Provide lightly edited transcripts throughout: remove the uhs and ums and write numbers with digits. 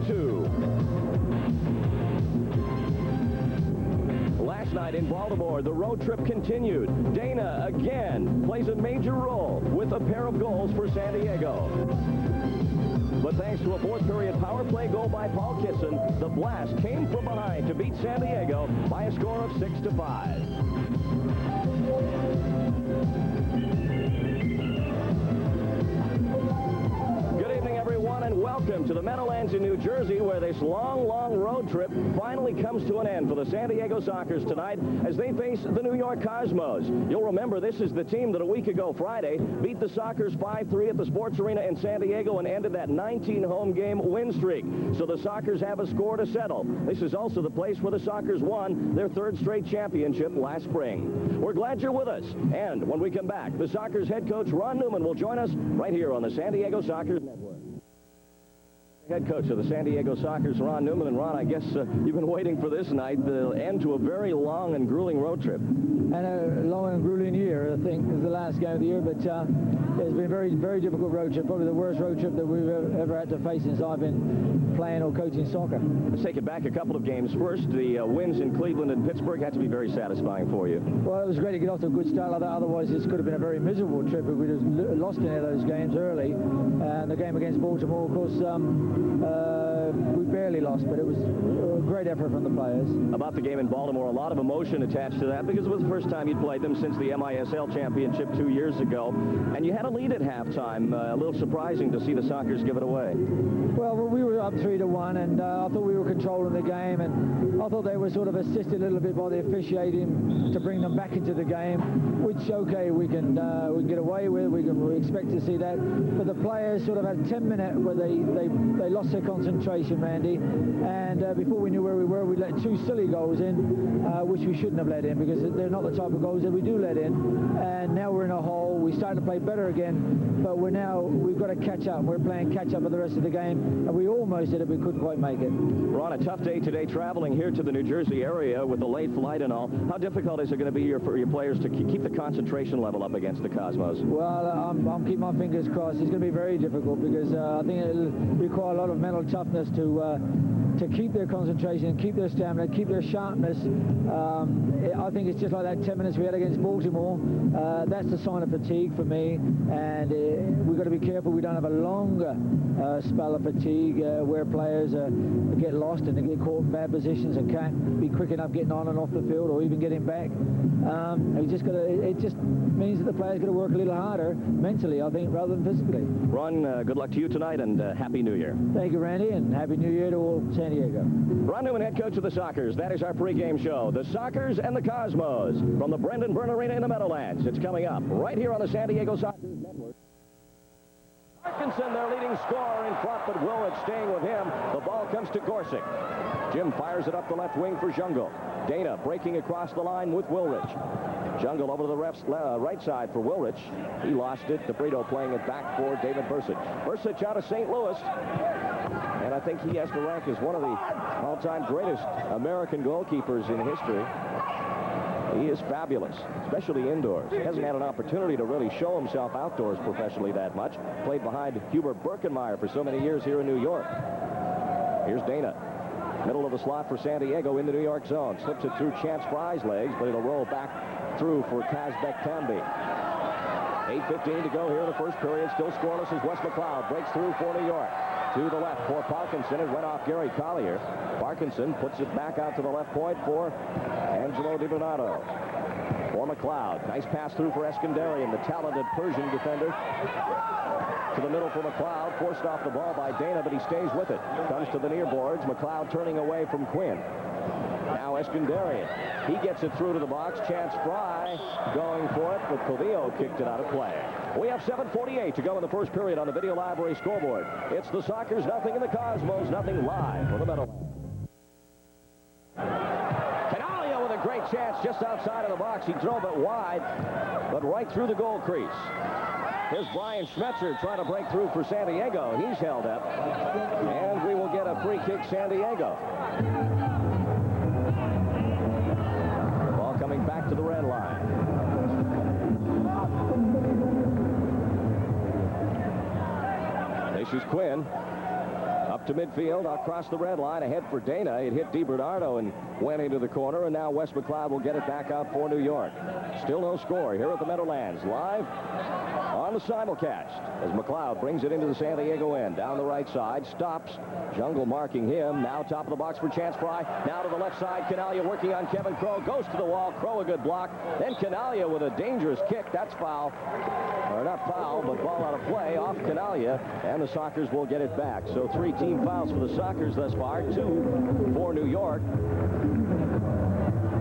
2. Last night in Baltimore, the road trip continued. Dana again plays a major role with a pair of goals for San Diego. But thanks to a fourth-period power play goal by Paul Kitson, the Blast came from behind to beat San Diego by a score of 6-5. Good evening, everyone, and welcome to the Meadowlands in New Jersey, where this long road trip finally comes to an end for the San Diego Sockers tonight as they face the New York Cosmos. You'll remember this is the team that a week ago Friday beat the Sockers 5-3 at the Sports Arena in San Diego and ended that 19-home game win streak. So the Sockers have a score to settle. This is also the place where the Sockers won their third straight championship last spring. We're glad you're with us. And when we come back, the Sockers head coach Ron Newman will join us right here on the San Diego Sockers Network. Head coach of the San Diego Sockers, Ron Newman. And Ron, I guess you've been waiting for this night, the end to a very long and grueling road trip. And a long and grueling year, I think, is the last game of the year. But it's been a very, very difficult road trip. Probably the worst road trip that we've ever had to face since I've been playing or coaching soccer. Let's take it back a couple of games. First, the wins in Cleveland and Pittsburgh had to be very satisfying for you. Well, it was great to get off to a good start like that. Otherwise, this could have been a very miserable trip if we'd have lost any of those games early. And the game against Baltimore, of course, we barely lost, but it was a great effort from the players. About the game in Baltimore, a lot of emotion attached to that because it was the first time you'd played them since the MISL championship 2 years ago. And you had a lead at halftime. A little surprising to see the Sockers give it away. Well, we were up 3-1, and I thought we were controlling the game, and I thought they were sort of assisted a little bit by the officiating to bring them back into the game, which, okay, we can get away with. We expect to see that. But the players sort of had 10 minutes where they lost their concentration, Randy, and before we knew where we were, we let 2 silly goals in, which we shouldn't have let in because they're not the type of goals that we do let in. And now we're in a hole. We started to play better again, but we've got to catch up. We're playing catch up for the rest of the game, and we almost did it. We couldn't quite make it. We're on a tough day today traveling here to the New Jersey area with the late flight and all. How difficult is it going to be for your players to keep the concentration level up against the Cosmos? Well, I'm keeping my fingers crossed. It's going to be very difficult because I think it'll require a lot of mental toughness to keep their concentration, keep their stamina, keep their sharpness. I think it's just like that 10 minutes we had against Baltimore. That's the sign of fatigue for me, and we've got to be careful we don't have a longer spell of fatigue where players get lost and they get caught in bad positions and can't be quick enough getting on and off the field or even getting back. It just means that the players got to work a little harder mentally, I think, rather than physically. Ron, good luck to you tonight, and Happy New Year. Thank you, Randy, and Happy New Year to all San Diego. Ron Newman, head coach of the Sockers. That is our pregame show. The Sockers and the Cosmos from the Byrne Arena in the Meadowlands. It's coming up right here on the San Diego Sockers Network. Parkinson, their leading scorer, in front, but Woolrich staying with him. The ball comes to Gorsick. Jim fires it up the left wing for Jungle. Dana breaking across the line with Woolrich. Jungle over to the ref's right side for Woolrich. He lost it. DeBrito playing it back for David Bursich. Bursich out of St. Louis. And I think he has to rank as one of the all-time greatest American goalkeepers in history. He is fabulous, especially indoors. He hasn't had an opportunity to really show himself outdoors professionally that much. Played behind Hubert Birkenmeyer for so many years here in New York. Here's Dana. Middle of the slot for San Diego in the New York zone. Slips it through Chance Fry's legs, but it'll roll back through for Kazbek Tambi. 8:15 to go here in the first period. Still scoreless as Wes McLeod breaks through for New York. To the left for Parkinson. It went off Gary Collier. Parkinson puts it back out to the left point for Angelo DiBernardo. For McLeod. Nice pass through for Eskandarian, the talented Persian defender. To the middle for McLeod. Forced off the ball by Dana, but he stays with it. Comes to the near boards. McLeod turning away from Quinn. Now Eskandarian. He gets it through to the box. Chance Fry going for it, but Covio kicked it out of play. We have 7:48 to go in the first period on the Video Library scoreboard. It's the Sockers nothing and the Cosmos nothing live for the Meadowlands. Canalia with a great chance just outside of the box. He drove it wide, but right through the goal crease. Here's Brian Schmetzer trying to break through for San Diego. He's held up, and we will get a free kick San Diego. Ball coming back to the red line. This is Quinn. Up to midfield, across the red line, ahead for Dana. It hit DiBernardo and went into the corner, and now Wes McLeod will get it back out for New York. Still no score here at the Meadowlands. Live on the simulcast as McLeod brings it into the San Diego end. Down the right side, stops. Jungle marking him. Now top of the box for Chance Fry. Now to the left side. Canalia working on Kevin Crow. Goes to the wall. Crow a good block. Then Canalia with a dangerous kick. That's foul. Or not foul, but ball out of play off Canalia. And the Sockers will get it back. So 3 team fouls for the Sockers thus far. 2 for New York.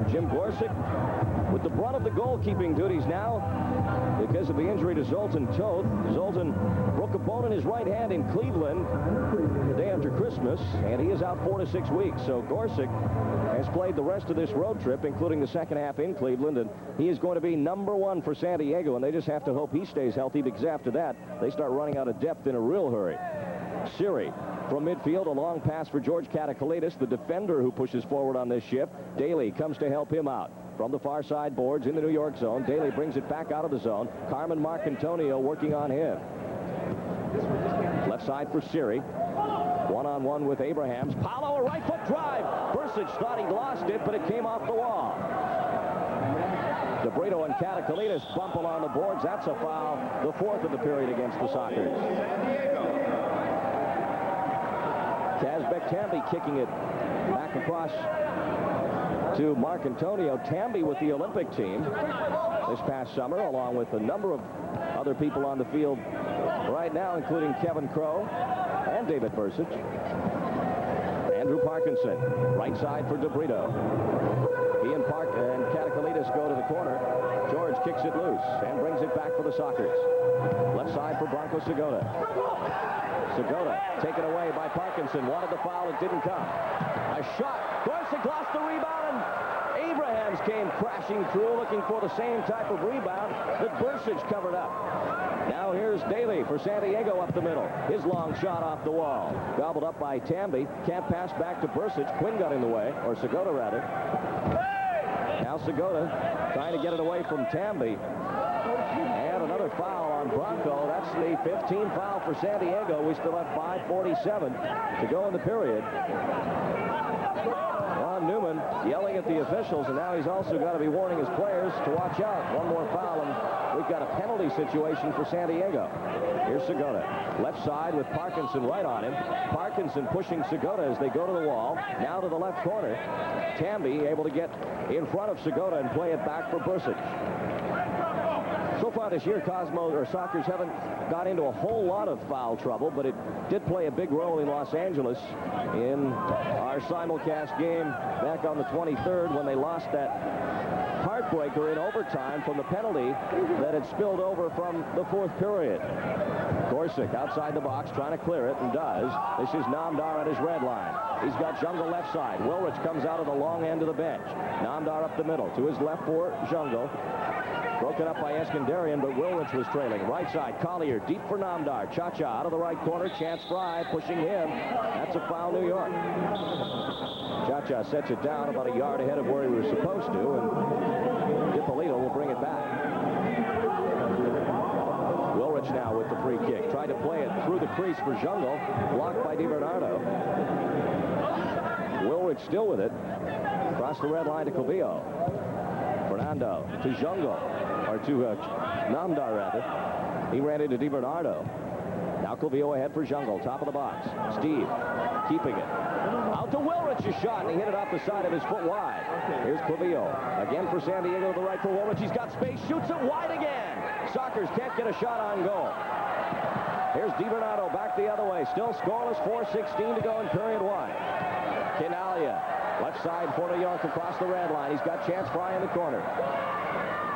Jim Gorsuch with the brunt of the goalkeeping duties now because of the injury to Zoltan Toth. Zoltan broke a bone in his right hand in Cleveland the day after Christmas, and he is out 4 to 6 weeks. So Gorsuch has played the rest of this road trip, including the second half in Cleveland, and he is going to be #1 for San Diego, and they just have to hope he stays healthy, because after that, they start running out of depth in a real hurry. Siri from midfield, a long pass for George Katakalitis, the defender who pushes forward on this shift. Daly comes to help him out. From the far side boards in the New York zone, Daly brings it back out of the zone. Carmen Marcantonio working on him. Left side for Siri. One-on-one with Abrahams. Paolo, a right foot drive. Bursic thought he'd lost it, but it came off the wall. DeBrito and Katakalitis bump along the boards. That's a foul, the 4th of the period against the Sockers. Kazbek Tambi kicking it back across to Marcantonio. Tambi with the Olympic team this past summer, along with a number of other people on the field right now, including Kevin Crow and David Bursic. Andrew Parkinson, right side for DeBrito. He and Katakalitis go to the corner. George kicks it loose and brings it back for the Sockers. Left side for Branko Segota. Segota taken away by Parkinson. Wanted the foul, it didn't come. A shot. Gorsuch lost the rebound, and Abrahams came crashing through, looking for the same type of rebound that Bursic covered up. Now here's Daly for San Diego up the middle. His long shot off the wall. Gobbled up by Tambi. Can't pass back to Bursic. Quinn got in the way, or Segota rather. Now Segota trying to get it away from Tambi. And another foul on Branko. That's the 15th foul for San Diego. We still have 5:47 to go in the period. Ron Newman yelling at the officials, and now he's also got to be warning his players to watch out. One more foul, and we've got a penalty situation for San Diego. Here's Segota. Left side with Parkinson right on him. Parkinson pushing Segota as they go to the wall. Now to the left corner. Tambi able to get in front of Segota and play it back for Bursic. So far this year, Sockers haven't got into a whole lot of foul trouble, but it did play a big role in Los Angeles in our simulcast game back on the 23rd when they lost that heartbreaker in overtime from the penalty that had spilled over from the 4th period. Gorsuch outside the box trying to clear it, and does. This is Namdar at his red line. He's got Jungle left side. Wilrich comes out of the long end of the bench. Namdar up the middle to his left for Jungle. Broken up by Eskandarian, but Wilrich was trailing. Right side, Collier deep for Namdar. Cha-Cha out of the right corner. Chance Fry pushing him. That's a foul, New York. Cha-Cha sets it down about a yard ahead of where he was supposed to, and Dippolito will bring it back. Wilrich now with the free kick. Tried to play it through the crease for Jungle. Blocked by DiBernardo. Wilrich still with it. Across the red line to Calvillo. Fernando to Jungle. Or to Namdar, rather. He ran into DiBernardo. Now Calvillo ahead for Jungle. Top of the box. Steve keeping it. Out to Wilrich's shot, and he hit it off the side of his foot wide. Here's Calvillo. Again for San Diego, the right for Wilrich. He's got space. Shoots it wide again. Sockers can't get a shot on goal. Here's DiBernardo back the other way. Still scoreless. 4:16 to go in period 1. Canalia. Left side for New York across the red line. He's got Chance Fry in the corner.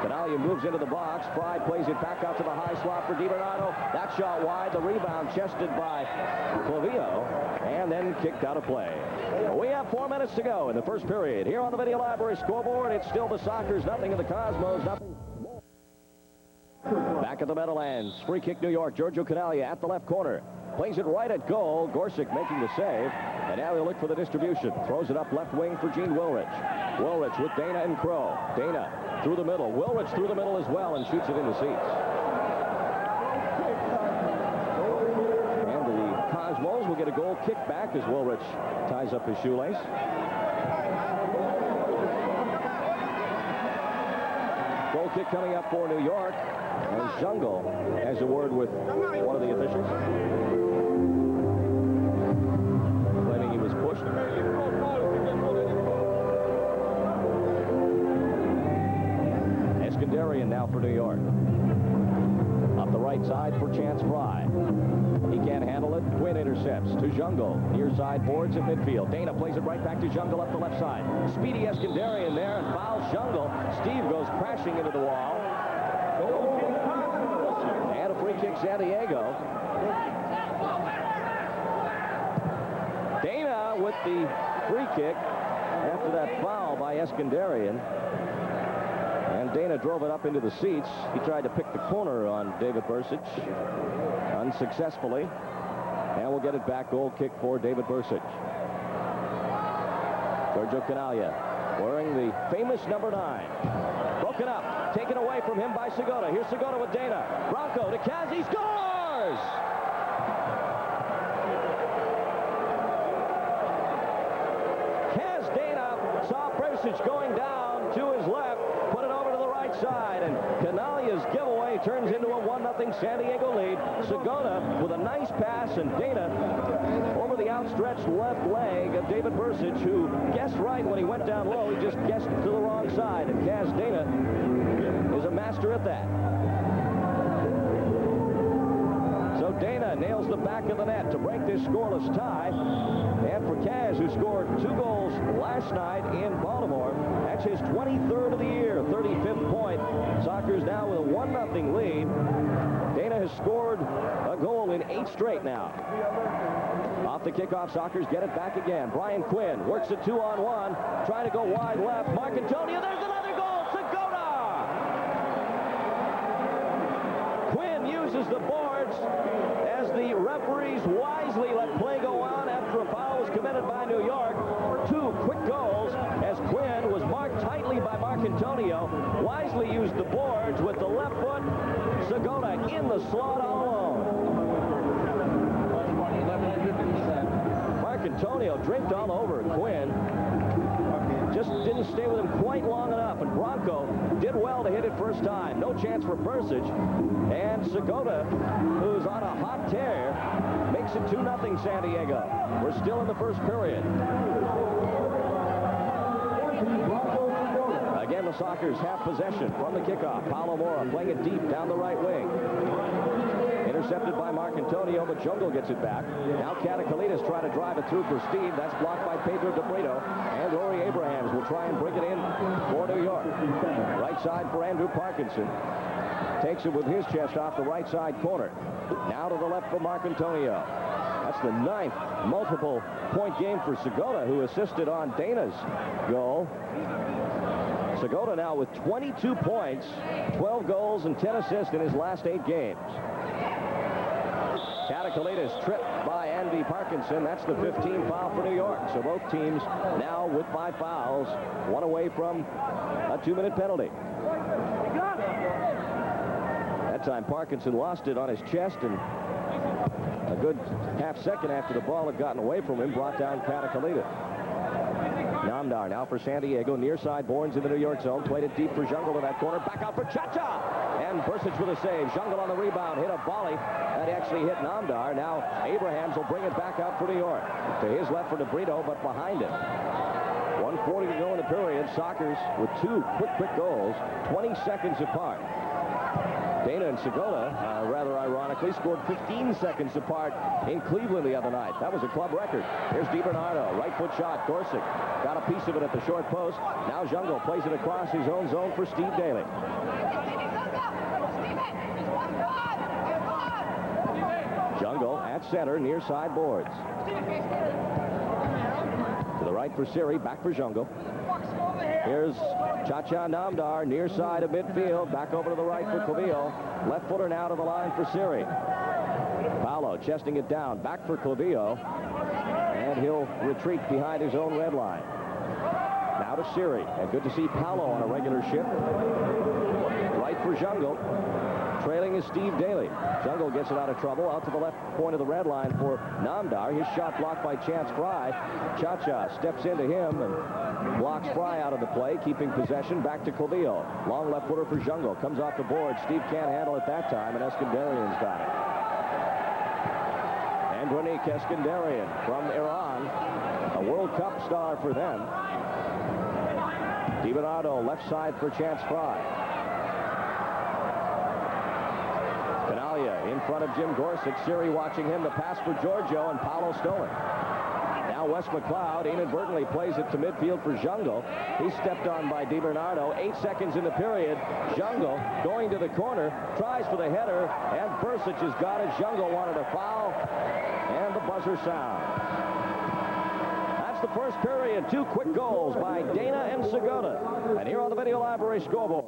Canalia moves into the box. Fry plays it back out to the high slot for DiBernardo. That shot wide. The rebound chested by Calvillo, and then kicked out of play. We have 4 minutes to go in the first period. Here on the Video Library scoreboard, it's still the Sockers, nothing of the Cosmos, nothing. Back at the Meadowlands. Free kick, New York. Giorgio Canalia at the left corner. Plays it right at goal. Gorsuch making the save. And now he'll look for the distribution. Throws it up left wing for Gene Wilrich. Wilrich with Dana and Crow. Dana through the middle. Wilrich through the middle as well and shoots it in the seats. And the Cosmos will get a goal kick back as Woolrich ties up his shoelace. Goal kick coming up for New York. And Jungle has a word with one of the officials, claiming he was pushed. Eskandarian now for New York. Up the right side for Chance Fry. He can't handle it. Quinn intercepts to Jungle. Near side boards at midfield. Dana plays it right back to Jungle up the left side. Speedy Eskandarian there and fouls Jungle. Steve goes crashing into the wall. And a free kick, San Diego. Dana with the free kick after that foul by Eskandarian. And Dana drove it up into the seats. He tried to pick the corner on David Bursic. Unsuccessfully. And we'll get it back. Goal kick for David Bursic. Giorgio Canaglia wearing the famous number 9. Broken up. Taken away from him by Segota. Here's Segota with Dana. Bronco to Kaz. He scores! Kaz Dana saw Bursic going down to his left. Put it over to the right side. And Canaglia's giveaway turns into a 1-0 San Diego lead. Segota with a nice pass, and Dana over the outstretched left leg of David Bursic, who guessed right when he went down low. He just guessed to the wrong side, and Kaz Dana is a master at that. So Dana nails the back of the net to break this scoreless tie. And for Kaz, who scored 2 goals last night in Baltimore, that's his 23rd of the year, 35th point. Sockers now with a 1-0 lead. Dana has scored a goal in 8 straight now. Off the kickoff, Sockers get it back again. Brian Quinn works it 2-on-1, trying to go wide left. Marcantonio, there's another goal! Segota! Quinn uses the boards as the referees wisely let play go on after a foul was committed by New York. 2 quick goals as Quinn was marked tightly by Marcantonio. Wisely used the boards with the left foot. Segota in the slot all alone. Marcantonio draped all over Quinn. Just didn't stay with him quite long enough, and Bronco did well to hit it first time. No chance for Bursic. And Segota, who's on a hot tear, makes it 2-0 San Diego. We're still in the first period. Again, the Sockers have possession from the kickoff. Paulo Mora playing it deep down the right wing. Intercepted by Marcantonio, but Jungle gets it back. Now Katakalitis trying to drive it through for Steve. That's blocked by Pedro De Brito. And Rory Abrahams will try and bring it in for New York. Right side for Andrew Parkinson. Takes it with his chest off the right side corner. Now to the left for Marcantonio. That's the 9th multiple point game for Segota, who assisted on Dana's goal. Segota now with 22 points, 12 goals, and 10 assists in his last 8 games. Katakalitis tripped by Andy Parkinson. That's the 15th foul for New York. So both teams now with 5 fouls, 1 away from a 2-minute penalty. That time Parkinson lost it on his chest, and a good half second after the ball had gotten away from him, brought down Katakalitis. Namdar now for San Diego. Near side, Bournes in the New York zone. Played it deep for Jungle in that corner. Back out for Cha-Cha. And Bursic with a save. Jungle on the rebound. Hit a volley. That actually hit Namdar. Now Abrahams will bring it back out for New York. To his left for De Brito, but behind it. 1:40 to go in the period. Sockers with 2 quick goals, 20 seconds apart. Dana and Segota, rather ironically, scored 15 seconds apart in Cleveland the other night. That was a club record. Here's DiBernardo, right foot shot. Gorsuch got a piece of it at the short post. Now Jungle plays it across his own zone for Steve Daly. Jungle at center, near side boards. To the right for Siri, back for Jungle. Here's Cha-Cha Namdar, near side of midfield, back over to the right for Clavillo. Left footer now to the line for Siri. Paulo chesting it down, back for Clavillo, and he'll retreat behind his own red line. Now to Siri, and good to see Paulo on a regular shift. Right for Jungle. Trailing is Steve Daly. Jungle gets it out of trouble. Out to the left point of the red line for Namdar. His shot blocked by Chance Fry. Cha-Cha steps into him and blocks Fry out of the play, keeping possession. Back to Clavillo. Long left footer for Jungle. Comes off the board. Steve can't handle it that time, and Eskandarian's got it. Andronik Eskandarian from Iran, a World Cup star for them. DiBernardo left side for Chance Fry. Canalia in front of Jim Gorsuch. Siri watching him. The pass for Giorgio, and Paolo stolen. Now Wes McLeod inadvertently plays it to midfield for Jungle. He's stepped on by DiBernardo. 8 seconds in the period. Jungle going to the corner, tries for the header, and Bursic has got it. Jungle wanted a foul, and the buzzer sounds. That's the first period. 2 quick goals by Dana and Segota. And here on the Video Library scoreboard.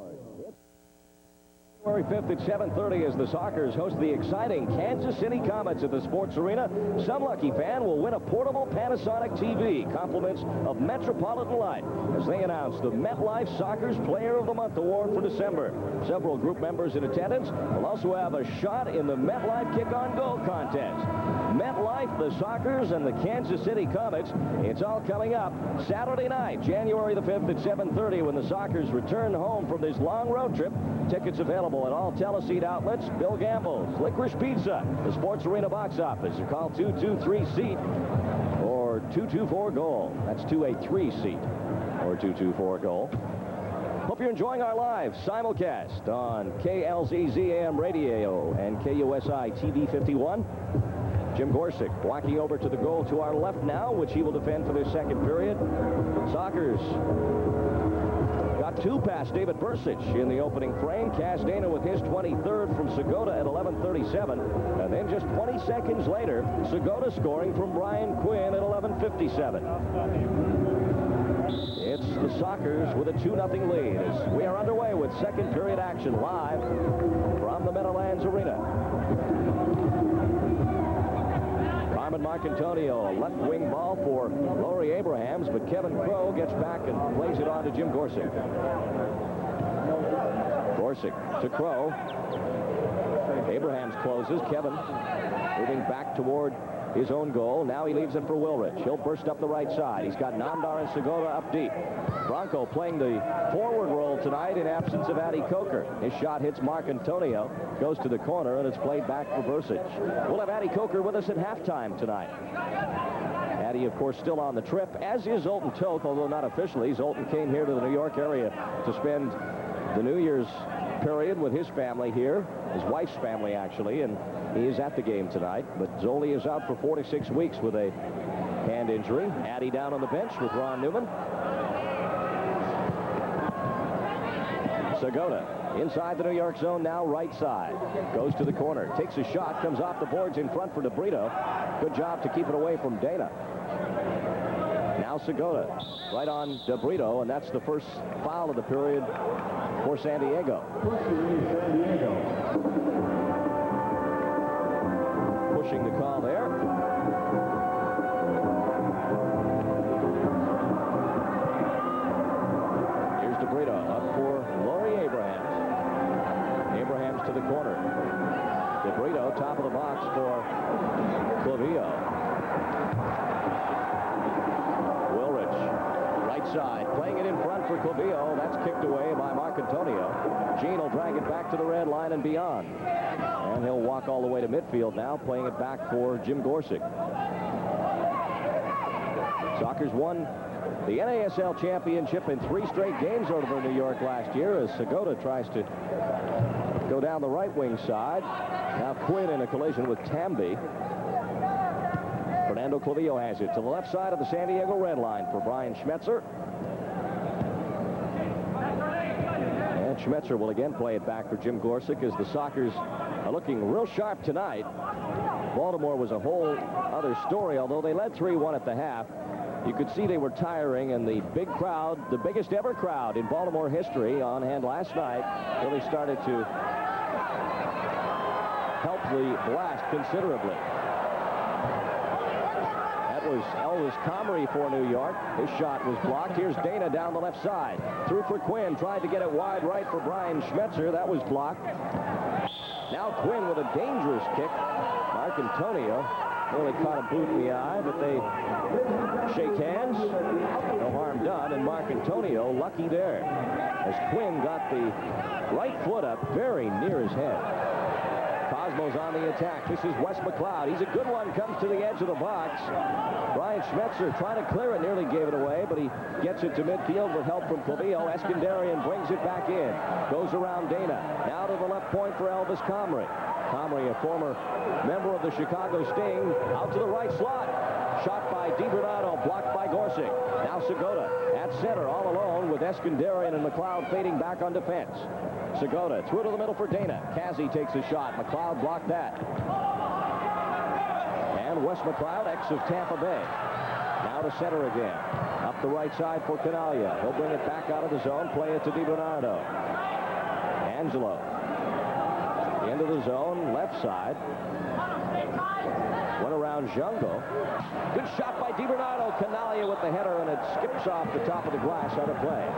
January 5th at 7:30 as the Sockers host the exciting Kansas City Comets at the Sports Arena. Some lucky fan will win a portable Panasonic TV, compliments of Metropolitan Light, as they announce the MetLife Sockers Player of the Month Award for December. Several group members in attendance will also have a shot in the MetLife Kick-on-Goal contest. MetLife, the Sockers, and the Kansas City Comets. It's all coming up Saturday night, January the 5th at 7:30, when the Sockers return home from this long road trip. Tickets available at all Teleseat outlets. Bill Gamble's Licorice Pizza, the Sports Arena box office. You call 223-SEAT or 224-GOAL. That's 283-SEAT or 224-GOAL. Hope you're enjoying our live simulcast on KLZZ AM radio and KUSI TV 51. Jim Gorsuch walking over to the goal to our left now, which he will defend for this second period. Sockers got 2 past David Bursic in the opening frame. Cass Dana with his 23rd from Segota at 11:37. And then just 20 seconds later, Segota scoring from Brian Quinn at 11:57. It's the Sockers with a 2-0 lead as we are underway with second period action live from the Meadowlands Arena. Carmen Marcantonio, left wing ball for Laurie Abrahams, but Kevin Crow gets back and plays it on to Jim Gorsuch. Gorsuch to Crow. Abrahams closes. Kevin moving back toward his own goal. Now he leaves it for Wilrich. He'll burst up the right side. He's got Namdar and Segota up deep. Bronco playing the forward role tonight in absence of Addy Coker. His shot hits Marcantonio, goes to the corner, and it's played back for Bursic. We'll have Addy Coker with us at halftime tonight. Addy, of course, still on the trip, as is Zoltan Toth, although not officially. Zoltan came here to the New York area to spend the New Year's period with his family here, his wife's family, actually, and he is at the game tonight. But Zoli is out for 4 to 6 weeks with a hand injury. Addy down on the bench with Ron Newman. Segota inside the New York zone now, right side. Goes to the corner, takes a shot, comes off the boards in front for DeBrito. Good job to keep it away from Dana. Now Segota right on DeBrito, and that's the first foul of the period for San Diego. Pushing the call there. Here's DeBrito up for Laurie Abrahams. Abrahams to the corner. DeBrito top of the box for Clavillo. Wilrich right side playing it in front for Clavillo. That's kicked away by Marcantonio. Gene will drag it back to the red line and beyond. And he'll walk all the way to midfield now, playing it back for Jim Gorsuch. Sockers won the NASL championship in 3 straight games over New York last year as Segota tries to go down the right wing side. Now Quinn in a collision with Tamby. Fernando Clavillo has it to the left side of the San Diego red line for Brian Schmetzer. And Schmetzer will again play it back for Jim Gorsuch as the Sockers are looking real sharp tonight. Baltimore was a whole other story, although they led 3-1 at the half. You could see they were tiring, and the big crowd, the biggest ever crowd in Baltimore history on hand last night, really started to help the blast considerably. That was Elvis Comrie for New York. His shot was blocked. Here's Dana down the left side. Through for Quinn. Tried to get it wide right for Brian Schmetzer. That was blocked. Now Quinn with a dangerous kick. Marcantonio nearly caught a boot in the eye, but they shake hands. No harm done, and Marcantonio lucky there as Quinn got the right foot up very near his head. Cosmos on the attack. This is Wes McLeod. He's a good one. Comes to the edge of the box. Brian Schmetzer trying to clear it. Nearly gave it away, but he gets it to midfield with help from Clavillo. Eskandarian brings it back in. Goes around Dana. Now to the left point for Elvis Comrie. Comrie, a former member of the Chicago Sting. Out to the right slot. Shot by DiBernardo. Blocked by Gorsick. Now Segota at center all alone with Eskandarian and McLeod fading back on defense. Segota through to the middle for Dana. Kazzy takes a shot. McLeod blocked that. And Wes McLeod, ex of Tampa Bay. Now to center again. Up the right side for Canalia. He'll bring it back out of the zone. Play it to DiBernardo. Angelo. Into the zone. Left side. Went around Jungle. Good shot by DiBernardo. Canalia with the header, and it skips off the top of the glass out of play.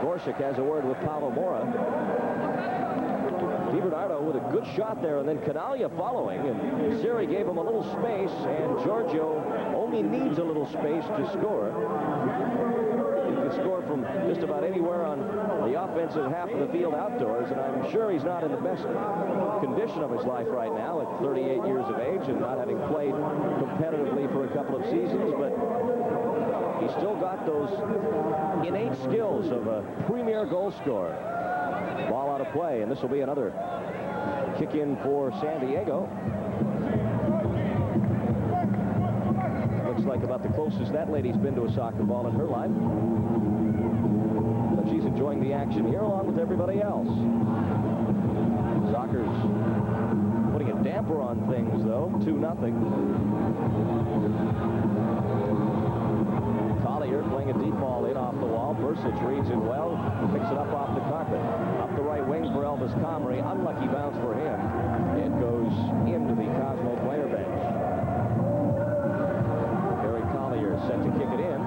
Gorsick has a word with Paulo Mora. DiBernardo with a good shot there, and then Canalia following, and Siri gave him a little space, and Giorgio only needs a little space to score. He can score from just about anywhere on the offensive half of the field outdoors, and I'm sure he's not in the best condition of his life right now at 38 years of age and not having played competitively for a couple of seasons, but he's still got those innate skills of a premier goal scorer. Ball out of play, and this will be another kick in for San Diego. Looks like about the closest that lady's been to a soccer ball in her life. But she's enjoying the action here along with everybody else. Soccer's putting a damper on things, though. 2-0. Playing a deep ball in off the wall. Bursic reads it well, picks it up off the carpet. Up the right wing for Elvis Comrie. Unlucky bounce for him. It goes into the Cosmo player bench. Gary Collier set to kick it in.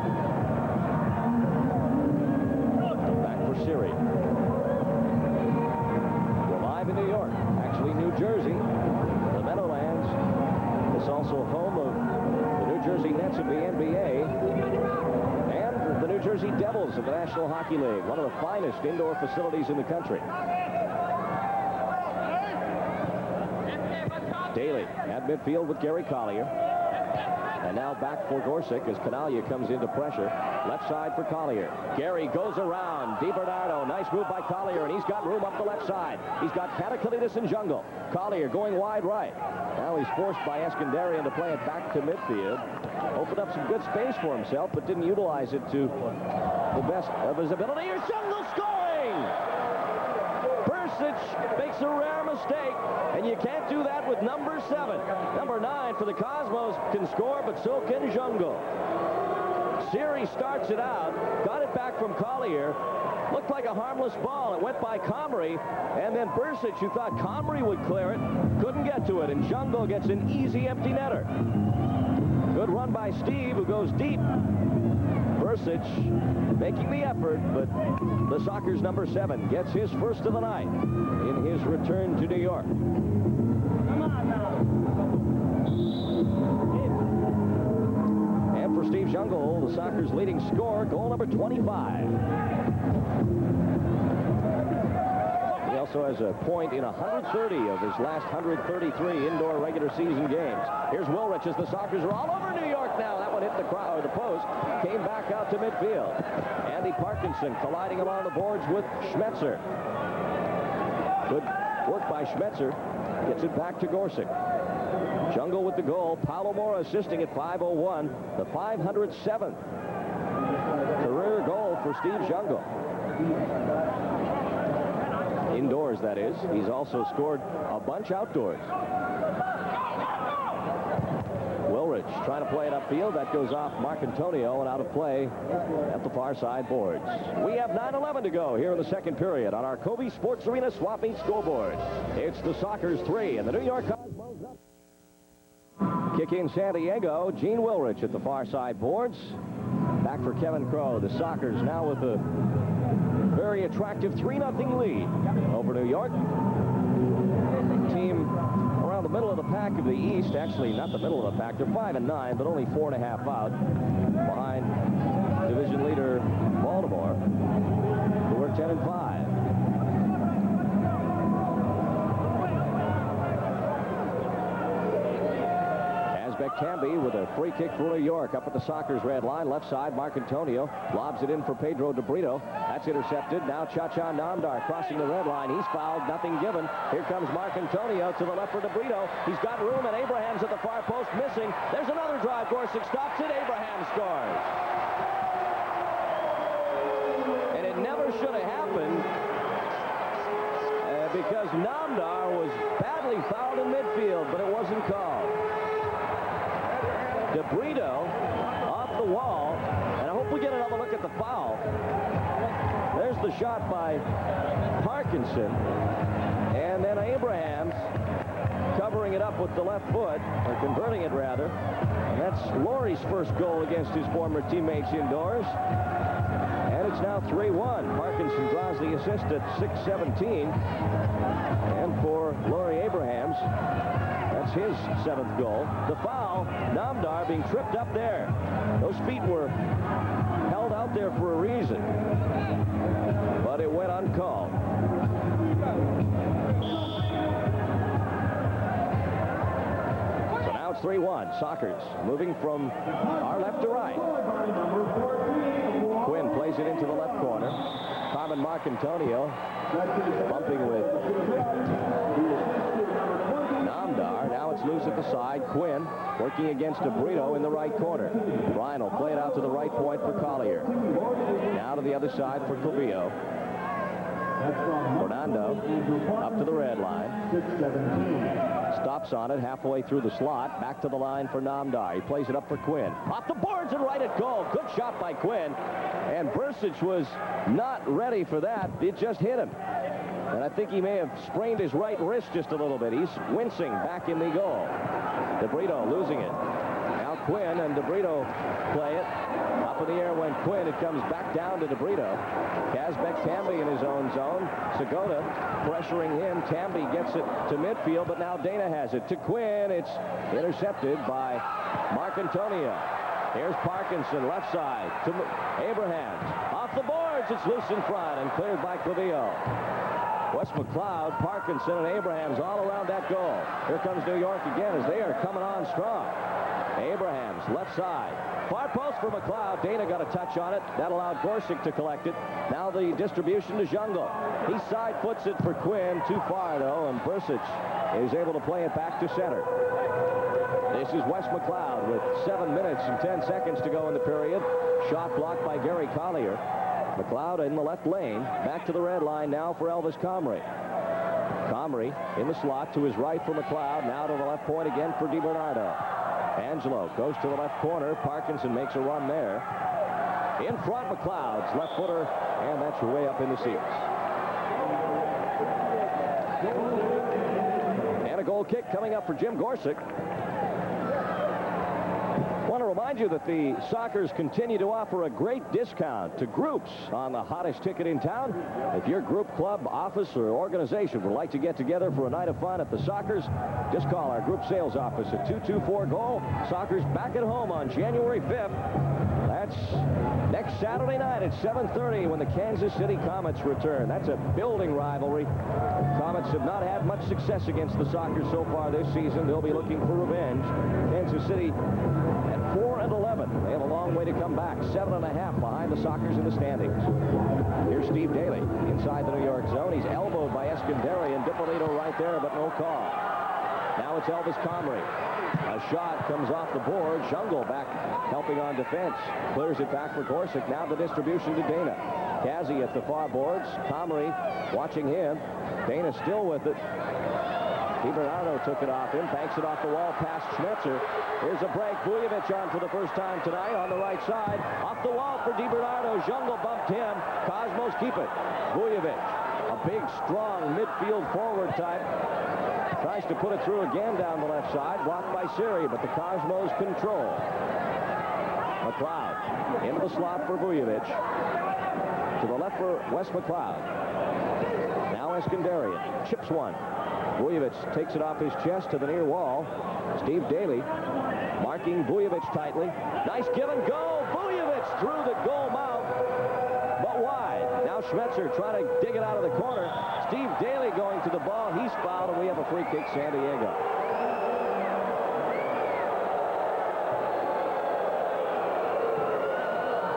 Back for Siri. We're live in New York. Actually, New Jersey. The Meadowlands. It's also home of the New Jersey Nets of the NBA. The New Jersey Devils of the National Hockey League, one of the finest indoor facilities in the country. Daly at midfield with Gary Collier. And now back for Gorsick as Canalia comes into pressure. Left side for Collier. Gary goes around. DiBernardo, nice move by Collier, and he's got room up the left side. He's got Patakalitis and Jungle. Collier going wide right. Now he's forced by Eskandarian to play it back to midfield. Opened up some good space for himself, but didn't utilize it to the best of his ability. Here's Jungle scoring! Bursic makes a rare mistake, and you can't do that with number 7. Number 9 for the Cosmos can score, but so can Jungle. Siri starts it out, got it back from Collier. Looked like a harmless ball. It went by Comrie, and then Bursic, who thought Comrie would clear it, couldn't get to it, and Jungle gets an easy empty netter. Good run by Steve, who goes deep. Bursic making the effort, but the Sockers number 7 gets his first of the night in his return to New York. And for Steve Jungle, the Sockers leading scorer, goal number 25. He also has a point in 130 of his last 133 indoor regular season games. Here's Wilrich as the Sockers are all over New York now. That one hit the crowd, or the post, came back out to midfield. Andy Parkinson colliding along the boards with Schmetzer. Good work by Schmetzer. Gets it back to Gorsick. Jungle with the goal. Paulo Mora assisting at 5:01. The 507th career goal for Steve Jungle. Indoors, that is. He's also scored a bunch outdoors. Wilrich trying to play it upfield. That goes off Marcantonio and out of play at the far side boards. We have 9:11 to go here in the second period on our Kobe Sports Arena swap meet scoreboard. It's the Sockers 3 and the New York Cosmos up. Kick in San Diego. Gene Wilrich at the far side boards. Back for Kevin Crow. The Sockers now with a very attractive 3-0 lead over New York. Team around the middle of the pack of the East. Actually, not the middle of the pack. They're 5-9, but only 4.5 out behind division leader Baltimore, who are 10-5. Tamby with a free kick for New York up at the Sockers red line. Left side, Marcantonio lobs it in for Pedro DeBrito. That's intercepted. Now Cha-Cha Namdar crossing the red line. He's fouled, nothing given. Here comes Marcantonio to the left for DeBrito. He's got room, and Abraham's at the far post missing. There's another drive. Gorsuch stops it. Abraham scores. And it never should have happened because Namdar was badly fouled in midfield, but it wasn't called. DeBrito off the wall, and I hope we get another look at the foul. There's the shot by Parkinson, and then Abrahams covering it up with the left foot, or converting it rather, and that's Laurie's first goal against his former teammates indoors, and it's now 3-1. Parkinson draws the assist at 6:17, and for Laurie Abrahams, that's his 7th goal. The foul, Namdar being tripped up there. Those feet were held out there for a reason, but it went uncalled. So now it's 3-1. Sockers moving from our left to right. Quinn plays it into the left corner. Carmen Marcantonio bumping with Namdar. Now it's loose at the side. Quinn working against DeBrito in the right corner. Ryan will play it out to the right point for Collier. Now to the other side for Clavillo. Fernando up to the red line. Stops on it halfway through the slot. Back to the line for Namdar. He plays it up for Quinn. Off the boards and right at goal. Good shot by Quinn. And Bursic was not ready for that. It just hit him. And I think he may have sprained his right wrist just a little bit. He's wincing back in the goal. DeBrito losing it. Now Quinn and DeBrito play it. Up in the air went Quinn. It comes back down to DeBrito. Kazbek Tamby in his own zone. Segota pressuring him. Tamby gets it to midfield, but now Dana has it. To Quinn. It's intercepted by Marcantonio. Here's Parkinson, left side to Abrahams. Off the boards. It's loose in front and cleared by Clavillo. Wes McLeod, Parkinson, and Abrahams all around that goal. Here comes New York again as they are coming on strong. Abrahams, left side. Far post for McLeod. Dana got a touch on it. That allowed Gorsuch to collect it. Now the distribution to Jungle. He side foots it for Quinn. Too far, though, and Bursic is able to play it back to center. This is Wes McLeod with 7 minutes and 10 seconds to go in the period. Shot blocked by Gary Collier. McLeod in the left lane. Back to the red line now for Elvis Comrie. Comrie in the slot to his right for McLeod. Now to the left point again for DiBernardo. Angelo goes to the left corner. Parkinson makes a run there. In front, McLeod's left footer, and that's your way up in the seats. And a goal kick coming up for Jim Gorsuch. I want to remind you that the Sockers continue to offer a great discount to groups on the hottest ticket in town. If your group, club, office, or organization would like to get together for a night of fun at the Sockers, just call our group sales office at 224-GOAL. Sockers back at home on January 5th. That's next Saturday night at 7:30 when the Kansas City Comets return. That's a building rivalry. Comets have not had much success against the Sockers so far this season. They'll be looking for revenge. Kansas City at 4-11. They have a long way to come back. 7.5 behind the Sockers in the standings. Here's Steve Daly inside the New York zone. He's elbowed by Esconderi and DiPolito right there, but no call. Now it's Elvis Comrie. A shot comes off the board. Jungle back helping on defense. Clears it back for Gorsuch. Now the distribution to Dana. Kazzy at the far boards. Comrie watching him. Dana still with it. DiBernardo took it off him. Banks it off the wall past Schmetzer. Here's a break. Vujovic on for the first time tonight on the right side. Off the wall for DiBernardo. Jungle bumped him. Cosmos keep it. Vujovic, a big, strong midfield forward type. Tries to put it through again down the left side. Blocked by Siri, but the Cosmos control. McLeod into the slot for Vujovic. To the left for Wes McLeod. Now Eskandarian chips one. Vujovic takes it off his chest to the near wall. Steve Daly marking Vujovic tightly. Nice give and go. Vujovic through the goal mouth, but wide. Now Schmetzer trying to dig it out of the corner. Steve Daly going to the ball. He's fouled, and we have a free kick, San Diego.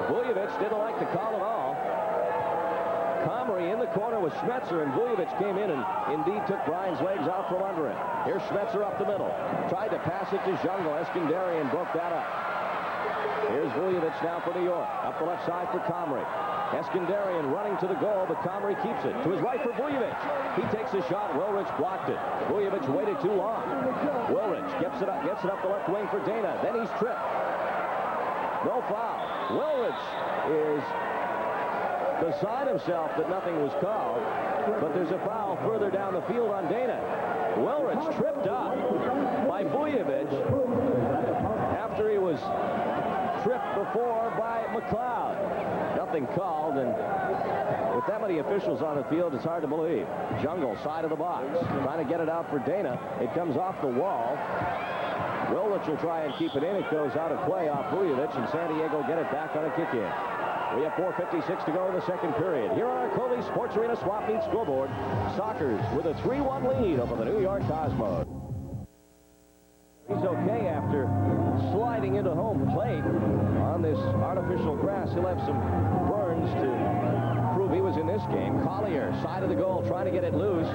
Vujovic didn't like the call at all. Comrie in the corner with Schmetzer, and Vujovic came in and indeed took Brian's legs out from under him. Here's Schmetzer up the middle. Tried to pass it to Jungle. Eskandarian broke that up. Here's Vujovic now for New York. Up the left side for Comrie. Eskandarian running to the goal, but Comrie keeps it. To his right for Vujovic. He takes a shot. Wilrich blocked it. Vujovic waited too long. Wilrich gets it up the left wing for Dana. Then he's tripped. No foul. Wilrich is beside himself that nothing was called, but there's a foul further down the field on Dana. Wilrich tripped up by Vujovic after he was tripped before by McLeod. Nothing called, and with that many officials on the field, it's hard to believe. Jungle, side of the box, trying to get it out for Dana. It comes off the wall. Wilrich will try and keep it in. It goes out of play off Vujovic, and San Diego get it back on a kick in. We have 4:56 to go in the second period. Here on our Coley Sports Arena Swap Meet scoreboard, Sockers with a 3-1 lead over the New York Cosmos. He's okay after sliding into home plate on this artificial grass. He'll have some burns to prove he was in this game. Collier, side of the goal, trying to get it loose.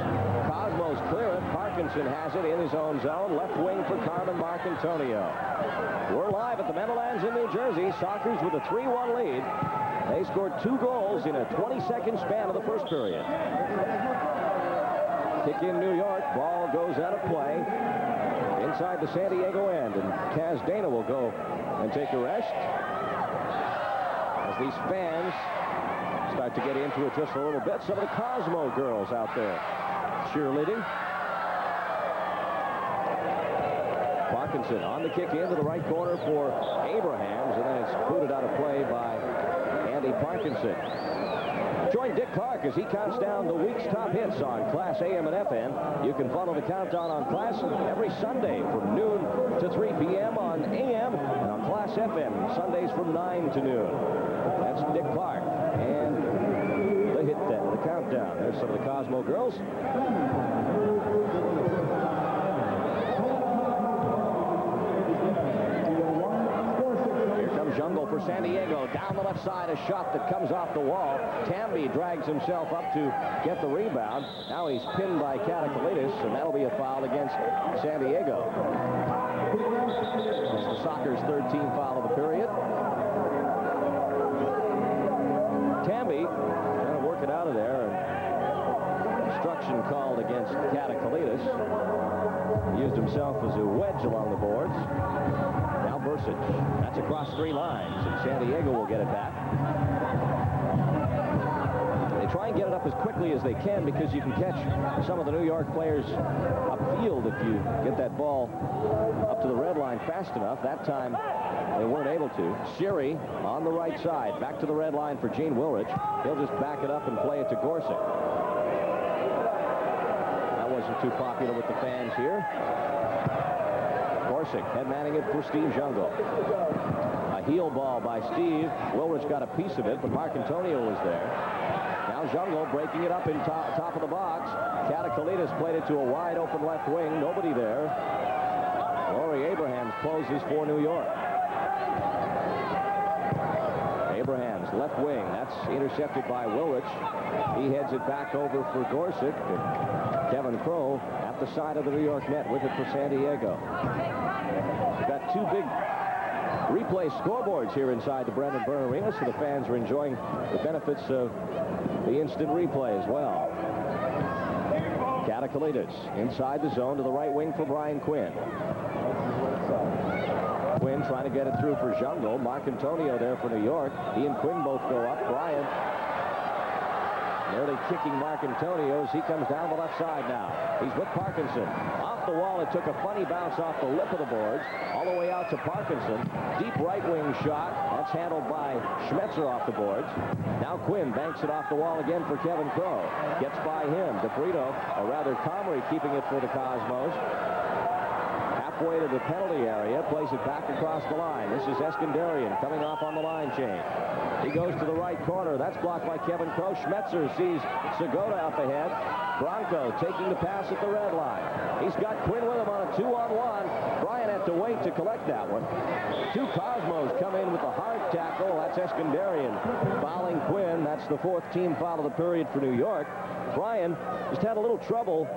Cosmos clear it. Parkinson has it in his own zone. Left wing for Carmen Marcantonio. We're live at the Meadowlands in New Jersey. Sockers with a 3-1 lead. They scored 2 goals in a 20-second span of the first period. Kick in New York. Ball goes out of play inside the San Diego end, and Kaz Dana will go and take a rest as these fans start to get into it just a little bit. Some of the Cosmo girls out there cheerleading. Parkinson on the kick into the right corner for Abrahams, and then it's booted out of play by Andy Parkinson. Join Dick Clark as he counts down the week's top hits on Class AM and FM. You can follow the countdown on Class every Sunday from noon to 3 p.m. on AM, and on Class FM Sundays from 9 to noon. That's Dick Clark and the hit then, the countdown. There's some of the Cosmo girls. Jungle for San Diego. Down the left side, a shot that comes off the wall. Tamby drags himself up to get the rebound. Now he's pinned by Katakalitis, and that'll be a foul against San Diego. It's the Sockers' third team foul of the period. Tamby trying to work it out of there, and obstruction called against Katakalitis. He used himself as a wedge along the boards. Now Bursic. That's across 3 lines, and San Diego will get it back. They try and get it up as quickly as they can because you can catch some of the New York players upfield if you get that ball up to the red line fast enough. That time they weren't able to. Siri on the right side, back to the red line for Gene Wilrich. He'll just back it up and play it to Gorsuch. That wasn't too popular with the fans here. Gorsuch head-manning it for Steve Jungle. A heel ball by Steve. Wilrich got a piece of it, but Marcantonio was there. Now Jungle breaking it up in top of the box. Katakalitis played it to a wide open left wing. Nobody there. Laurie Abrahams closes for New York. Abrahams left wing. That's intercepted by Wilrich. He heads it back over for Gorsuch. Kevin Crow at the side of the New York net with it for San Diego. We've got 2 big replay scoreboards here inside the Brendan Byrne Arena, so the fans are enjoying the benefits of the instant replay as well. Katakalitis inside the zone to the right wing for Brian Quinn. Quinn trying to get it through for Jungle. Marcantonio there for New York. He and Quinn both go up. Brian nearly kicking Marcantonio as he comes down the left side now. He's with Parkinson. Off The wall, it took a funny bounce off the lip of the boards, all the way out to Parkinson. Deep right wing shot. That's handled by Schmetzer off the boards. Now Quinn banks it off the wall again for Kevin Crowe. Gets by him. DeBrito, or rather Comrie, keeping it for the Cosmos. Halfway to the penalty area, plays it back across the line. This is Eskandarian coming off on the line change. He goes to the right corner. That's blocked by Kevin Crowe. Schmetzer sees Segota up ahead. Bronco taking the pass at the red line. He's got Quinn with him on a 2-on-1. Bryan had to wait to collect that one. Two Cosmos come in with a hard tackle. That's Eskandarian fouling Quinn. That's the fourth team foul of the period for New York. Bryan just had a little trouble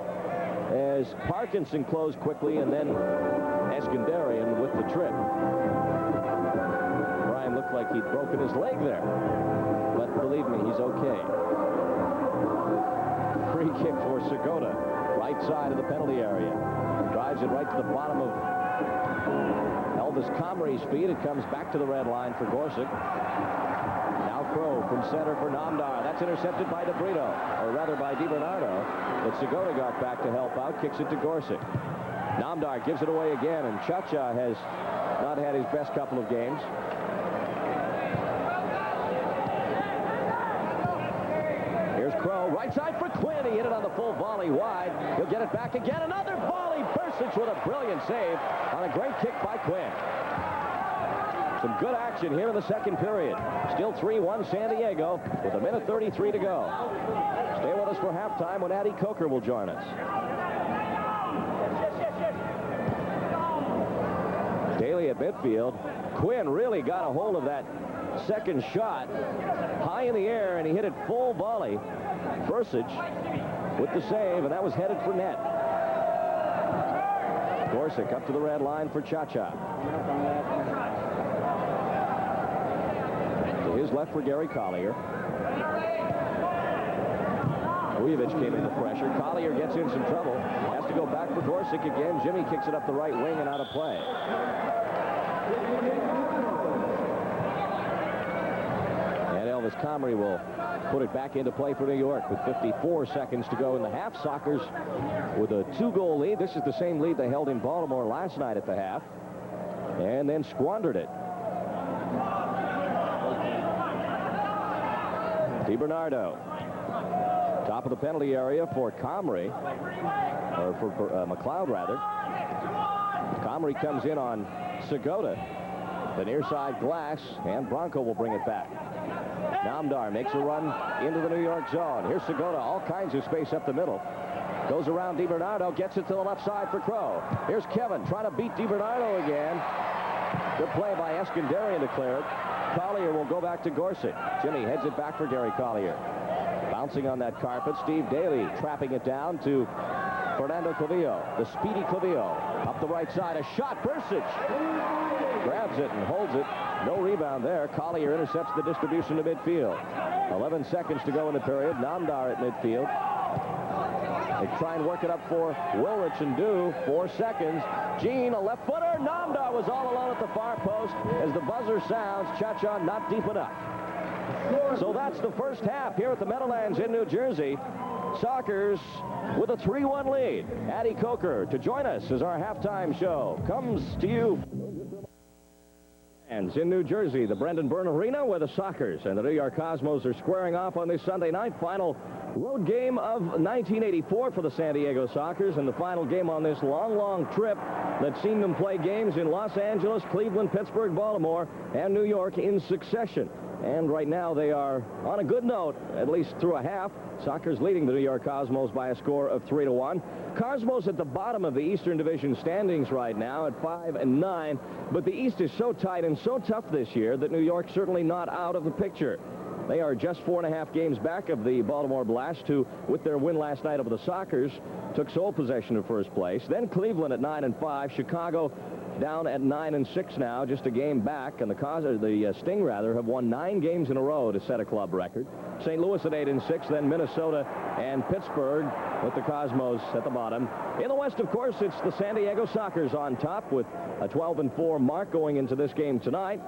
as Parkinson closed quickly, and then Eskandarian with the trip. Bryan looked like he'd broken his leg there, but believe me, he's okay. Free kick for Segota, right side of the penalty area. Drives it right to the bottom of Elvis Comrie's feet. It comes back to the red line for Gorsuch. Now Crowe from center for Namdar. That's intercepted by DeBrito, or rather by DiBernardo. But Segota got back to help out, kicks it to Gorsuch. Namdar gives it away again, and Cha-Cha has not had his best couple of games. Here's Crowe, right side for Quinn. He hit it on the full volley wide. He'll get it back again. Another volley. Bursic with a brilliant save on a great kick by Quinn. Some good action here in the second period. Still 3-1 San Diego with 1:33 to go. Stay with us for halftime when Addie Coker will join us. Daly at midfield. Quinn really got a hold of that second shot high in the air, and he hit it full volley. Bursic with the save, and that was headed for net. Gorsuch up to the red line for Cha-Cha. To his left for Gary Collier. Vujovic came into pressure. Collier gets in some trouble. Has to go back for Gorsuch again. Jimmy kicks it up the right wing and out of play. And Elvis Comrie will put it back into play for New York with 54 seconds to go in the half. Sockers with a 2-goal lead. This is the same lead they held in Baltimore last night at the half, and then squandered it. DiBernardo. Top of the penalty area for Comrie, or for McLeod, rather. Comrie comes in on Segota. The near side glass, and Bronco will bring it back. Namdar makes a run into the New York zone. Here's Segota, all kinds of space up the middle. Goes around DiBernardo, gets it to the left side for Crowe. Here's Kevin trying to beat DiBernardo again. Good play by Eskandarian to clear it. Collier will go back to Gorsuch. Jimmy heads it back for Gary Collier. Bouncing on that carpet, Steve Daly trapping it down to Fernando Clavillo. The speedy Clavillo. Up the right side, a shot. Bursic grabs it and holds it. No rebound there. Collier intercepts the distribution to midfield. 11 seconds to go in the period. Namdar at midfield. They try and work it up for Wilrich and do. 4 seconds. Gene, a left footer. Namdar was all alone at the far post. As the buzzer sounds, Cha-Cha not deep enough. So that's the first half here at the Meadowlands in New Jersey. Sockers with a 3-1 lead. Addie Coker to join us as our halftime show comes to you in New Jersey, the Brendan Byrne Arena, where the Sockers and the New York Cosmos are squaring off on this Sunday night. Final road game of 1984 for the San Diego Sockers, and the final game on this long trip that's seen them play games in Los Angeles, Cleveland, Pittsburgh, Baltimore, and New York in succession. And right now they are on a good note, at least through a half. Sockers leading the New York Cosmos by a score of 3-1. Cosmos at the bottom of the Eastern Division standings right now at 5-9. But the East is so tight and so tough this year that New York's certainly not out of the picture. They are just 4.5 games back of the Baltimore Blast, who, with their win last night over the Sockers, took sole possession of first place. Then Cleveland at 9-5. Chicago down at 9-6 now, just a game back, and the Sting rather have won 9 games in a row to set a club record. St. Louis at 8-6, then Minnesota and Pittsburgh with the Cosmos at the bottom. In the West, of course, it's the San Diego Sockers on top with a 12-4 mark going into this game tonight.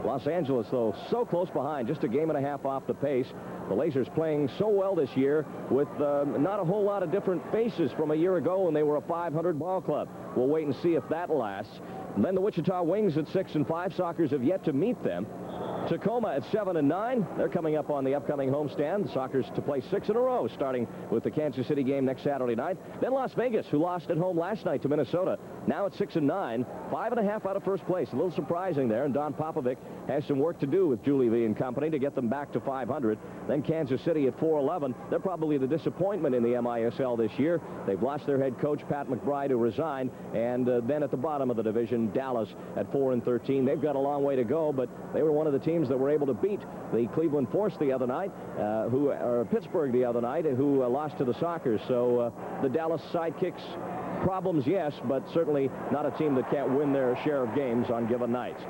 Los Angeles, though, so close behind, just a game and a half off the pace. The Lasers playing so well this year with not a whole lot of different faces from a year ago when they were a 500 ball club. We'll wait and see if that lasts. And then the Wichita Wings at 6-5. Sockers have yet to meet them. Tacoma at 7-9. They're coming up on the upcoming homestand. The Sockers to play 6 in a row, starting with the Kansas City game next Saturday night. Then Las Vegas, who lost at home last night to Minnesota, now at 6-9, 5.5 out of first place. A little surprising there, and Don Popovic has some work to do with Julie V and company to get them back to 500. Then Kansas City at 4-11. They're probably the disappointment in the MISL this year. They've lost their head coach, Pat McBride, who resigned. And then at the bottom of the division, Dallas at 4-13. They've got a long way to go, but they were one of the teams that were able to beat the Cleveland Force the other night, or Pittsburgh the other night, who lost to the Sockers. So the Dallas Sidekicks, problems, yes, but certainly not a team that can't win their share of games on given nights.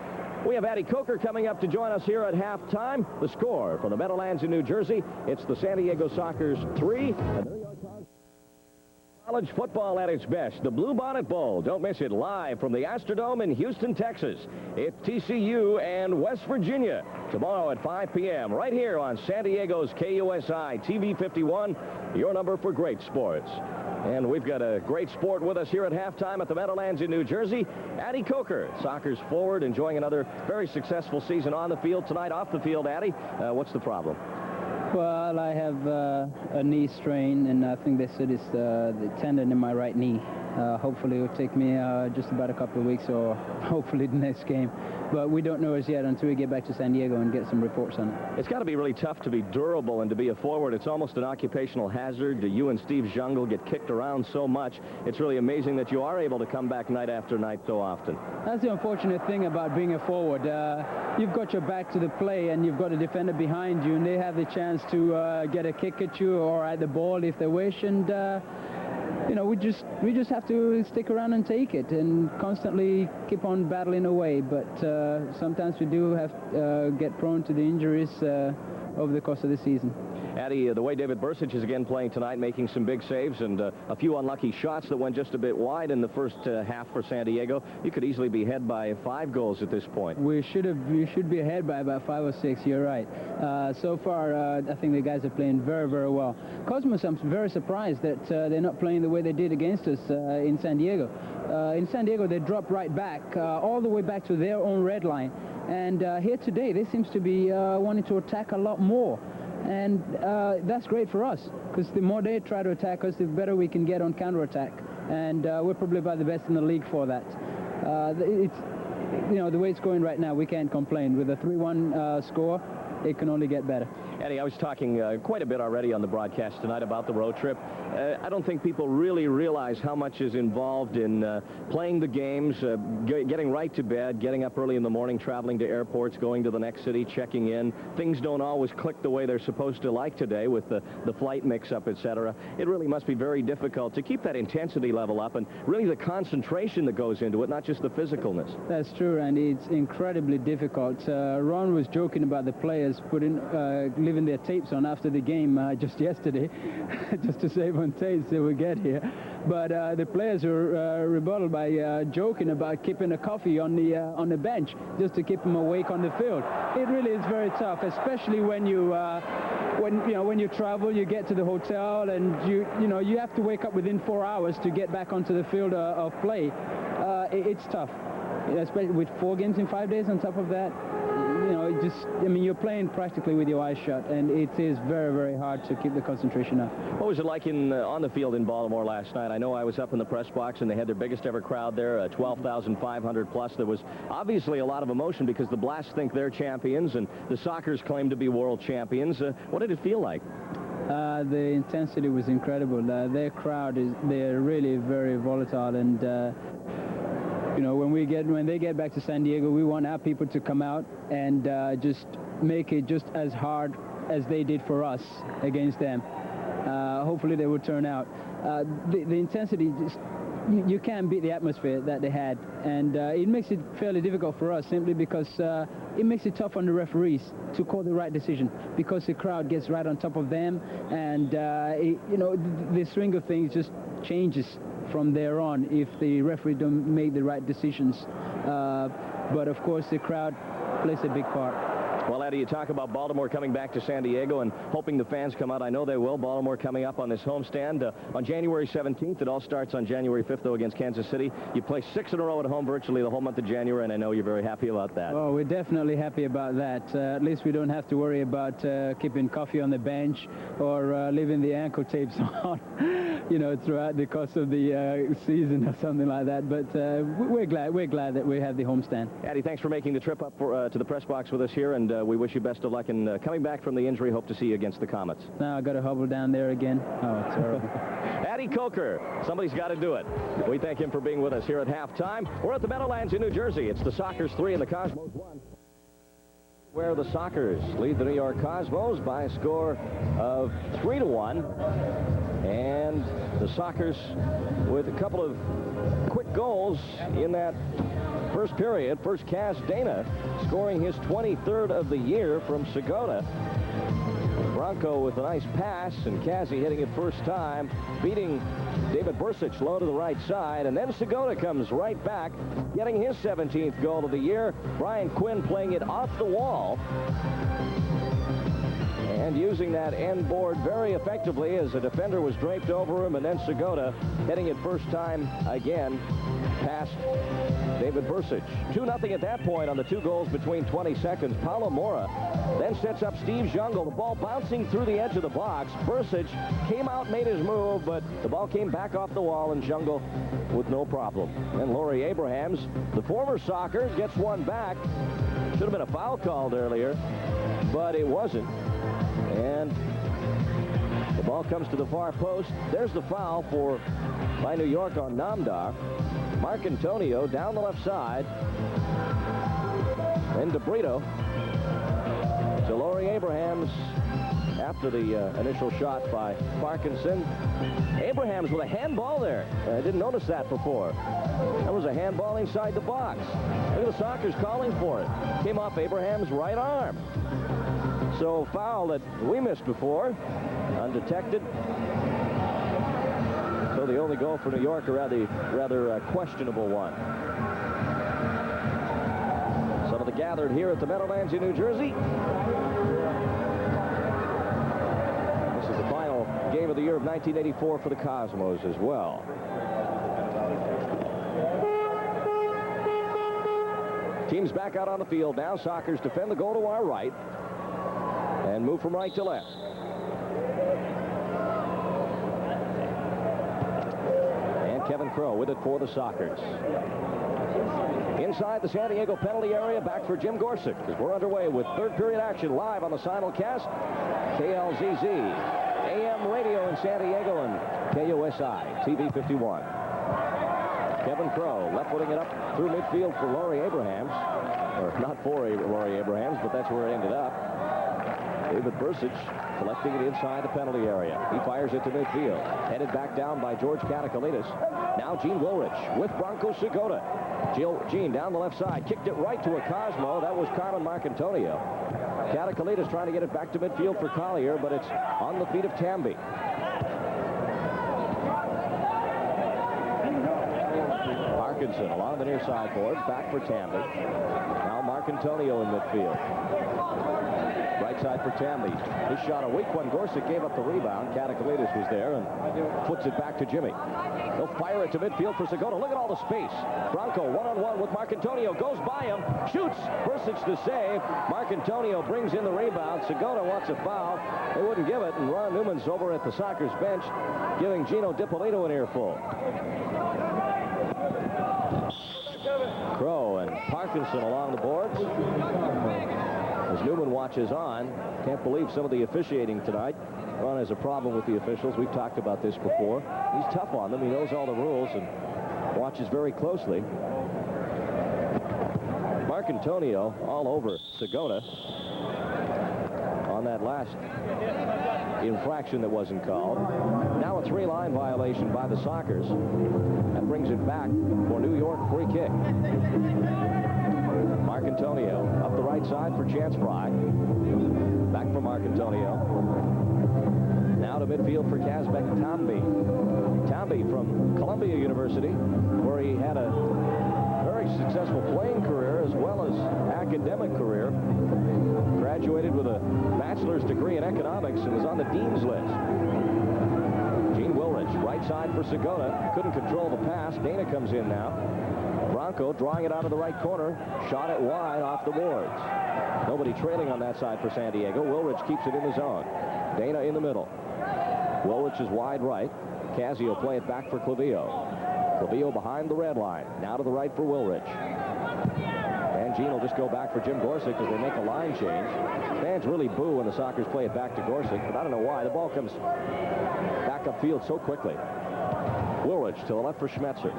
We have Addie Coker coming up to join us here at halftime. The score from the Meadowlands in New Jersey, it's the San Diego Sockers 3 and the New York Cosmos. College football at its best. The Blue Bonnet Bowl. Don't miss it, live from the Astrodome in Houston, Texas. It's TCU and West Virginia tomorrow at 5 p.m. right here on San Diego's KUSI TV 51, your number for great sports. And we've got a great sport with us here at halftime at the Meadowlands in New Jersey. Addie Coker, Sockers forward, enjoying another very successful season on the field tonight. Off the field, Addie, what's the problem? Well, I have a knee strain, and I think they said it's the tendon in my right knee. Hopefully it will take me just about a couple of weeks, or hopefully the next game. But we don't know as yet until we get back to San Diego and get some reports on it. It's got to be really tough to be durable and to be a forward. It's almost an occupational hazard. You and Steve Jungle get kicked around so much. It's really amazing that you are able to come back night after night so often. That's the unfortunate thing about being a forward. You've got your back to the play, and you've got a defender behind you, and they have the chance to get a kick at you or at the ball if they wish. And you know, we just have to stick around and take it and constantly keep on battling away. But sometimes we do have get prone to the injuries over the course of the season. Addie, the way David Bursich is again playing tonight, making some big saves and a few unlucky shots that went just a bit wide in the first half for San Diego. You could easily be ahead by 5 goals at this point. We should be ahead by about 5 or 6. You're right. So far, I think the guys are playing very, very well. Cosmos, I'm very surprised that they're not playing the way they did against us in San Diego. In San Diego, they dropped right back, all the way back to their own red line. And here today, they seems to be wanting to attack a lot more. And that's great for us, because the more they try to attack us, the better we can get on counterattack. And we're probably about the best in the league for that. It's, you know, the way it's going right now, we can't complain. With a 3-1 score, it can only get better. Eddie, I was talking quite a bit already on the broadcast tonight about the road trip. I don't think people really realize how much is involved in playing the games, getting right to bed, getting up early in the morning, traveling to airports, going to the next city, checking in. Things don't always click the way they're supposed to, like today with the flight mix-up, etc. It really must be very difficult to keep that intensity level up and really the concentration that goes into it, not just the physicalness. That's true, Randy. It's incredibly difficult. Ron was joking about the players leaving their tapes on after the game just yesterday, just to save on tapes till we get here. But the players were rebutted by joking about keeping a coffee on the bench just to keep them awake on the field. It really is very tough, especially when you travel, you get to the hotel, and you have to wake up within 4 hours to get back onto the field of play. It's tough, especially with 4 games in 5 days on top of that. You're playing practically with your eyes shut, and it is very, very hard to keep the concentration up. What was it like on the field in Baltimore last night? I know I was up in the press box, and they had their biggest ever crowd there, 12,500 plus. There was obviously a lot of emotion because the Blasts think they're champions, and the Sockers claim to be world champions. What did it feel like? The intensity was incredible. Their crowd they're really very volatile, and when they get back to San Diego, we want our people to come out and just make it just as hard as they did for us against them. Hopefully they will turn out. The intensity, you can't beat the atmosphere that they had, and it makes it fairly difficult for us simply because it makes it tough on the referees to call the right decision, because the crowd gets right on top of them, and the swing of things just changes from there on if the referee don't make the right decisions. But of course the crowd plays a big part. Well, Eddie, you talk about Baltimore coming back to San Diego and hoping the fans come out. I know they will. Baltimore coming up on this homestand on January 17th. It all starts on January 5th, though, against Kansas City. You play 6 in a row at home virtually the whole month of January, and I know you're very happy about that. Oh, we're definitely happy about that. At least we don't have to worry about keeping coffee on the bench or leaving the ankle tapes on, you know, throughout the course of the season or something like that. But we're glad that we have the homestand. Eddie, thanks for making the trip up to the press box with us here, and we wish you best of luck in coming back from the injury. Hope to see you against the Comets. Now I got to hobble down there again. Oh, it's horrible. Eddie Coker, somebody's got to do it. We thank him for being with us here at halftime. We're at the Meadowlands in New Jersey. It's the Sockers 3 and the Cosmos 1. Where the Sockers lead the New York Cosmos by a score of 3-1. And the Sockers with a couple of quick goals in that first period. First, Kaz Dana scoring his 23rd of the year from Segota. Bronco with a nice pass, and Kazzy hitting it first time, beating David Bursic low to the right side, and then Segota comes right back, getting his 17th goal of the year. Brian Quinn playing it off the wall and using that end board very effectively as a defender was draped over him, and then Segota hitting it first time again past David Bursic. 2-0 at that point on the 2 goals between 20 seconds. Paulo Mora then sets up Steve Jungle. The ball bouncing through the edge of the box. Bursic came out, made his move, but the ball came back off the wall, and Jungle with no problem. And Laurie Abrahams, the former Socker, gets one back. Should have been a foul called earlier, but it wasn't. And the ball comes to the far post. There's the foul by New York on Namdar. Mark Antonio down the left side. Then DeBrito to Laurie Abrahams after the initial shot by Parkinson. Abrahams with a handball there. I didn't notice that before. That was a handball inside the box. Look at the Sockers calling for it. Came off Abrahams' right arm. So foul that we missed before, undetected. So the only goal for New York, a rather questionable one. Some of the gathered here at the Meadowlands in New Jersey. This is the final game of the year of 1984 for the Cosmos as well. Teams back out on the field now. Sockers defend the goal to our right and move from right to left. And Kevin Crow with it for the Sockers. Inside the San Diego penalty area, back for Jim Gorsuch as we're underway with third period action live on the simulcast. KLZZ, AM radio in San Diego, and KUSI, TV 51. Kevin Crow left-footing it up through midfield for Laurie Abrahams. Or not for Laurie Abrahams, but that's where it ended up. David Bursic collecting it inside the penalty area. He fires it to midfield. Headed back down by George Katakalitis. Now Gene Wilrich with Bronco Segota. Gene down the left side. Kicked it right to a Cosmo. That was Carmen Marcantonio. Katakalitis trying to get it back to midfield for Collier, but it's on the feet of Tamby. Parkinson along the near sideboard. Back for Tamby. Now Marcantonio in midfield. Right side for Tamby. His shot a weak one. Gorsuch gave up the rebound. Katakalitis was there and flips it back to Jimmy. He'll fire it to midfield for Segota. Look at all the space. Bronco one-on-one with Marcantonio. Goes by him. Shoots. Bursic to save. Marcantonio brings in the rebound. Segota wants a foul. They wouldn't give it, and Ron Newman's over at the Sockers bench giving Gino Dippolito an earful. Crow and Parkinson along the boards. As Newman watches on, can't believe some of the officiating tonight. Ron has a problem with the officials. We've talked about this before. He's tough on them. He knows all the rules and watches very closely. Marcantonio all over Segota on that last infraction that wasn't called. Now a 3-line violation by the Sockers. That brings it back for New York free kick. Marcantonio up the right side for Chance Fry. Back for Marcantonio. Now to midfield for Kazbek Tambi. Tambi from Columbia University, where he had a very very successful playing career as well as academic career. Graduated with a bachelor's degree in economics and was on the dean's list. Gene Wilrich, right side for Segota. Couldn't control the pass. Dana comes in now. Bronco drawing it out of the right corner. Shot it wide off the boards. Nobody trailing on that side for San Diego. Wilrich keeps it in the zone. Dana in the middle. Wilrich is wide right. Casio play it back for Clavillo. Clavillo behind the red line. Now to the right for Wilrich. And Gene will just go back for Jim Gorsuch as they make a line change. Fans really boo when the Sockers play it back to Gorsuch, but I don't know why. The ball comes back upfield so quickly. Wilrich to the left for Schmetzer.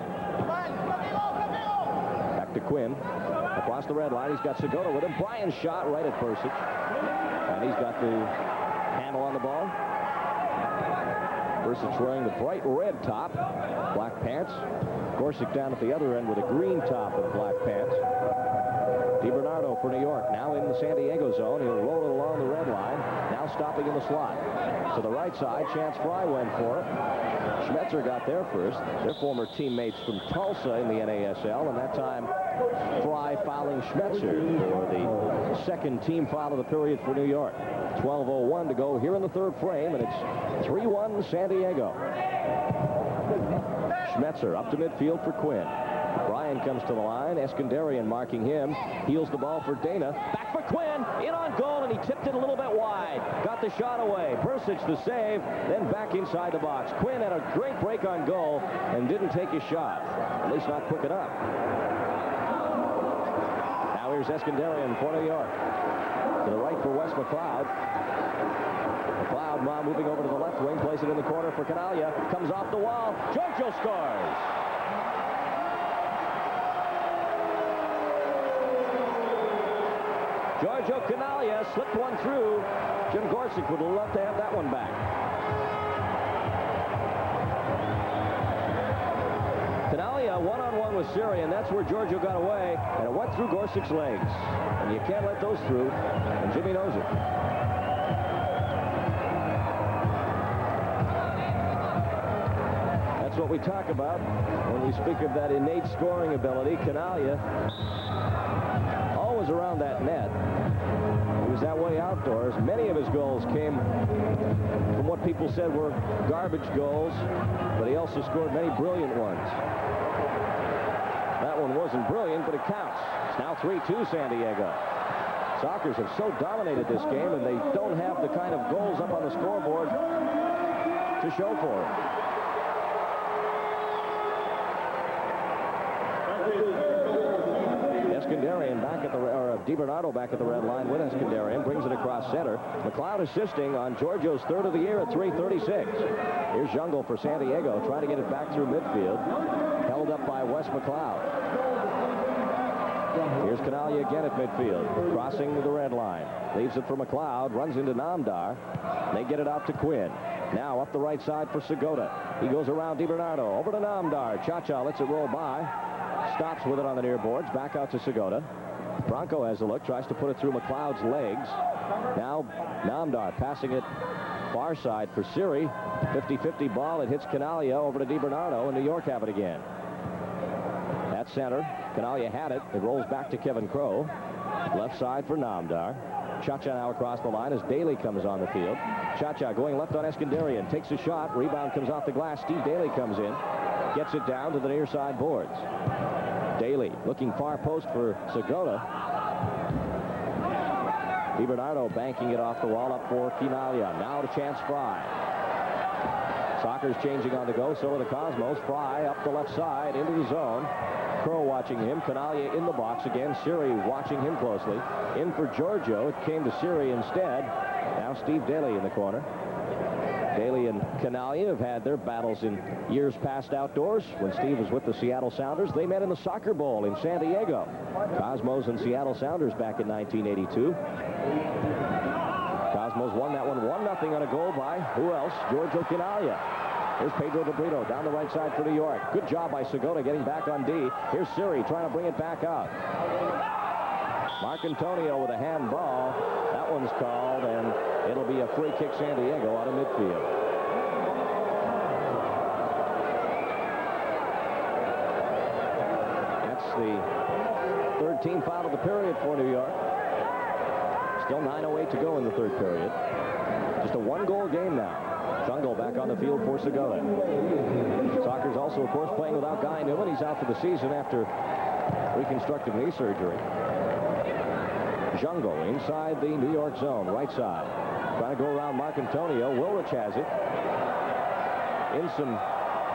Back to Quinn. Across the red line, he's got Segota with him. Bryan's shot right at Gorsuch. And he's got the handle on the ball. Gorsuch wearing the bright red top, black pants. Gorsuch down at the other end with a green top and black pants. DiBernardo for New York, now in the San Diego zone. He'll roll it along the red line, now stopping in the slot. To the right side, Chance Fry went for it. Schmetzer got there first. They're former teammates from Tulsa in the NASL, and that time Fry fouling Schmetzer for the second team foul of the period for New York. 12:01 to go here in the third frame, and it's 3-1 San Diego. Schmetzer up to midfield for Quinn. Bryan comes to the line. Eskandarian marking him. Heels the ball for Dana. Back for Quinn. In on goal, and he tipped it a little bit wide. Got the shot away. Bursic the save. Then back inside the box. Quinn had a great break on goal and didn't take his shot. At least not quick enough. Now here's Eskandarian for New York. To the right for Wes McLeod. McLeod now moving over to the left wing. Plays it in the corner for Canalia. Comes off the wall. Giorgio scores. Giorgio Canalia slipped one through. Jim Gorsuch would love to have that one back. Canalia one-on-one with Siri, and that's where Giorgio got away, and it went through Gorsuch's legs. And you can't let those through, and Jimmy knows it. That's what we talk about when we speak of that innate scoring ability. Canalia always around that net. He was that way outdoors. Many of his goals came from what people said were garbage goals, but he also scored many brilliant ones. That one wasn't brilliant, but it counts. It's now 3-2 San Diego. Sockers have so dominated this game, and they don't have the kind of goals up on the scoreboard to show for it. Eskandarian back at the, or DiBernardo back at the red line with Eskandarian, brings it across center. McLeod assisting on Giorgio's third of the year at 3:36. Here's Jungle for San Diego, trying to get it back through midfield. Held up by Wes McLeod. Here's Canalia again at midfield, crossing the red line. Leaves it for McLeod, runs into Namdar. They get it out to Quinn. Now up the right side for Segota. He goes around DiBernardo, over to Namdar. Cha-Cha lets it roll by. Stops with it on the near boards. Back out to Segota. Bronco has a look. Tries to put it through McLeod's legs. Now Namdar passing it far side for Siri. 50-50 ball. It hits Canalia over to DiBernardo, and New York have it again. At center, Canalia had it. It rolls back to Kevin Crow. Left side for Namdar. Cha-Cha now across the line as Daly comes on the field. Cha-Cha going left on Eskandarian. Takes a shot. Rebound comes off the glass. Steve Daly comes in. Gets it down to the near side boards. Daly looking far post for Segota. DiBernardo banking it off the wall up for Canalia. Now to Chance Fry. Sockers changing on the go. So are the Cosmos. Fry up the left side into the zone. Crow watching him. Canalia in the box again. Siri watching him closely. In for Giorgio. It came to Siri instead. Now Steve Daly in the corner. Daly and Canalia have had their battles in years past outdoors. When Steve was with the Seattle Sounders, they met in the Soccer Bowl in San Diego. Cosmos and Seattle Sounders back in 1982. Cosmos won that one 1-0 on a goal by, who else? Giorgio Canalia. Here's Pedro De Brito down the right side for New York. Good job by Segota getting back on D. Here's Siri trying to bring it back out. Marcantonio with a handball. That one's called, and it'll be a free kick San Diego out of midfield. That's the third team foul of the period for New York. Still 9:08 to go in the third period. Just a one-goal game now. Jungle back on the field for Segota. Sockers also, of course, playing without Guy Newman. He's out for the season after reconstructive knee surgery. Jungle inside the New York zone, right side. Trying to go around Marcantonio. Wilrich has it. In some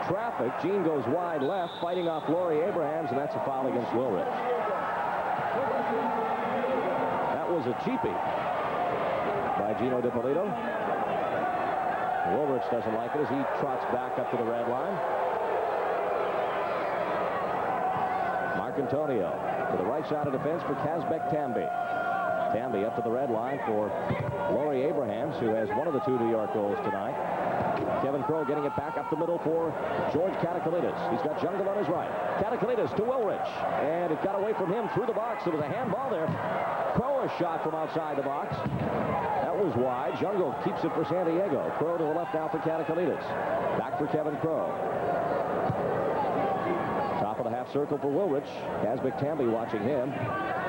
traffic, Gene goes wide left, fighting off Laurie Abrahams, and that's a foul against Wilrich. That was a cheapie by Gino DiPolito. Wilrich doesn't like it as he trots back up to the red line. Marcantonio to the right side of defense for Kazbek Tambi. Tambi up to the red line for Laurie Abrahams, who has one of the 2 New York goals tonight. Kevin Crowe getting it back up the middle for George Katakalitis. He's got Jungle on his right. Katakalitis to Wilrich, and it got away from him through the box. There was a handball there. Crowe a shot from outside the box. That was wide. Jungle keeps it for San Diego. Crowe to the left now for Katakalitis. Back for Kevin Crowe. Top of the half circle for Wilrich. Kazbek Tambi watching him.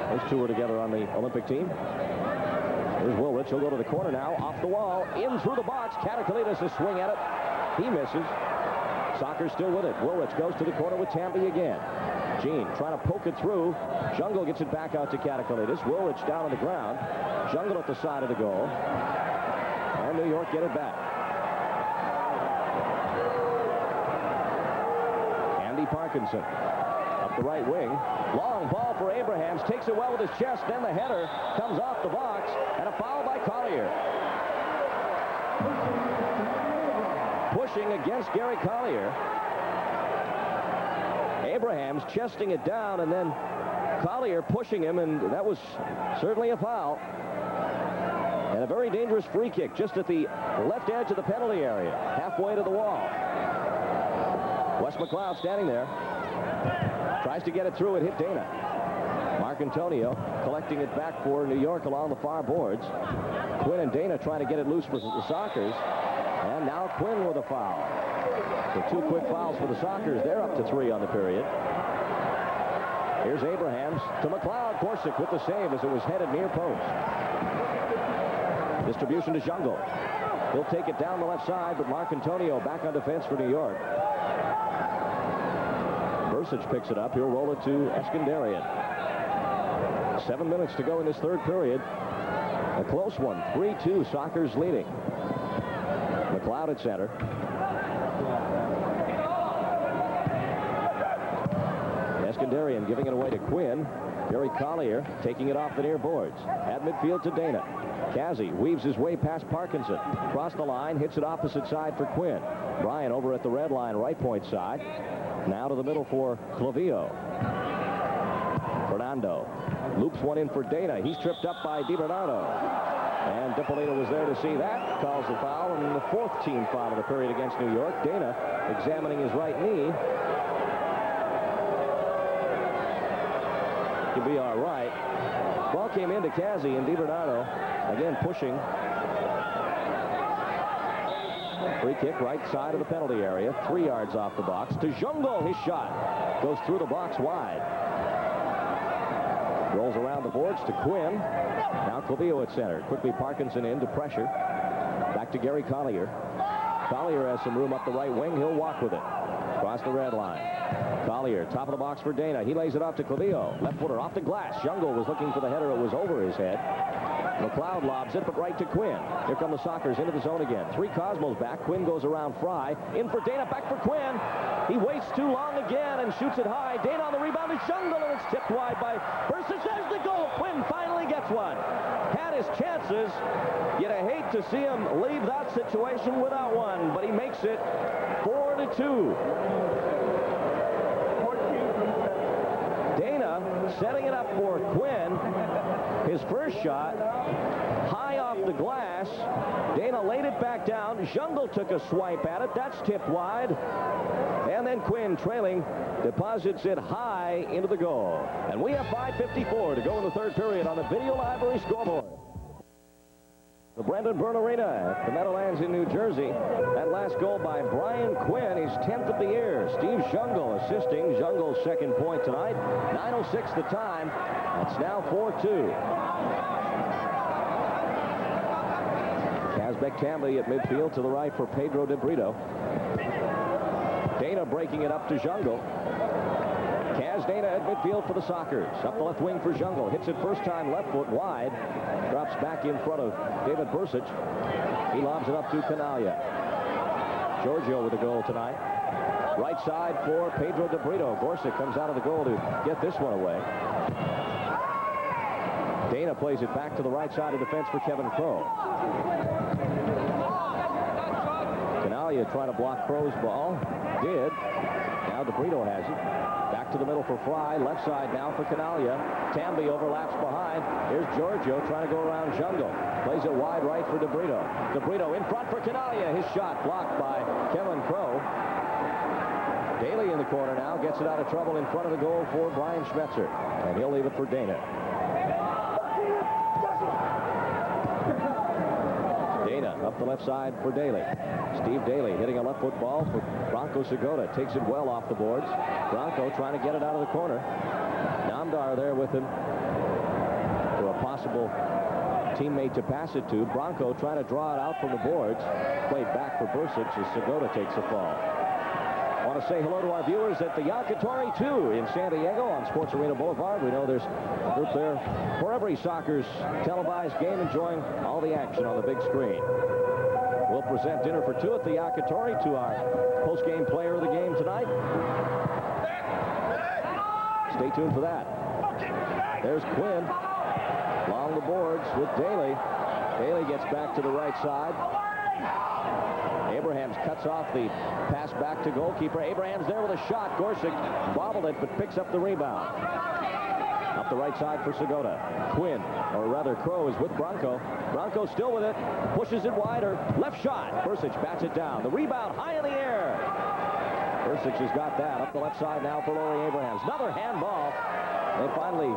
Those two are together on the Olympic team. Here's Wilrich. He'll go to the corner now. Off the wall. In through the box. Katakalitis a swing at it. He misses. Sockers still with it. Wilrich goes to the corner with Tambi again. Gene trying to poke it through. Jungle gets it back out to Katakalitis. Wilrich down on the ground. Jungle at the side of the goal. And New York get it back. Andy Parkinson up the right wing. Long ball for Abrahams. Takes it well with his chest. Then the header comes off the box. And a foul by Collier. Pushing against Gary Collier. Abrahams chesting it down, and then Collier pushing him, and that was certainly a foul. And a very dangerous free kick just at the left edge of the penalty area, halfway to the wall. Wes McLeod standing there. Tries to get it through. It hit Dana. Marcantonio collecting it back for New York along the far boards. Quinn and Dana trying to get it loose for the Sockers. And now Quinn with a foul. So 2 quick fouls for the Sockers. They're up to 3 on the period. Here's Abrahams to McLeod. Korsic with the save as it was headed near post. Distribution to Jungle. He'll take it down the left side, but Marcantonio back on defense for New York. Bursic picks it up. He'll roll it to Eskandarian. 7 minutes to go in this third period. A close one. 3-2. Sockers leading. McLeod at center. Eskandarian giving it away to Quinn. Gary Collier taking it off the near boards. At midfield to Dana. Kazi weaves his way past Parkinson. Across the line, hits it opposite side for Quinn. Bryan over at the red line, right point side. Now to the middle for Clavio. Fernando loops one in for Dana. He's tripped up by DiBernardo. And DiPolito was there to see that. Calls the foul, and the 4th team foul of the period against New York. Dana examining his right knee. He'll be all right. Ball came into Kazi, and DiBernardo again pushing. Free kick right side of the penalty area. 3 yards off the box. To Jungle, his shot goes through the box wide. Rolls around the boards to Quinn. Now Clavio at center. Quickly Parkinson in to pressure. Back to Gary Collier. Collier has some room up the right wing. He'll walk with it. Across the red line. Collier, top of the box for Dana. He lays it off to Clavio. Left footer off the glass. Jungle was looking for the header. It was over his head. McLeod lobs it, but right to Quinn. Here come the Sockers into the zone again. 3 Cosmos back. Quinn goes around Fry. In for Dana. Back for Quinn. He waits too long again and shoots it high. Dana on the rebound to Jungle, and it's tipped wide by Bursic. There's the goal. Quinn finally gets one. Had his chances. You'd hate to see him leave that situation without one, but he makes it 4-2. Dana setting it up for Quinn. His first shot, high off the glass. Dana laid it back down. Jungle took a swipe at it. That's tipped wide. And then Quinn, trailing, deposits it high into the goal. And we have 5:54 to go in the third period on the Video Library scoreboard. The Byrne Arena at the Meadowlands in New Jersey. That last goal by Brian Quinn, his 10th of the year. Steve Jungle assisting. Jungle's second point tonight. 9:06 the time. It's now 4-2. Kazbek Tambay at midfield to the right for Pedro de Brito. Dana breaking it up to Jungle. Kaz Dana at midfield for the Sockers. Up the left wing for Jungle. Hits it first time left foot wide. Drops back in front of David Bursic. He lobs it up to Canaglia. Giorgio with a goal tonight. Right side for Pedro de Brito. Gorsic comes out of the goal to get this one away. Dana plays it back to the right side of defense for Kevin Crowe. Canaglia trying to block Crowe's ball. Did. Now de Brito has it. Back to the middle for Fry. Left side now for Canaglia. Tambay overlaps behind. Here's Giorgio trying to go around Jungle. Plays it wide right for de Brito. De Brito in front for Canaglia. His shot blocked by Kevin Crowe. Daly in the corner now. Gets it out of trouble in front of the goal for Brian Schmetzer. And he'll leave it for Dana. Dana up the left side for Daly. Steve Daly hitting a left foot ball for Branko Segota. Takes it well off the boards. Branko trying to get it out of the corner. Namdar there with him for a possible teammate to pass it to. Branko trying to draw it out from the boards. Played back for Bursic as Segota takes a fall. I want to say hello to our viewers at the Yakitori 2 in San Diego on Sports Arena Boulevard. We know there's a group there for every Sockers televised game enjoying all the action on the big screen. We'll present dinner for two at the Yakitori to our post-game player of the game tonight. Stay tuned for that. There's Quinn along the boards with Daly. Daly gets back to the right side. Abrahams cuts off the pass back to goalkeeper. Abrahams there with a shot. Gorsic bobbled it, but picks up the rebound. Up the right side for Segota. Quinn, or rather Crowe, is with Branko. Branko still with it. Pushes it wider. Left shot. Bursic bats it down. The rebound high in the air. Bursic has got that. Up the left side now for Laurie Abrahams. Another handball. They finally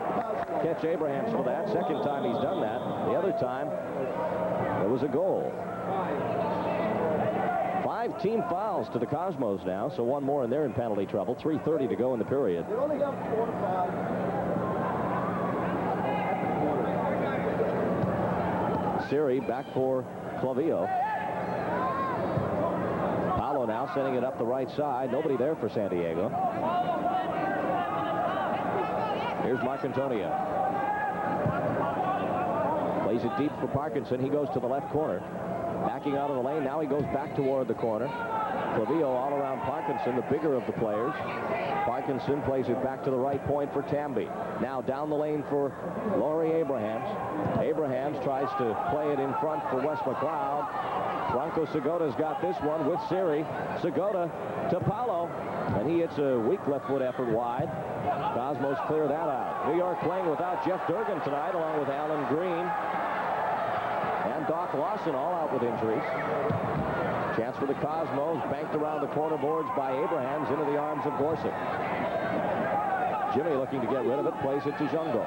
catch Abrahams for that. Second time he's done that. The other time, there was a goal. 5 team fouls to the Cosmos now, so one more and they're in penalty trouble. 3:30 to go in the period. Siri back for Clavillo. Paolo now sending it up the right side. Nobody there for San Diego. Here's Marcantonio. Plays it deep for Parkinson. He goes to the left corner. Backing out of the lane. Now he goes back toward the corner. Clavillo all around Parkinson, the bigger of the players. Parkinson plays it back to the right point for Tambay. Now down the lane for Laurie Abrahams. Abrahams tries to play it in front for Wes McLeod. Branko Segota's got this one with Siri. Segota to Paolo. And he hits a weak left foot effort wide. Cosmos clear that out. New York playing without Jeff Durgan tonight, along with Alan Green. And Doc Lawson all out with injuries. Chance for the Cosmos, banked around the corner boards by Abrahams into the arms of Gorsic. Jimmy looking to get rid of it, plays it to Jungle.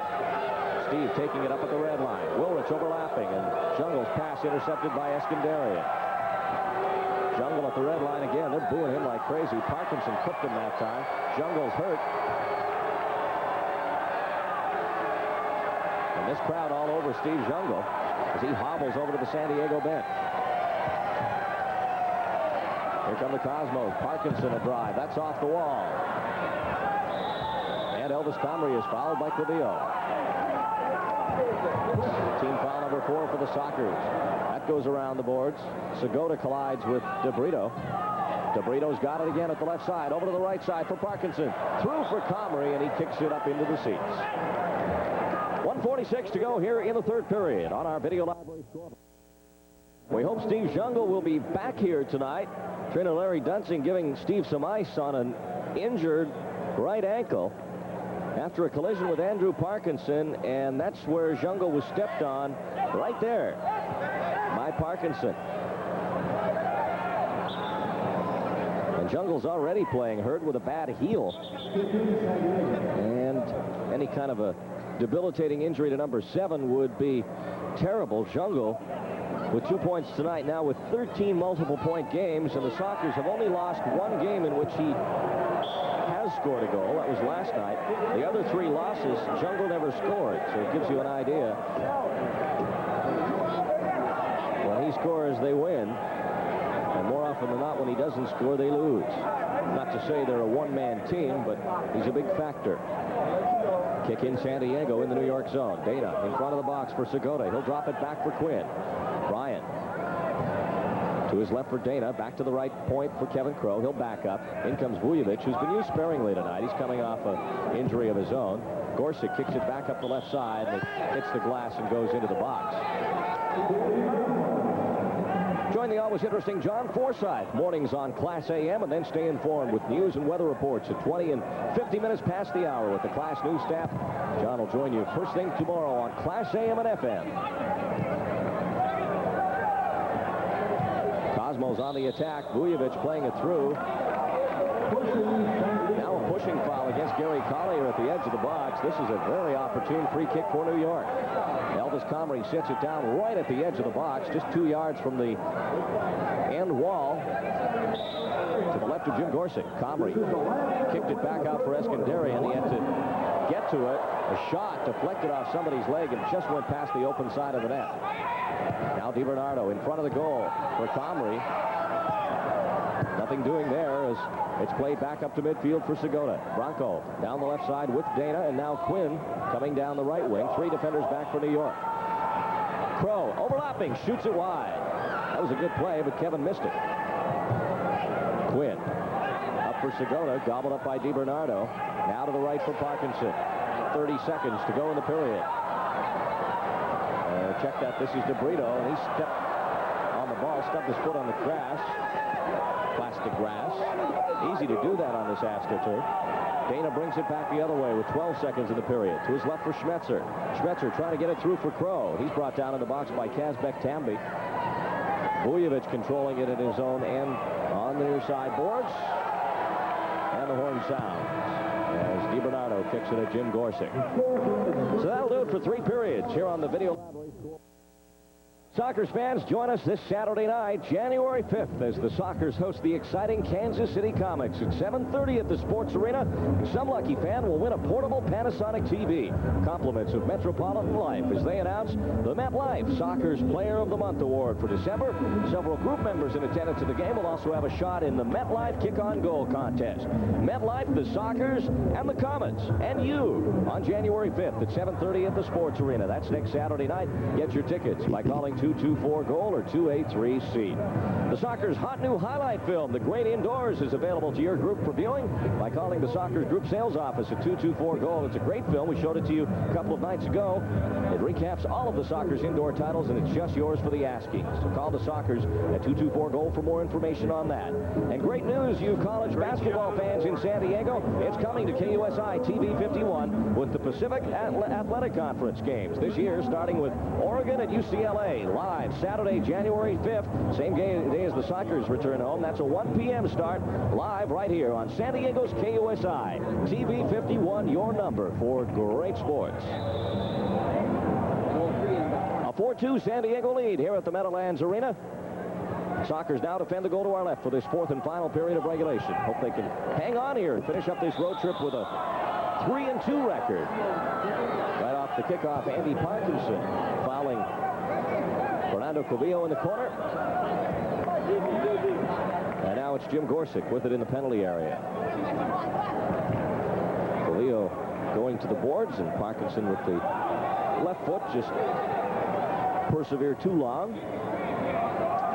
Steve taking it up at the red line. Wilrich overlapping, and Jungle's pass intercepted by Eskandarian. Jungle at the red line again. They're booing him like crazy. Parkinson cooked him that time. Jungle's hurt. And this crowd all over Steve Jungle as he hobbles over to the San Diego bench. Here come the Cosmos. Parkinson a drive. That's off the wall. And Elvis Comrie is fouled by Clavillo. Team foul number 4 for the Sockers. That goes around the boards. Segota collides with de Brito. De Brito's got it again at the left side. Over to the right side for Parkinson. Through for Comrie, and he kicks it up into the seats. 1:46 to go here in the third period on our video library score. We hope Steve Jungle will be back here tonight. Trainer Larry Dunsing giving Steve some ice on an injured right ankle after a collision with Andrew Parkinson, and that's where Jungle was stepped on right there by Parkinson. And Jungle's already playing hurt with a bad heel. And any kind of a debilitating injury to number 7 would be terrible. Jungle with 2 points tonight, now with 13 multiple-point games, and the Sockers have only lost one game in which he has scored a goal. That was last night. The other 3 losses, Jungle never scored, so it gives you an idea. When he scores, they win, and more often than not, when he doesn't score, they lose. Not to say they're a one-man team, but he's a big factor. Kick in San Diego in the New York zone. Dana in front of the box for Segota. He'll drop it back for Quinn. Bryant to his left for Dana. Back to the right point for Kevin Crow. He'll back up. In comes Vujovic, who's been used sparingly tonight. He's coming off an injury of his own. Gorsic kicks it back up the left side, and it hits the glass and goes into the box. Join the always interesting John Forsythe mornings on Class AM, and then stay informed with news and weather reports at 20 and 50 minutes past the hour with the Class News staff. John will join you first thing tomorrow on Class AM and FM. Cosmos on the attack. Vujovic playing it through. Now a pushing foul against Gary Collier at the edge of the box. This is a very opportune free kick for New York. Elvis Comrie sits it down right at the edge of the box, just 2 yards from the end wall. To the left of Jim Gorsic. Comrie kicked it back out for Eskandari, and he had to get to it. A shot deflected off somebody's leg and just went past the open side of the net. Now DiBernardo in front of the goal for Comrie. Nothing doing there as it's played back up to midfield for Segota. Bronco down the left side with Dana, and now Quinn coming down the right wing. 3 defenders back for New York. Crow overlapping, shoots it wide. That was a good play, but Kevin missed it. Quinn up for Segota, gobbled up by DiBernardo. Now to the right for Parkinson. 30 seconds to go in the period. Check that. This is DeBrito, and he stepped on the ball, stubbed his foot on the grass. Plastic grass. Easy to do that on this AstroTurf. Dana brings it back the other way with 12 seconds in the period. To his left for Schmetzer. Schmetzer trying to get it through for Crow. He's brought down in the box by Kazbek Tambi. Vujovic controlling it in his own end on the near side boards. And the horn sounds as DiBernardo kicks it at Jim Gorsic. So that'll do it for 3 periods here on the Video Lab Race Course. Sockers fans, join us this Saturday night, January 5th, as the Sockers host the exciting Kansas City Comics at 7:30 at the Sports Arena. Some lucky fan will win a portable Panasonic TV. Compliments of Metropolitan Life as they announce the MetLife Sockers Player of the Month Award for December. Several group members in attendance at the game will also have a shot in the MetLife Kick-on-Goal contest. MetLife, the Sockers, and the Comets, and you on January 5th at 7:30 at the Sports Arena. That's next Saturday night. Get your tickets by calling 224-GOAL or 283-SEAT. The Sockers' hot new highlight film, The Great Indoors, is available to your group for viewing by calling the Sockers Group Sales Office at 224-GOAL. It's a great film. We showed it to you a couple of nights ago. It recaps all of the Sockers indoor titles, and it's just yours for the asking. So call the Sockers at 224-GOAL for more information on that. And great news, you college basketball fans in San Diego. It's coming to KUSI TV 51 with the Pacific Athletic Conference games this year, starting with Oregon at UCLA. Live Saturday, January 5th, same day as the Sockers return home. That's a 1 p.m. start, live right here on San Diego's KUSI. TV 51, your number for great sports. A 4-2 San Diego lead here at the Meadowlands Arena. Sockers now defend the goal to our left for this 4th and final period of regulation. Hope they can hang on here and finish up this road trip with a 3-2 record. Right off the kickoff, Andy Parkinson fouling Fernando Covillo in the corner. And now it's Jim Gorsic with it in the penalty area. Covillo going to the boards, and Parkinson with the left foot just persevered too long.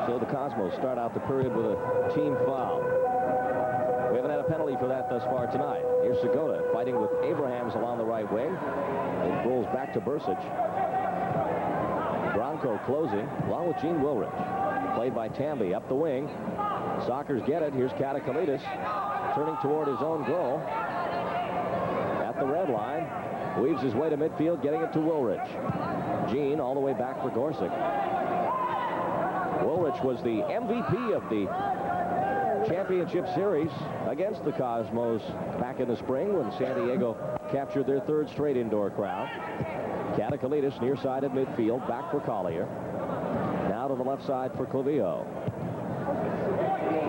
So the Cosmos start out the period with a team foul. We haven't had a penalty for that thus far tonight. Here's Segota fighting with Abrahams along the right wing. It rolls back to Bursic. Bronco closing, along with Gene Wilrich. Played by Tambi up the wing. Sockers get it. Here's Katakalitis turning toward his own goal. At the red line. Weaves his way to midfield, getting it to Wilrich. Gene all the way back for Gorsic. Wilrich was the MVP of the championship series against the Cosmos back in the spring when San Diego captured their 3rd straight indoor crowd. Katakalitis near side at midfield, back for Collier. Now to on the left side for Clavillo.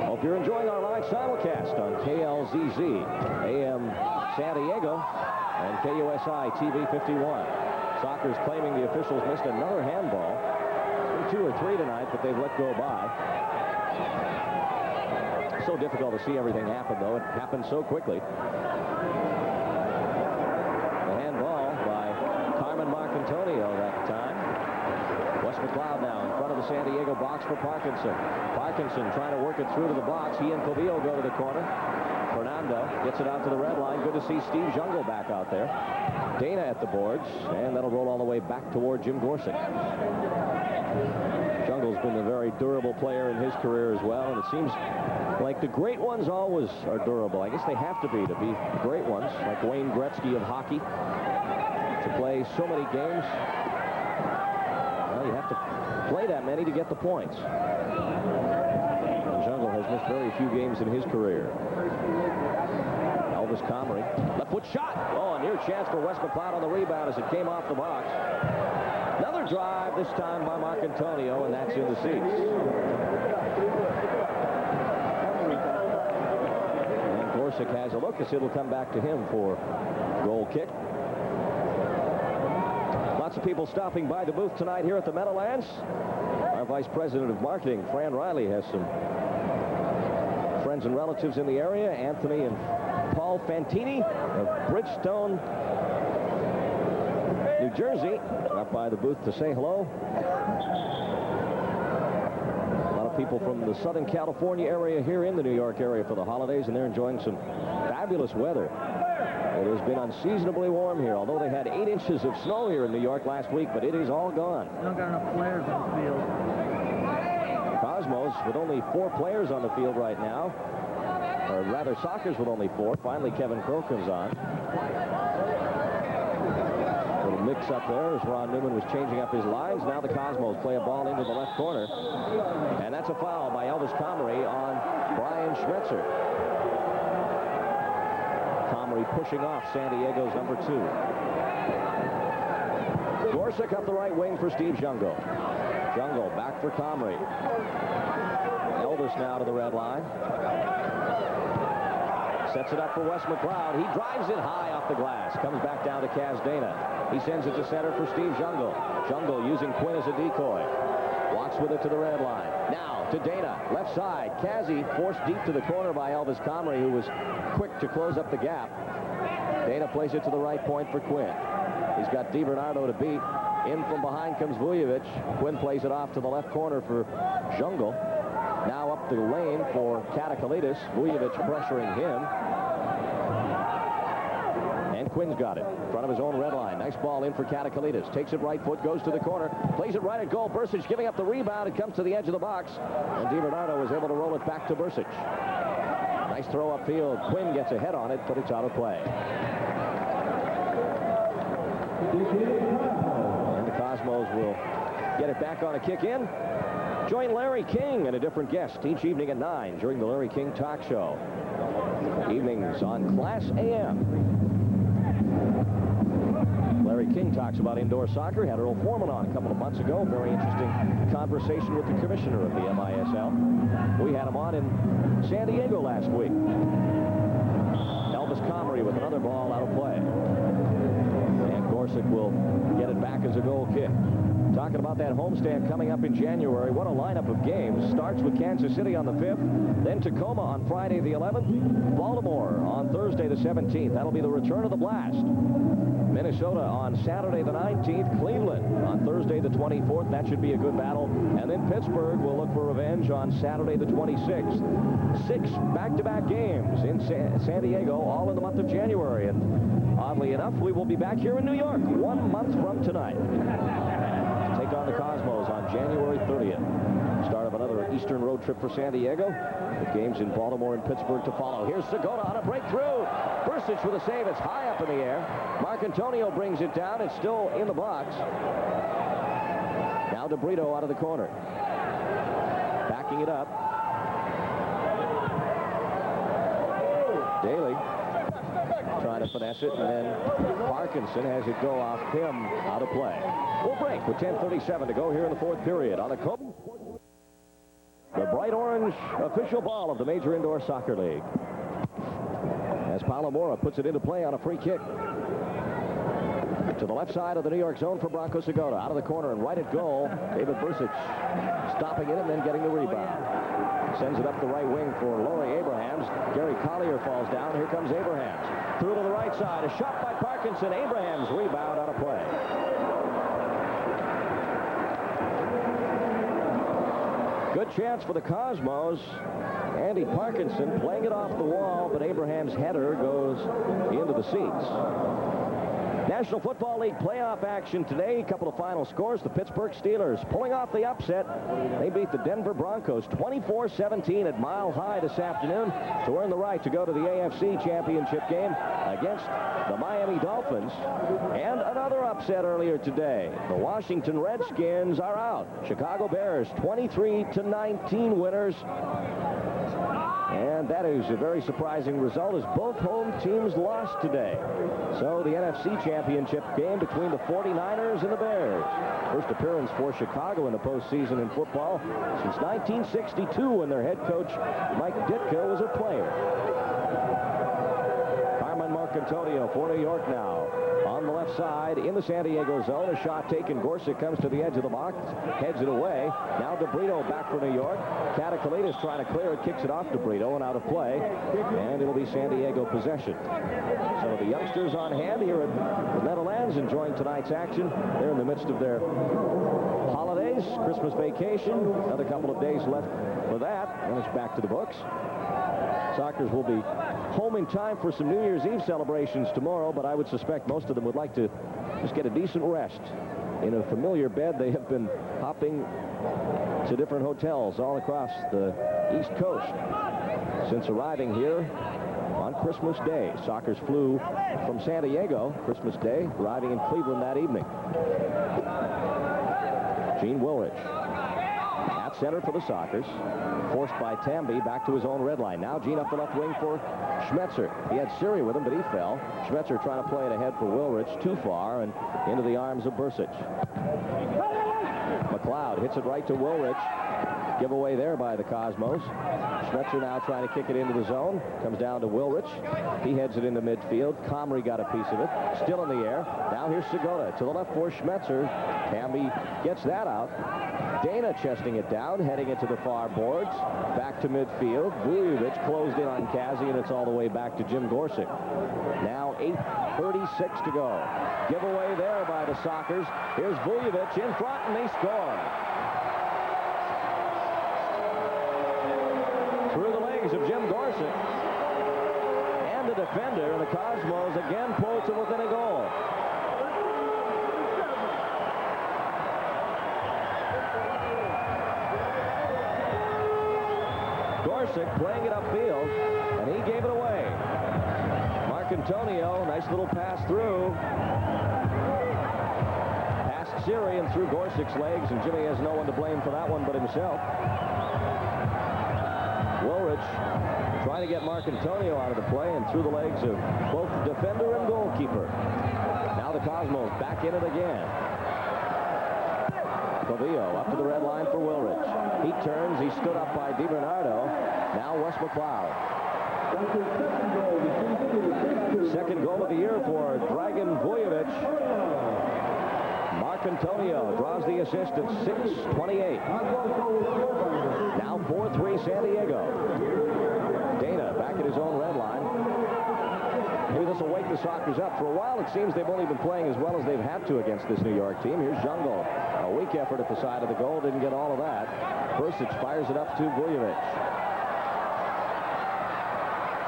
Hope you're enjoying our live simulcast on KLZZ, AM San Diego, and KUSI TV 51. Sockers claiming the officials missed another handball. It's been 2 or 3 tonight, but they've let go by. So difficult to see everything happen, though. It happened so quickly. The handball by Carmen Marcantonio that time. Wes McLeod now in front of the San Diego box for Parkinson. Parkinson trying to work it through to the box. He and Clavillo go to the corner. Fernando gets it out to the red line. Good to see Steve Jungle back out there. Dana at the boards, and that'll roll all the way back toward Jim Gorsuch. Jungle's been a very durable player in his career as well, and it seems like the great ones always are durable. I guess they have to be great ones, like Wayne Gretzky of hockey. To play so many games, well, you have to play that many to get the points. And Jungle has missed very few games in his career. Elvis Comrie, left foot shot. Oh, a near chance for Wes McLeod on the rebound as it came off the box. Another drive, this time by Marcantonio, and that's in the seats. And Gorsuch has a look as it'll come back to him for goal kick. Lots of people stopping by the booth tonight here at the Meadowlands. Our Vice President of Marketing, Fran Riley, has some friends and relatives in the area. Anthony and Paul Fantini of Bridgestone, New Jersey, up by the booth to say hello. A lot of people from the Southern California area here in the New York area for the holidays, and they're enjoying some fabulous weather. It has been unseasonably warm here, although they had 8 inches of snow here in New York last week, but it is all gone. We don't got enough players on the field. Cosmos with only 4 players on the field right now, or rather Sockers with only 4. Finally, Kevin Crow comes on. Little mix up there as Ron Newman was changing up his lines. Now the Cosmos play a ball into the left corner, and that's a foul by Elvis Comrie on Brian Schmetzer. Comrie pushing off San Diego's number 2. Gorsuch up the right wing for Steve Jungle. Jungle back for Comrie. Elvis now to the red line. Sets it up for Wes McLeod. He drives it high off the glass. Comes back down to Kaz Dana. He sends it to center for Steve Jungle. Jungle using Quinn as a decoy. Walks with it to the red line. Now to Dana. Left side. Kazzy forced deep to the corner by Elvis Comrie, who was quick to close up the gap. Dana plays it to the right point for Quinn. He's got DiBernardo to beat. In from behind comes Vujovic. Quinn plays it off to the left corner for Jungle. Now up the lane for Katakalitis. Vujovic pressuring him. And Quinn's got it in front of his own red line. Nice ball in for Katakalitis. Takes it right foot, goes to the corner, plays it right at goal. Bursic giving up the rebound. It comes to the edge of the box. And DiBernardo was able to roll it back to Bursic. Nice throw upfield. Quinn gets a head on it, but it's out of play. And the Cosmos will get it back on a kick in. Join Larry King and a different guest each evening at 9 during the Larry King Talk Show. Evenings on Class AM. Larry King talks about indoor soccer. Had Earl Foreman on a couple of months ago. Very interesting conversation with the commissioner of the MISL. We had him on in San Diego last week. Elvis Comrie with another ball out of play. And Gorsuch will get it back as a goal kick. Talking about that homestand coming up in January. What a lineup of games. Starts with Kansas City on the 5th, then Tacoma on Friday the 11th, Baltimore on Thursday the 17th. That'll be the return of the Blast. Minnesota on Saturday the 19th, Cleveland on Thursday the 24th. That should be a good battle. And then Pittsburgh will look for revenge on Saturday the 26th. 6 back-to-back games in San Diego, all in the month of January. And oddly enough, we will be back here in New York 1 month from tonight. Take on the Cosmos on January 30th. Start of another Eastern road trip for San Diego. The games in Baltimore and Pittsburgh to follow. Here's Segota on a breakthrough. Bursic with a save. It's high up in the air. Marcantonio brings it down. It's still in the box. Now DeBrito out of the corner. Backing it up. Daly trying to finesse it, and then Parkinson has it go off him out of play. We'll break with 10:37 to go here in the fourth period on the Coben Sports. The bright orange official ball of the Major Indoor Soccer League. As Palomora puts it into play on a free kick. To the left side of the New York zone for Bronco Segota. Out of the corner and right at goal. David Bursic stopping it and then getting the rebound. Sends it up the right wing for Laurie Abrahams. Gary Collier falls down. Here comes Abrahams. Through to the right side. A shot by Parkinson. Abrahams rebound out of play. Good chance for the Cosmos. Andy Parkinson playing it off the wall, but Abraham's header goes into the seats. National Football League playoff action today. A couple of final scores. The Pittsburgh Steelers pulling off the upset. They beat the Denver Broncos 24-17 at Mile High this afternoon to earn the right to go to the AFC Championship game against the Miami Dolphins. And another upset earlier today. The Washington Redskins are out. Chicago Bears 23-19 winners. And that is a very surprising result as both home teams lost today. So the NFC Championship game between the 49ers and the Bears. First appearance for Chicago in the postseason in football since 1962 when their head coach Mike Ditka was a player. Carmen Marcantonio for New York now. On the left side in the San Diego zone. A shot taken. Gorsuch comes to the edge of the box. Heads it away. Now DeBrito back for New York. Catacolitas trying to clear it. Kicks it off DeBrito and out of play. And it'll be San Diego possession. So the youngsters on hand here at the Meadowlands enjoying tonight's action. They're in the midst of their holidays. Christmas vacation. Another couple of days left for that. And it's back to the books. Sockers will be home in time for some New Year's Eve celebrations tomorrow, but I would suspect most of them would like to just get a decent rest. In a familiar bed, they have been hopping to different hotels all across the East Coast since arriving here on Christmas Day. Sockers flew from San Diego Christmas Day, arriving in Cleveland that evening. Gene Woolridge. Center for the Sockers. Forced by Tamby back to his own red line. Now Gene up the left wing for Schmetzer. He had Siri with him, but he fell. Schmetzer trying to play it ahead for Wilrich. Too far and into the arms of Bursic. McLeod hits it right to Wilrich. Giveaway there by the Cosmos. Schmetzer now trying to kick it into the zone. Comes down to Wilrich. He heads it into midfield. Comrie got a piece of it. Still in the air. Now here's Segota to the left for Schmetzer. Tamby gets that out. Dana chesting it down, heading it to the far boards. Back to midfield. Vujovic closed in on Kazi, and it's all the way back to Jim Gorsuch. Now 8:36 to go. Giveaway there by the Sockers. Here's Vujovic in front, and they score. Through the legs of Jim Gorsuch. And the defender, and the Cosmos again pulls him within a goal. Gorsuch playing it upfield, and he gave it away. Marcantonio, nice little pass through. Past Siri and through Gorsuch's legs, and Jimmy has no one to blame for that one but himself. Woolrich trying to get Marcantonio out of the play and through the legs of both defender and goalkeeper. Now the Cosmos back in it again. Pavio up to the red line for Wilrich. He turns. He stood up by DiBernardo. Now Wes McLeod. Second goal of the year for Dragan Vujovic. Marcantonio draws the assist at 6:28. Now 4-3 San Diego. Dana back at his own red line. Maybe this will wake the Sockers up. For a while, it seems they've only been playing as well as they've had to against this New York team. Here's Jungle. A weak effort at the side of the goal. Didn't get all of that. Bursic fires it up to Vujovic.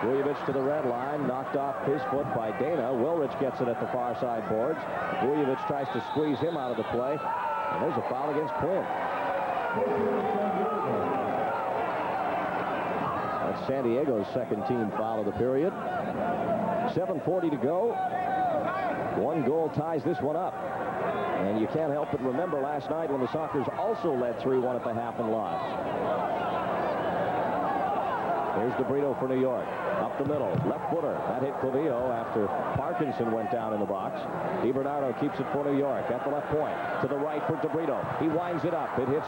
Vujovic to the red line. Knocked off his foot by Dana. Wilrich gets it at the far side boards. Vujovic tries to squeeze him out of the play. And there's a foul against Quinn. That's San Diego's second team foul of the period. 7:40 to go. One goal ties this one up. And you can't help but remember last night when the Sockers also led 3-1 at the half and lost. Here's DeBrito for New York. Up the middle, left footer. That hit Clavillo after Parkinson went down in the box. DiBernardo keeps it for New York at the left point. To the right for DeBrito. He winds it up. It hits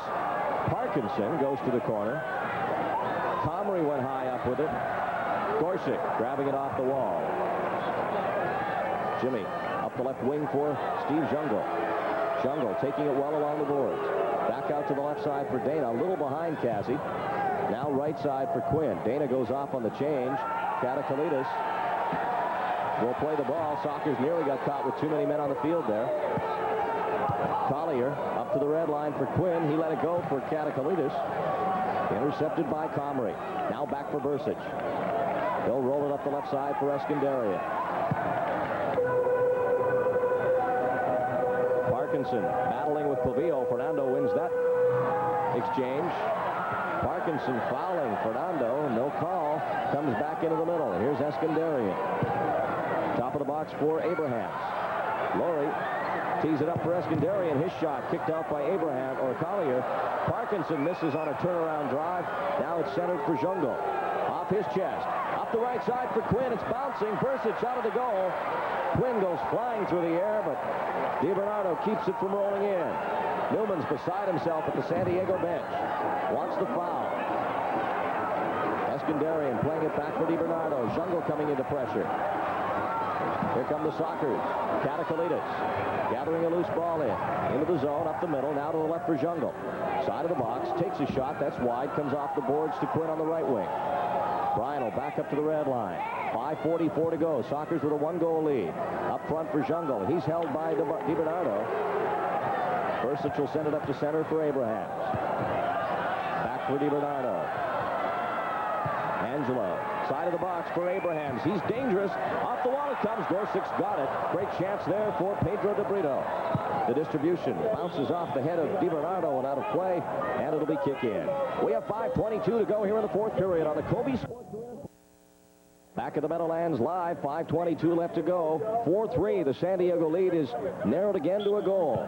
Parkinson, goes to the corner. Comrie went high up with it. Gorsuch grabbing it off the wall. Jimmy up the left wing for Steve Jungle. Jungle taking it well along the boards. Back out to the left side for Dana, a little behind Cassie. Now right side for Quinn. Dana goes off on the change. Katakalitis will play the ball. Sockers nearly got caught with too many men on the field there. Collier up to the red line for Quinn. He let it go for Katakalitis. Intercepted by Comrie. Now back for Bursic. He'll roll it up the left side for Escandarian. Parkinson battling with Clavillo. Fernando wins that exchange. Parkinson fouling Fernando. No call. Comes back into the middle. Here's Escandarian. Top of the box for Abrahams. Laurie tees it up for Escandarian. His shot kicked out by Abraham or Collier. Parkinson misses on a turnaround drive. Now it's centered for Jungle. Off his chest. Up the right side for Quinn. It's bouncing. Bursic out of the goal. Quinn goes flying through the air, but DiBernardo keeps it from rolling in. Newman's beside himself at the San Diego bench. Wants the foul. Escandarian playing it back for DiBernardo. Jungle coming into pressure. Here come the Sockers. Katakalitis gathering a loose ball in. Into the zone, up the middle. Now to the left for Jungle. Side of the box. Takes a shot. That's wide. Comes off the boards to Quinn on the right wing. Bryan will back up to the red line. 5:44 to go. Sockers with a one-goal lead. Up front for Jungle. He's held by DiBernardo. Bursic will send it up to center for Abrahams. Back for DiBernardo. Angelo. Side of the box for Abrahams. He's dangerous. Off the wall it comes. Gorsic's got it. Great chance there for Pedro DeBrito. The distribution bounces off the head of DiBernardo and out of play, and it'll be kick in. We have 5:22 to go here in the fourth period on the Kobe Sports Arena. Back at the Meadowlands live, 5:22 left to go. 4-3. The San Diego lead is narrowed again to a goal.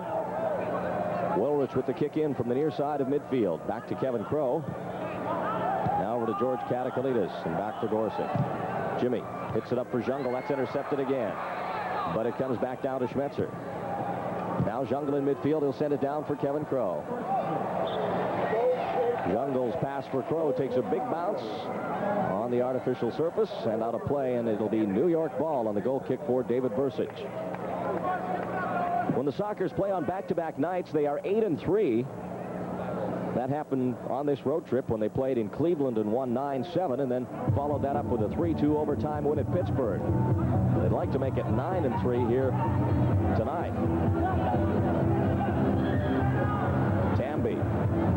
Wilrich with the kick in from the near side of midfield. Back to Kevin Crow. Now over to George Katakalitis and back for Gorsuch. Jimmy hits it up for Jungle. That's intercepted again. But it comes back down to Schmetzer. Now Jungle in midfield. He'll send it down for Kevin Crow. Jungle's pass for Crow takes a big bounce on the artificial surface and out of play, and it'll be New York ball on the goal kick for David Bursic. When the Sockers play on back-to-back nights, they are 8-3. That happened on this road trip when they played in Cleveland and won 9-7, and then followed that up with a 3-2 overtime win at Pittsburgh. They'd like to make it 9-3 here tonight. Tamby,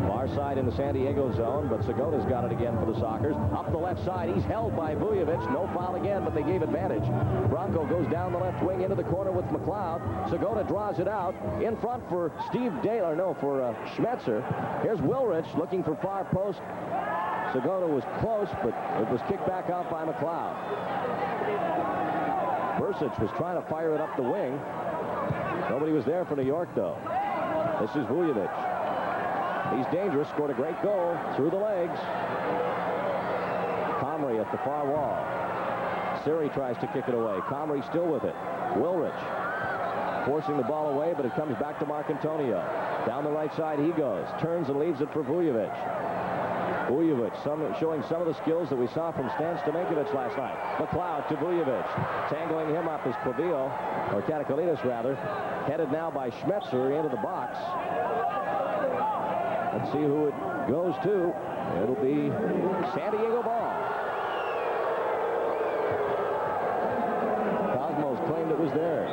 far side in the San Diego zone, but Segoda's got it again for the Sockers. Up the left side, he's held by Vujovic. No foul again, but they gave advantage. Bronco goes down the left wing into the corner with McLeod. Segoda draws it out. In front for Schmetzer. Here's Wilrich looking for far post. Segoda was close, but it was kicked back out by McLeod. Bursic was trying to fire it up the wing. Nobody was there for New York, though. This is Vujovic. He's dangerous. Scored a great goal through the legs. Comrie at the far wall. Siri tries to kick it away. Comrie still with it. Wilrich forcing the ball away, but it comes back to Marcantonio. Down the right side he goes. Turns and leaves it for Vujovic. Vujovic showing some of the skills that we saw from Stan Stamenkovic last night. McLeod to Vujovic. Tangling him up is Clavillo, or Katakalitis rather. Headed now by Schmetzer into the box. Let's see who it goes to. It'll be San Diego ball. Cosmos claimed it was theirs.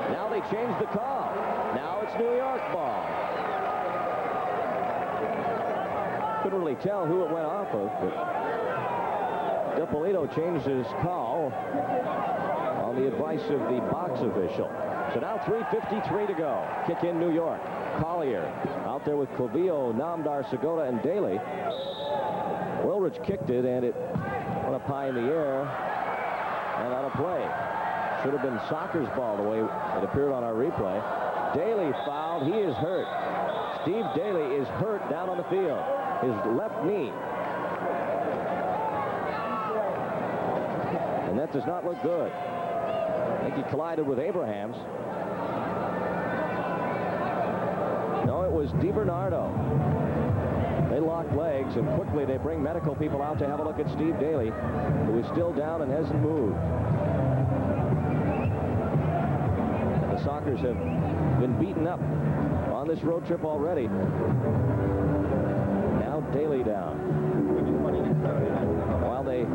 Now they changed the call. Now it's New York ball. Couldn't really tell who it went off of, but DiPolito changed his call on the advice of the box official. So now 3:53 to go. Kick in New York. Collier out there with Clavillo, Namdar, Segoda, and Daly. Wilrich kicked it, and it went up high in the air and out of play. Should have been Soccer's ball the way it appeared on our replay. Daly fouled. He is hurt. Steve Daly is hurt down on the field. His left knee. And that does not look good. I think he collided with Abrahams. No, it was DiBernardo. They locked legs, and quickly they bring medical people out to have a look at Steve Daly, who is still down and hasn't moved. And the Sockers have been beaten up on this road trip already. Now Daly down. While they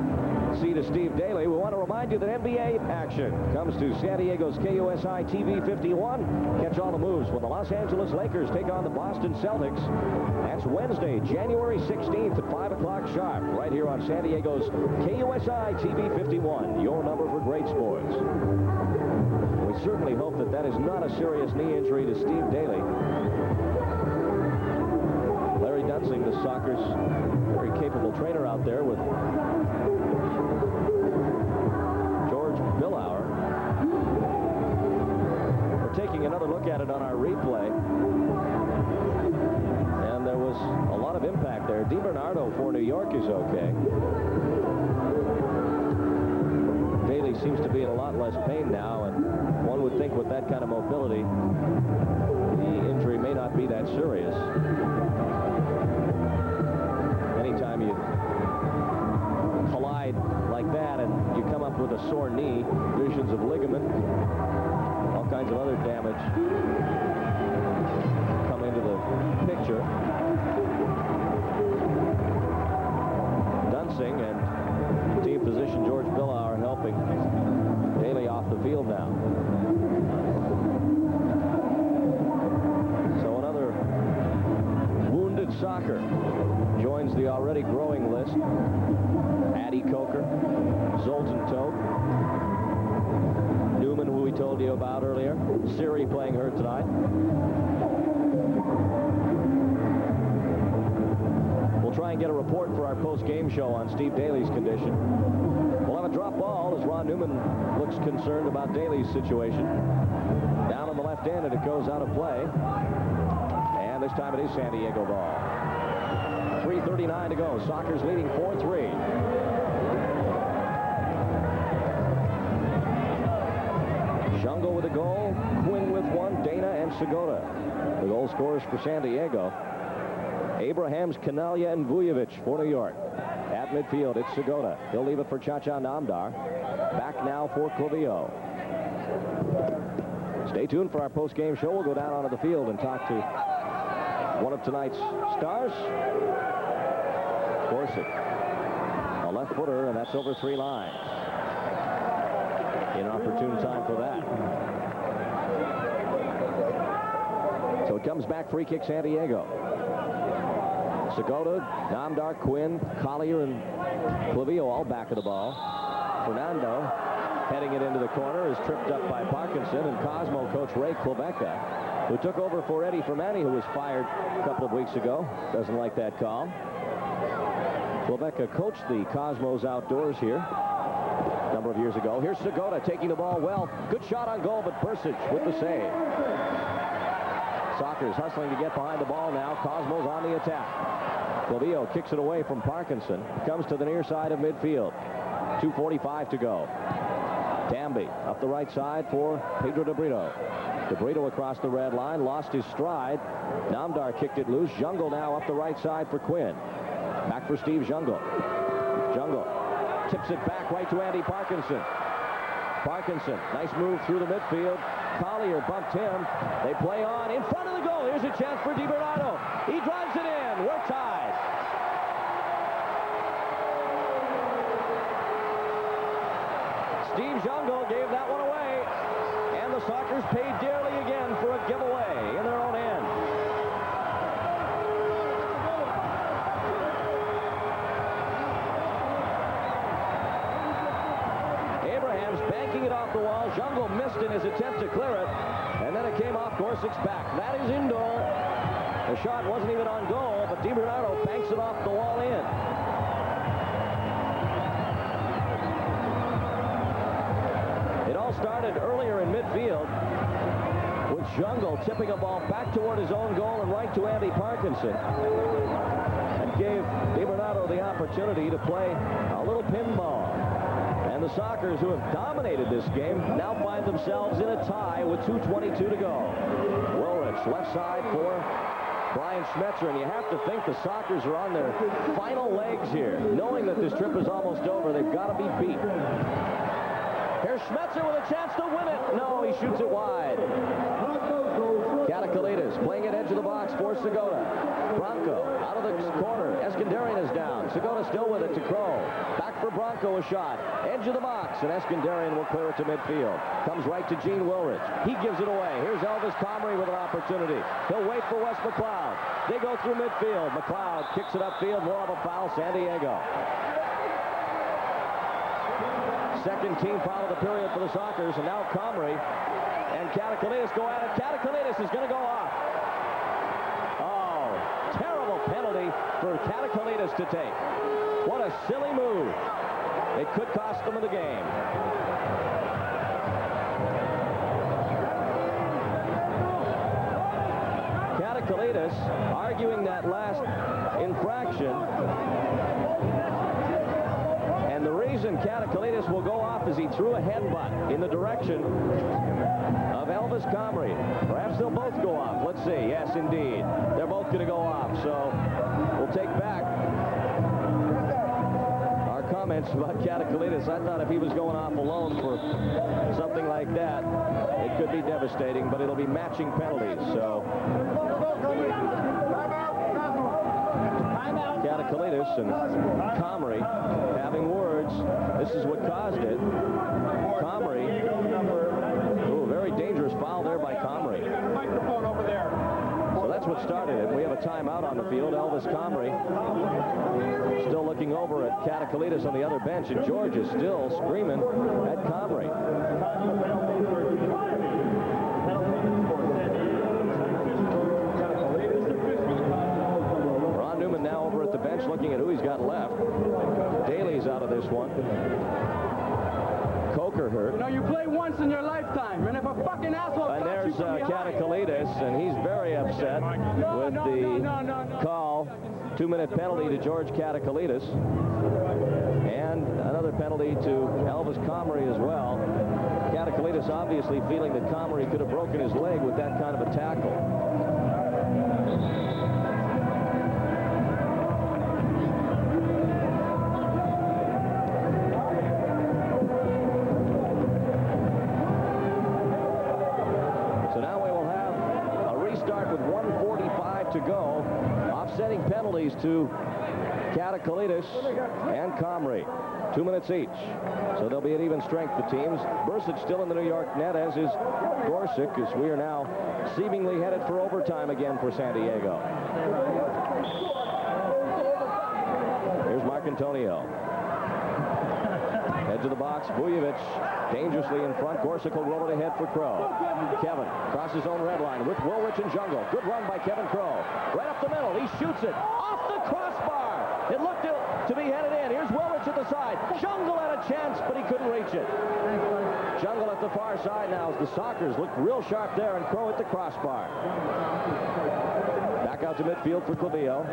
see to Steve Daly, we want to remind you that NBA action comes to San Diego's KUSI TV 51. Catch all the moves when the Los Angeles Lakers take on the Boston Celtics. That's Wednesday, January 16th at 5 o'clock sharp, right here on San Diego's KUSI TV 51, your number for great sports. We certainly hope that that is not a serious knee injury to Steve Daly. Larry Dunsing, the Sockers' very capable trainer out there with George Billauer. We're taking another look at it on our replay. And there was a lot of impact there. DiBernardo for New York is okay. Daly seems to be in a lot less pain now, and one would think with that kind of mobility, the injury may not be that serious. Anytime you collide like that and you come up with a sore knee, visions of ligament, all kinds of other damage come into the picture. Dunsing and team physician George Billauer helping Daly off the field now. So another wounded Socker joins the already growing list. Addy Coker, Zoltan Toth, Newman, who we told you about earlier, Siri playing hurt tonight. We'll try and get a report for our post-game show on Steve Daly's condition. We'll have a drop ball as Ron Newman looks concerned about Daly's situation. Down on the left end, and it goes out of play. And this time it is San Diego ball. 3:39 to go. Sockers leading 4-3. Jungle with a goal. Quinn with one. Dana and Segota, the goal scorers for San Diego. Abrahams, Kanalya, and Vujovic for New York. At midfield, it's Segota. He'll leave it for Cha-Cha Namdar. Back now for Clavillo. Stay tuned for our post-game show. We'll go down onto the field and talk to one of tonight's stars. Corsic, a left footer, and that's over 3 lines. Inopportune time for that. So it comes back, free kick San Diego. Segota, Namdar, Quinn, Collier, and Clavillo all back of the ball. Fernando heading it into the corner is tripped up by Parkinson, and Cosmo coach Ray Klevecka, who took over for Eddie Fermani, who was fired a couple of weeks ago, doesn't like that call. Klevecka coached the Cosmos outdoors here a number of years ago. Here's Segota taking the ball well. Good shot on goal, but Persic with the save. Sockers hustling to get behind the ball now. Cosmos on the attack. Clavillo kicks it away from Parkinson. Comes to the near side of midfield. 2:45 to go. Tamby up the right side for Pedro De Brito. De Brito across the red line, lost his stride. Namdar kicked it loose. Jungle now up the right side for Quinn. Back for Steve Jungle. Jungle tips it back right to Andy Parkinson. Parkinson, nice move through the midfield. Collier bumped him. They play on in front of the goal. Here's a chance for DiBernardo. He drives it in. We're tied. Steve Jungle gave that one away. And the Sockers paid dearly again for a giveaway in their own end. Abrahams banking it off the wall. Jungle missed in his attempt to clear it. And then it came off Gorsic's back. That is in goal. The shot wasn't even on goal, but DiBernardo banks it off the wall in. It all started earlier in midfield with Jungle tipping a ball back toward his own goal and right to Andy Parkinson. And gave DiBernardo the opportunity to play a little pinball. And the Sockers, who have dominated this game, now find themselves in a tie with 2:22 to go. Woolrich, left side for Brian Schmetzer, and you have to think the Sockers are on their final legs here. Knowing that this trip is almost over, they've got to be beat. Here's Schmetzer with a chance to win it. No, he shoots it wide. Katakalitis playing it edge of the box for Segota. Bronco out of the corner. Eskandarian is down. Segota still with it to Crow. Back for Bronco, a shot. Edge of the box, and Eskandarian will clear it to midfield. Comes right to Gene Woolrich. He gives it away. Here's Elvis Comrie with an opportunity. He'll wait for Wes McLeod. They go through midfield. McLeod kicks it upfield. More of a foul, San Diego. Second team foul of the period for the Sockers, and now Comrie and Katakalitis go at it. Katakalitis is going to go off. Oh, terrible penalty for Katakalitis to take. What a silly move. It could cost them the game. Katakalitis arguing that last infraction. And the reason Katakalitis will go off is he threw a headbutt in the direction of Elvis Comrie. Perhaps they'll both go off. Let's see. Yes, indeed. They're both going to go off. So we'll take back our comments about Katakalitis. I thought if he was going off alone for something like that, it could be devastating, but it'll be matching penalties. So Katakalitis and Comrie having words. This is what caused it. Comrie, ooh, very dangerous foul there by Comrie. So that's what started it. We have a timeout on the field. Elvis Comrie still looking over at Katakalitis on the other bench, and George is still screaming at Comrie. Now over at the bench looking at who he's got left. Daly's out of this one. Coker hurt. You know, you play once in your lifetime, and if a fucking asshole... And there's Katakalitis, and he's very upset with the call. 2-minute penalty to George Katakalitis. And another penalty to Elvis Comrie as well. Katakalitis obviously feeling that Comrie could have broken his leg with that kind of a tackle. To go, offsetting penalties to Katakalitis and Comrie. 2 minutes each. So they'll be at even strength, the teams. Bursic still in the New York net, as is Gorsic, as we are now seemingly headed for overtime again for San Diego. Here's Marcantonio. Edge of the box, Vujovic dangerously in front. Gorsic will roll it ahead for Crow. Kevin crosses his own red line with Woolrich and Jungle. Good run by Kevin Crow. Right up the middle. He shoots it off the crossbar. It looked to be headed in. Here's Woolrich at the side. Jungle had a chance, but he couldn't reach it. Jungle at the far side now as the Sockers looked real sharp there, and Crow at the crossbar. Back out to midfield for Clavillo.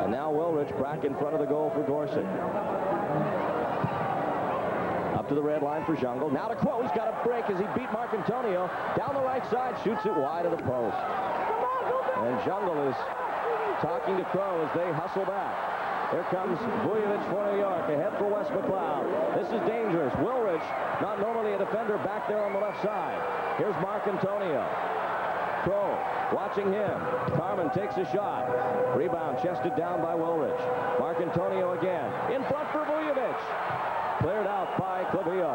And now Woolrich back in front of the goal for Gorsic. To the red line for Jungle. Now to Crow. He's got a break as he beat Marcantonio. Down the right side, shoots it wide of the post. And Jungle is talking to Crow as they hustle back. Here comes Vujovic for New York. Ahead for Wes McLeod. This is dangerous. Woolrich, not normally a defender, back there on the left side. Here's Marcantonio. Crow watching him. Carmen takes a shot. Rebound chested down by Woolrich. Marcantonio again. In front for Vujovic. Cleared out by Clavillo.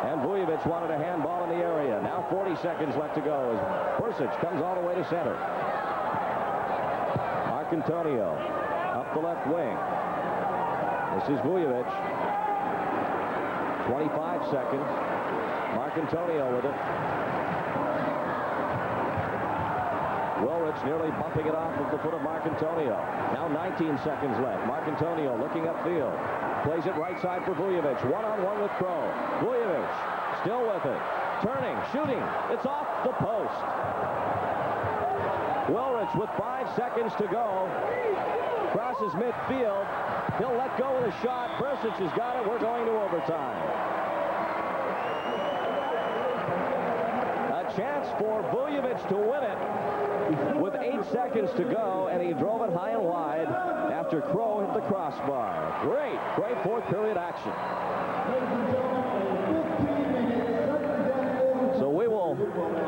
And Vujovic wanted a handball in the area. Now 40 seconds left to go as Bursic comes all the way to center. Marcantonio up the left wing. This is Vujovic. 25 seconds. Marcantonio with it. Woolrich nearly bumping it off of the foot of Marcantonio. Now 19 seconds left. Marcantonio looking upfield. Plays it right side for Vujovic. One-on-one with Crow. Vujovic still with it. Turning, shooting. It's off the post. Woolrich with 5 seconds to go. Crosses midfield. He'll let go with a shot. Bursic has got it. We're going to overtime. chance for Vujovic to win it with 8 seconds to go, and he drove it high and wide after Crow hit the crossbar. Great fourth period action. So we will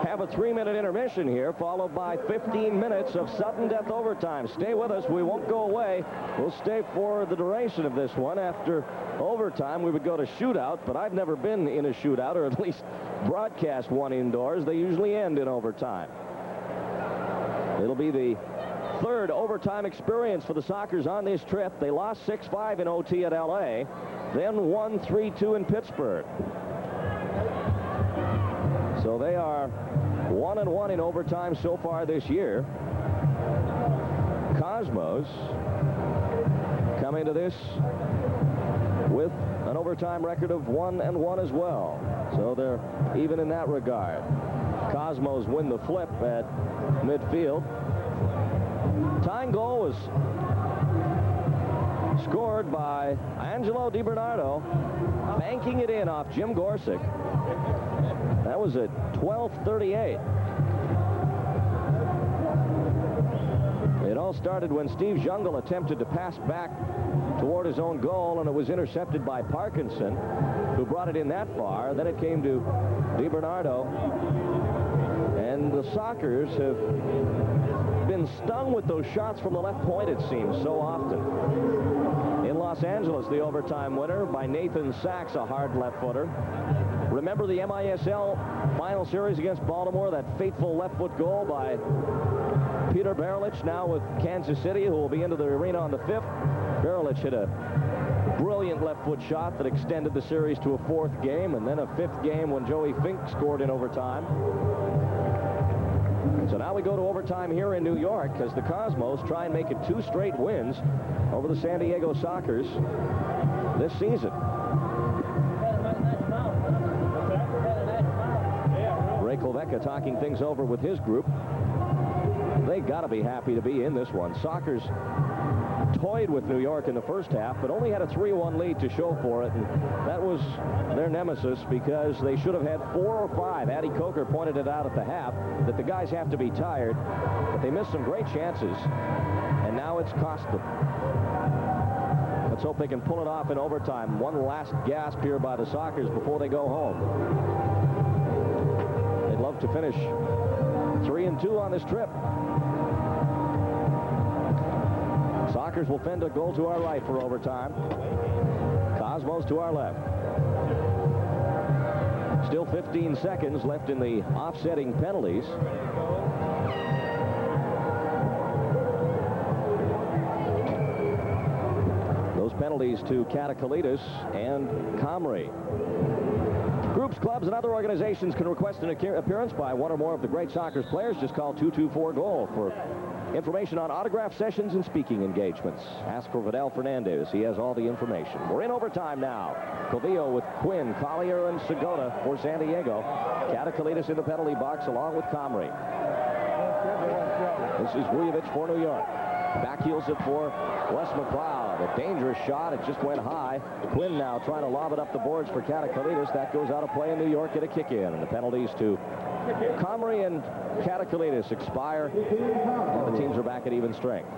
have a 3-minute intermission here, followed by 15 minutes of sudden death overtime. Stay with us. We won't go away. We'll stay for the duration of this one. After overtime, we would go to shootout, but I've never been in a shootout, or at least broadcast one indoors. They usually end in overtime. It'll be the third overtime experience for the Sockers on this trip. They lost 6-5 in OT at LA, then won 3-2 in Pittsburgh. So they are 1-1 in overtime so far this year. Cosmos coming to this with an overtime record of 1-1 as well. So they're even in that regard. Cosmos win the flip at midfield. Tying goal was scored by Angelo DiBernardo, banking it in off Jim Gorsuch. That was at 12:38. It all started when Steve Jungle attempted to pass back toward his own goal, and it was intercepted by Parkinson, who brought it in that far. Then it came to DiBernardo, and the Sockers have been stung with those shots from the left point, it seems, so often. In Los Angeles, the overtime winner by Nathan Sachs, a hard left footer. Remember the MISL final series against Baltimore, that fateful left foot goal by Peter Berlich, now with Kansas City, who will be into the arena on the 5th. Berlich hit a brilliant left foot shot that extended the series to a 4th game, and then a 5th game when Joey Fink scored in overtime. So now we go to overtime here in New York as the Cosmos try and make it 2 straight wins over the San Diego Sockers this season. Ray Klevecka talking things over with his group. They got to be happy to be in this one. Sockers toyed with New York in the first half, but only had a 3-1 lead to show for it, and that was their nemesis because they should have had 4 or 5. Addie Coker pointed it out at the half that the guys have to be tired, but they missed some great chances, and now it's cost them. Let's hope they can pull it off in overtime. One last gasp here by the Sockers before they go home. They'd love to finish 3-2 on this trip. Sockers will fend a goal to our right for overtime. Cosmos to our left. Still 15 seconds left in the offsetting penalties. Those penalties to Katakalitis and Comrie. Groups, clubs, and other organizations can request an appearance by one or more of the great Sockers players. Just call 224-GOAL for information on autograph sessions and speaking engagements. Ask for Vidal Fernandez. He has all the information. We're in overtime now. Calvillo with Quinn, Collier, and Segota for San Diego. Katakalitis in the penalty box along with Comrie. This is Vujovic for New York. Backheels it for Wes McLeod. A dangerous shot. It just went high. Quinn now trying to lob it up the boards for Katakalitis. That goes out of play in New York. Get a kick in. And the penalties to Comrie and Katakalitis expire. And the teams are back at even strength.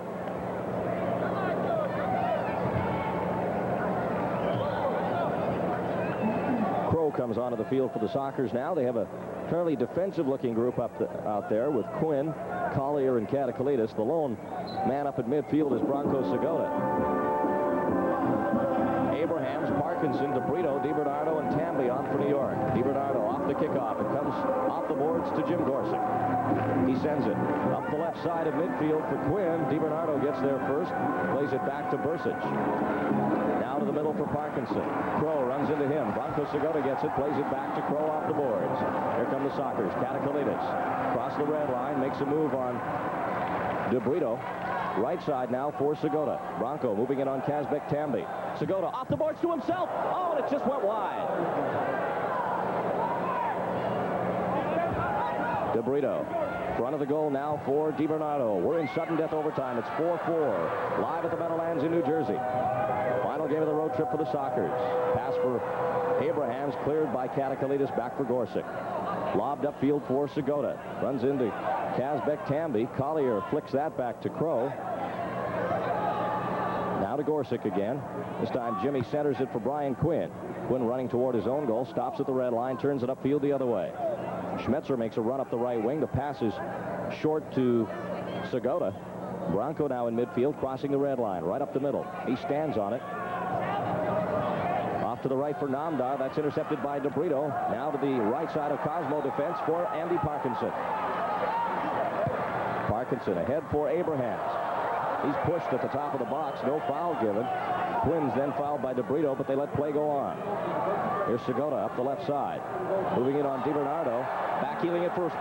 Crow comes onto the field for the Sockers now. They have a fairly defensive-looking group out there with Quinn, Collier, and Katakalitis. The lone man up at midfield is Bronco Segota. Abrahams, Parkinson, DeBrito, DiBernardo, and Tamby on for New York. DiBernardo off the kickoff. It comes off the boards to Jim Gorsuch. He sends it up the left side of midfield for Quinn. DiBernardo gets there first, plays it back to Bursic. Now to the middle for Parkinson. Crow runs into him. Bronco Segota gets it, plays it back to Crow off the boards. Here come the Sockers. Katakalitis across the red line, makes a move on DeBrito. Right side now for Segota. Bronco moving it on Kazbek Tamby. Segota off the boards to himself. Oh, and it just went wide. DeBrito, front of the goal now for DiBernardo. We're in sudden death overtime. It's 4-4. Live at the Meadowlands in New Jersey. Final game of the road trip for the Sockers. Pass for Abrahams, cleared by Katakalitis, back for Gorsuch. Lobbed upfield for Segota. Runs into Kazbek-Tambi. Collier flicks that back to Crow. Now to Gorsuch again. This time Jimmy centers it for Brian Quinn. Quinn running toward his own goal. Stops at the red line. Turns it upfield the other way. Schmetzer makes a run up the right wing. The pass is short to Segota. Bronco now in midfield, crossing the red line. Right up the middle. He stands on it. Off to the right for Namdar. That's intercepted by DeBrito. Now to the right side of Cosmo defense for Andy Parkinson. Parkinson ahead for Abrahams. He's pushed at the top of the box. No foul given. Quinn's then fouled by DeBrito, but they let play go on. Here's Segota up the left side. Moving in on DiBernardo. Backheeling it for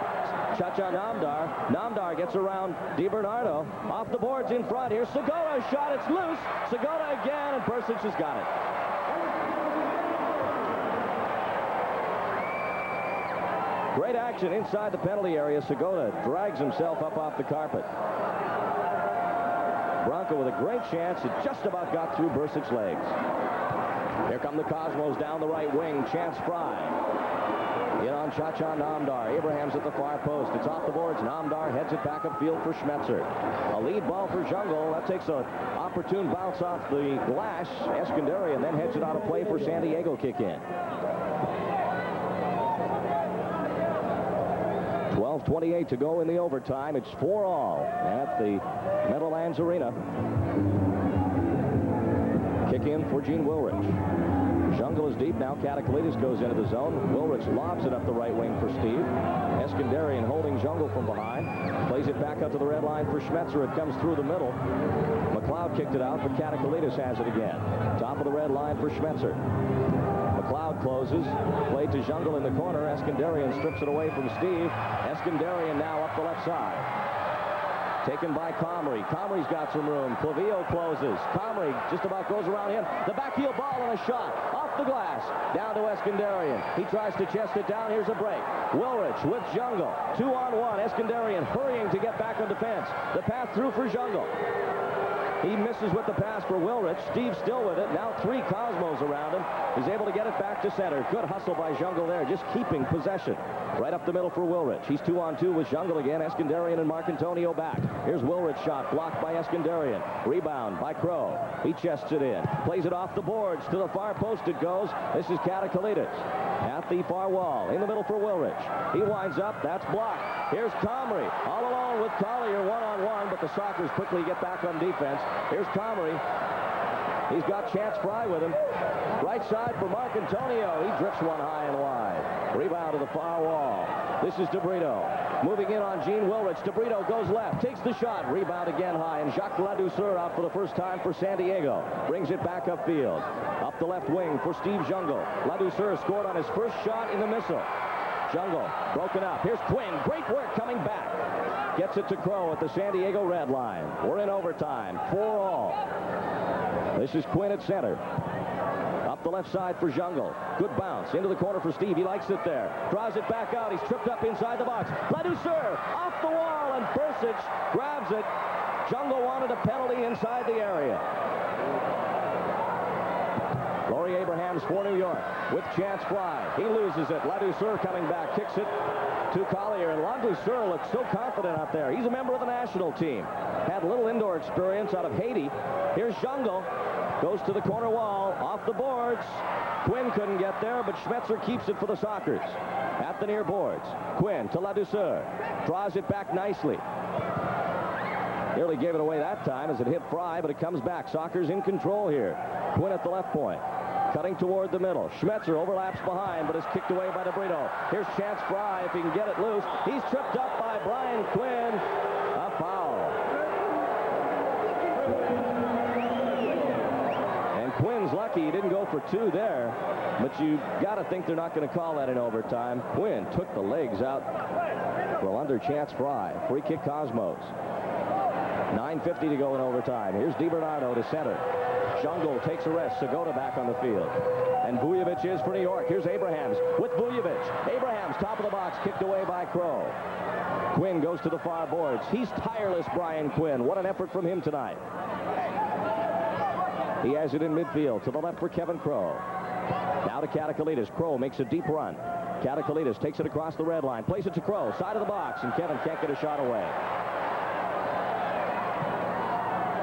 Chacha Namdar. Namdar gets around DiBernardo. Off the boards in front. Here's Segota. Shot. It's loose. Segota again, and Bursic has got it. Great action inside the penalty area. Segota drags himself up off the carpet. Bronco with a great chance. It just about got through Bursic's legs. Here come the Cosmos down the right wing. Chance Fry. In on Chacha Namdar. Abrahams at the far post. It's off the boards. Namdar heads it back upfield for Schmetzer. A lead ball for Jungle. That takes an opportune bounce off the glass. Eskandarian then heads it out of play for San Diego kick in. 12:28 to go in the overtime. It's 4-all at the Meadowlands Arena. Kick in for Gene Wilrich. Jungle is deep now. Katakalitis goes into the zone. Wilrich lobs it up the right wing for Steve. Eskandarian holding Jungle from behind. Plays it back up to the red line for Schmetzer. It comes through the middle. McLeod kicked it out, but Katakalitis has it again. Top of the red line for Schmetzer. McLeod closes. Played to Jungle in the corner. Eskandarian strips it away from Steve. Eskandarian now up the left side. Taken by Comrie. Comrie's got some room. Clavillo closes. Comrie just about goes around him. The backheel ball and a shot. Off the glass. Down to Eskandarian. He tries to chest it down. Here's a break. Wilrich with Jungle. 2-on-1. Eskandarian hurrying to get back on defense. The pass through for Jungle. He misses with the pass for Wilrich. Steve still with it. Now 3 Cosmos around him. He's able to get it back to center. Good hustle by Jungle there, just keeping possession. Right up the middle for Wilrich. He's 2-on-2 with Jungle again. Eskandarian and Marcantonio back. Here's Wilrich's shot, blocked by Eskandarian. Rebound by Crow. He chests it in. Plays it off the boards. To the far post it goes. This is Katakalitis. At the far wall. In the middle for Wilrich. He winds up. That's blocked. Here's Comrie. All alone with Collier 1-on-1, but the Sockers quickly get back on defense. Here's Comrie. He's got Chance Fry with him. Right side for Marcantonio. He drifts one high and wide. Rebound to the far wall. This is DeBrito. Moving in on Gene Wilrich. DeBrito goes left. Takes the shot. Rebound again high. And Jacques Ladouceur out for the first time for San Diego. Brings it back upfield. Up the left wing for Steve Jungle. Ladouceur scored on his first shot in the MISL. Jungle broken up. Here's Quinn. Great work coming back. Gets it to Crow at the San Diego red line. We're in overtime. 4-all. This is Quinn at center. Up the left side for Jungle. Good bounce. Into the corner for Steve. He likes it there. Draws it back out. He's tripped up inside the box. Ladouceur off the wall, and Bursic grabs it. Jungle wanted a penalty inside the area. Laurie Abrahams for New York with Chance Fry. He loses it. Ladouceur coming back. Kicks it to Collier. And Ladouceur looks so confident out there. He's a member of the national team. Had a little indoor experience out of Haiti. Here's Jungle. Goes to the corner wall. Off the boards. Quinn couldn't get there, but Schmetzer keeps it for the Sockers. At the near boards. Quinn to Ladouceur. Draws it back nicely. Nearly gave it away that time as it hit Fry, but it comes back. Sockers in control here. Quinn at the left point. Cutting toward the middle. Schmetzer overlaps behind, but is kicked away by DeBrito. Here's Chance Fry if he can get it loose. He's tripped up by Brian Quinn. A foul. And Quinn's lucky he didn't go for 2 there, but you got to think they're not going to call that in overtime. Quinn took the legs out from under Chance Fry. Free kick Cosmos. 9:50 to go in overtime. Here's DiBernardo to center. Jungle takes a rest. Segota back on the field. And Vujovic is for New York. Here's Abrahams with Vujovic. Abrahams, top of the box, kicked away by Crow. Quinn goes to the far boards. He's tireless, Brian Quinn. What an effort from him tonight. He has it in midfield. To the left for Kevin Crow. Now to Katakalitis. Crow makes a deep run. Catacolitis takes it across the red line, plays it to Crow, side of the box, and Kevin can't get a shot away.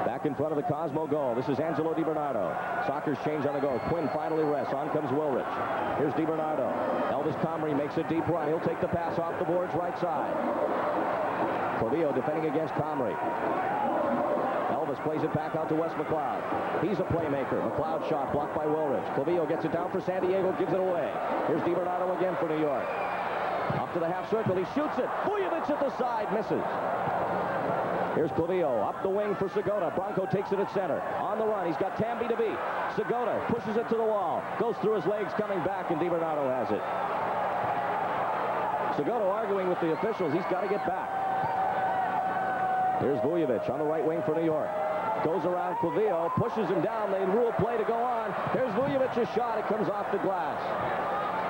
Back in front of the Cosmo goal. This is Angelo DiBernardo. Sockers change on the go. Quinn finally rests. On comes Wilrich. Here's DiBernardo. Elvis Comrie makes a deep run. He'll take the pass off the boards right side. Clavillo defending against Comrie. Elvis plays it back out to Wes McLeod. He's a playmaker. McLeod shot blocked by Wilrich. Clavillo gets it down for San Diego, gives it away. Here's DiBernardo again for New York. Up to the half circle. He shoots it. Vujovic at the side. Misses. Here's Clavillo up the wing for Segota. Bronco takes it at center. On the run. He's got Tambi to beat. Segota pushes it to the wall. Goes through his legs coming back, and DiBernardo has it. Segota arguing with the officials. He's got to get back. Here's Vujovic on the right wing for New York. Goes around Clavillo, pushes him down. They rule play to go on. Here's Vujovic's shot. It comes off the glass.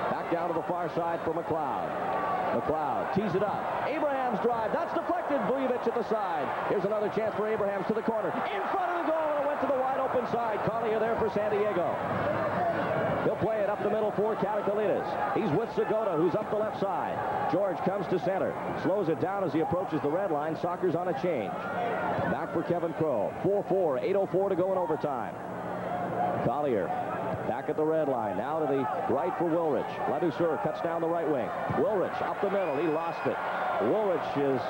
Back down to the far side for McLeod. McLeod tees it up. Abraham's drive. That's deflected. Vujovic at the side. Here's another chance for Abrahams to the corner. In front of the goal, and it went to the wide open side. Collier there for San Diego. He'll play it up the middle for Catacolitis. He's with Segota, who's up the left side. George comes to center. Slows it down as he approaches the red line. Sockers on a change. Back for Kevin Crow. 4-4. 8:04 to go in overtime. Collier back at the red line. Now to the right for Wilrich. Ladouceur cuts down the right wing. Wilrich up the middle. He lost it. Wilrich is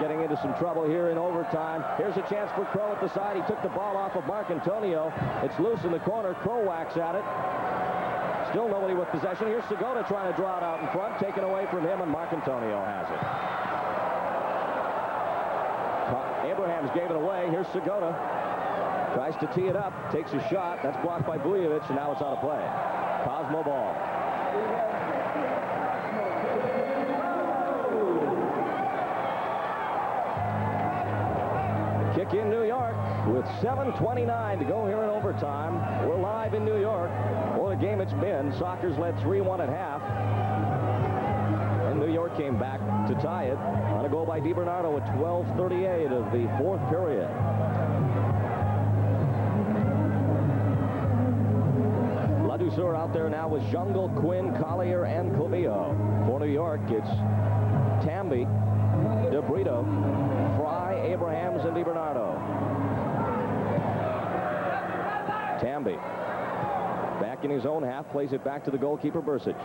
getting into some trouble here in overtime. Here's a chance for Crow at the side. He took the ball off of Mark Antonio. It's loose in the corner. Crow whacks at it. Still nobody with possession. Here's Segota trying to draw it out in front. Taken away from him, and Mark Antonio has it. Abrahams gave it away. Here's Segota. Tries to tee it up. Takes a shot. That's blocked by Vujovic, and now it's out of play. Cosmo ball. Kick in New York with 7:29 to go here in overtime. We're live in New York. What a game it's been. Sockers led 3-1 at half. And New York came back to tie it on a goal by DiBernardo at 12:38 of the fourth period. Ladouceur out there now with Jungle, Quinn, Collier, and Clavillo. For New York, it's Tambi, DeBrito, Fry, Abrahams, and DiBernardo. Tambi back in his own half, plays it back to the goalkeeper, Bursic.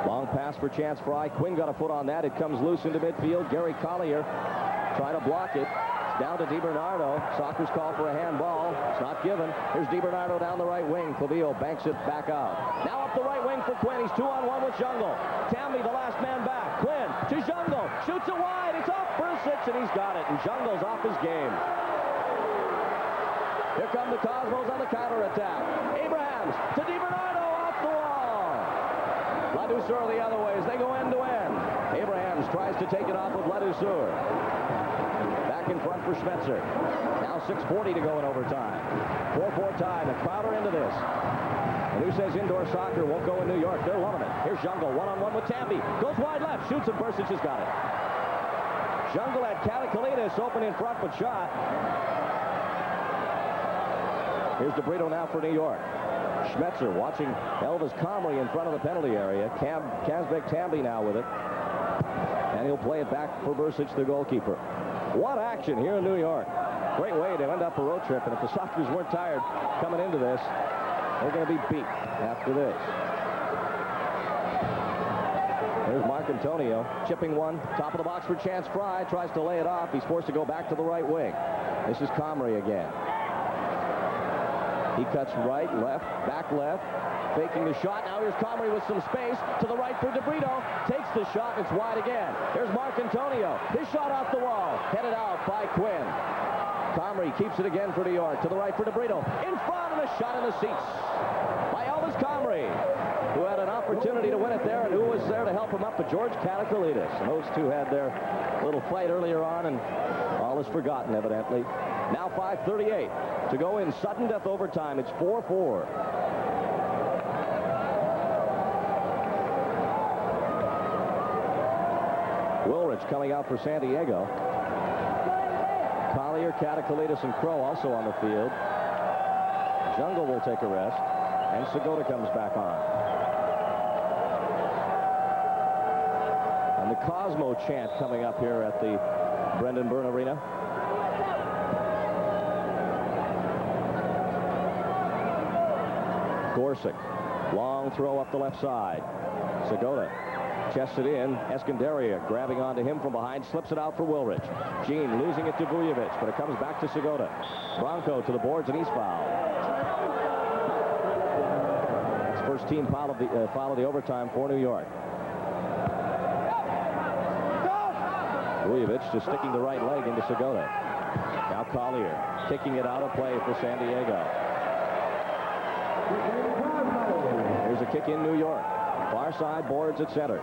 Long pass for Chance Fry. Quinn got a foot on that. It comes loose into midfield. Gary Collier trying to block it. Down to DiBernardo. Sockers call for a handball. It's not given. Here's DiBernardo down the right wing. Clavillo banks it back out. Now up the right wing for Quinn. He's 2-on-1 with Jungle. Tambi, the last man back. Quinn to Jungle. Shoots it wide. It's off Bursic, and he's got it. And Jungle's off his game. Here come the Cosmos on the counterattack. Abrahams to DiBernardo off the wall. Ladouceur the other way as they go end to end. Abrahams tries to take it off with Ladouceur. Back in front for Schmetzer. Now 6:40 to go in overtime. 4-4 tie. The crowd are into this. And who says indoor soccer won't go in New York? They're loving it. Here's Jungle, one-on-one with Tambi. Goes wide left, shoots, and Bursic has got it. Jungle had Catacolitis open in front, but shot. Here's DeBrito now for New York. Schmetzer watching Elvis Comrie in front of the penalty area. Kazbek Tambi now with it. And he'll play it back for Bursic, the goalkeeper. What action here in New York. Great way to end up a road trip. And if the Sockers weren't tired coming into this, they're going to be beat after this. There's Mark Antonio chipping one. Top of the box for Chance Fry. Tries to lay it off. He's forced to go back to the right wing. This is Comrie again. He cuts right, left, back left. Faking the shot. Now here's Comrie with some space. To the right for DeBrito. Takes the shot. It's wide again. Here's Mark Antonio. His shot off the wall. Headed out by Quinn. Comrie keeps it again for New York. To the right for DeBrito. In front, and a shot in the seats by Elvis Comrie, who had an opportunity to win it there, and who was there to help him up, but George Catacolitis. And those two had their little fight earlier on, and all is forgotten, evidently. Now 5:38 to go in sudden death overtime. It's 4-4. Wilrich coming out for San Diego. Collier, Catacolitis, and Crow also on the field. Jungle will take a rest. And Segota comes back on. And the Cosmo chant coming up here at the Brendan Byrne Arena. Gorsuch, long throw up the left side. Segota chests it in. Escandaria grabbing onto him from behind, slips it out for Wilrich. Gene losing it to Vujovic, but it comes back to Segota. Bronco to the boards, and he's fouled. It's first team foul of the overtime for New York. Vujovic just sticking the right leg into Segota. Now Collier kicking it out of play for San Diego. Here's a kick in New York. Far side boards at center.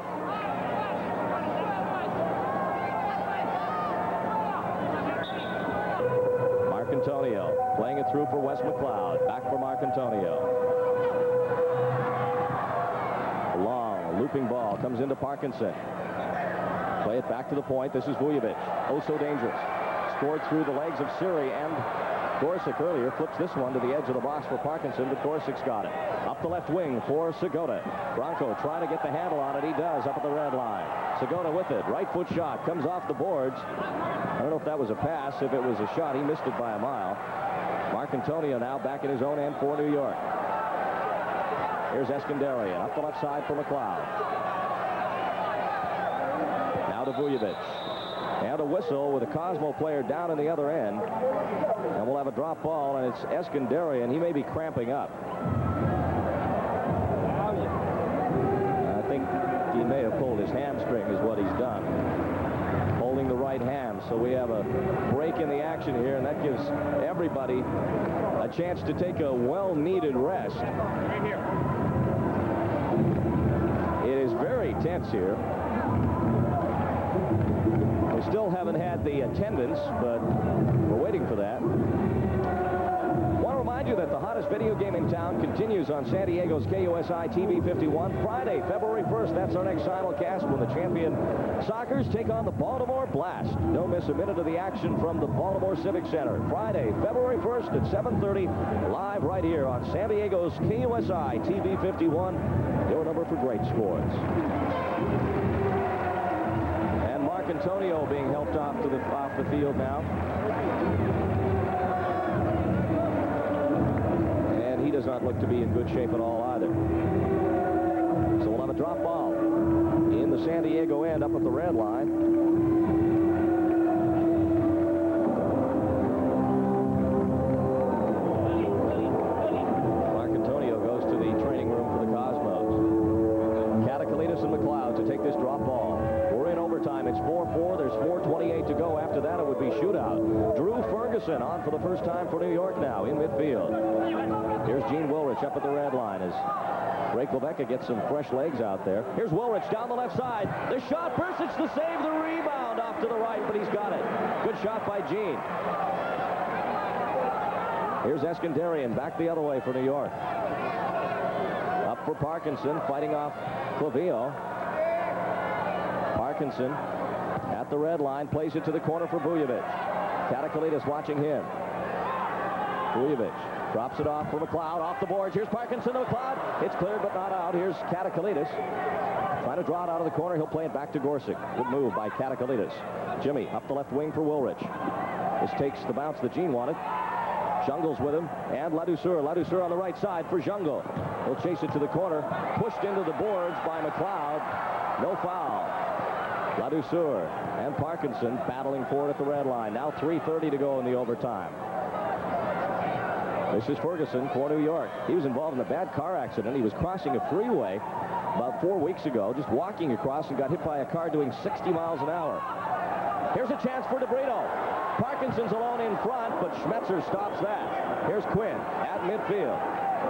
Marcantonio playing it through for Wes McLeod. Back for Marcantonio. A long looping ball comes into Parkinson. Play it back to the point. This is Vujovic. Oh, so dangerous. Scored through the legs of Siri, and Gorsuch earlier flips this one to the edge of the box for Parkinson, but Gorsuch's got it. Up the left wing for Segota. Bronco trying to get the handle on it. He does up at the red line. Segota with it. Right foot shot. Comes off the boards. I don't know if that was a pass. If it was a shot, he missed it by a mile. Marcantonio now back in his own end for New York. Here's Escandaria. Up the left side for McLeod. Now to Vujovic. And a whistle with a Cosmo player down in the other end. And we'll have a drop ball, and it's Escandaria, and he may be cramping up. I think he may have pulled his hamstring is what he's done. Holding the right ham. So we have a break in the action here, and that gives everybody a chance to take a well-needed rest. It is very tense here. We still haven't had the attendance, but we're waiting for that. I want to remind you that the hottest video game in town continues on San Diego's KUSI TV 51. Friday, February 1st, that's our next simulcast when the champion Sockers take on the Baltimore Blast. Don't miss a minute of the action from the Baltimore Civic Center. Friday, February 1st at 7:30, live right here on San Diego's KUSI TV 51. Your number for great sports. Antonio being helped off the field now. And he does not look to be in good shape at all either. So we'll have a drop ball in the San Diego end up at the red line. Marcantonio goes to the training room for the Cosmos. Katakalitis and McLeod to take this drop ball. Time. It's 4-4. There's 4:28 to go. After that, it would be shootout. Drew Ferguson on for the first time for New York now in midfield. Here's Gene Wilrich up at the red line as Ray Klebecka gets some fresh legs out there. Here's Wilrich down the left side. The shot. Bursic to save the rebound off to the right, but he's got it. Good shot by Gene. Here's Escandarian back the other way for New York. Up for Parkinson, fighting off Clavillo. Parkinson at the red line, plays it to the corner for Vujovic. Katakalitis watching him. Vujovic drops it off for McLeod, off the boards. Here's Parkinson to McLeod. It's cleared but not out. Here's Katakalitis. Trying to draw it out of the corner. He'll play it back to Gorsuch. Good move by Katakalitis. Jimmy up the left wing for Wilrich. This takes the bounce that Gene wanted. Jungle's with him, and Ladouceur. Ladouceur on the right side for Jungle. He'll chase it to the corner. Pushed into the boards by McLeod. No foul. Ladouceur and Parkinson battling for it at the red line. Now 3:30 to go in the overtime. This is Ferguson for New York. He was involved in a bad car accident. He was crossing a freeway about 4 weeks ago, just walking across, and got hit by a car doing 60 miles an hour. Here's a chance for DeBrito. Parkinson's alone in front, but Schmetzer stops that. Here's Quinn at midfield.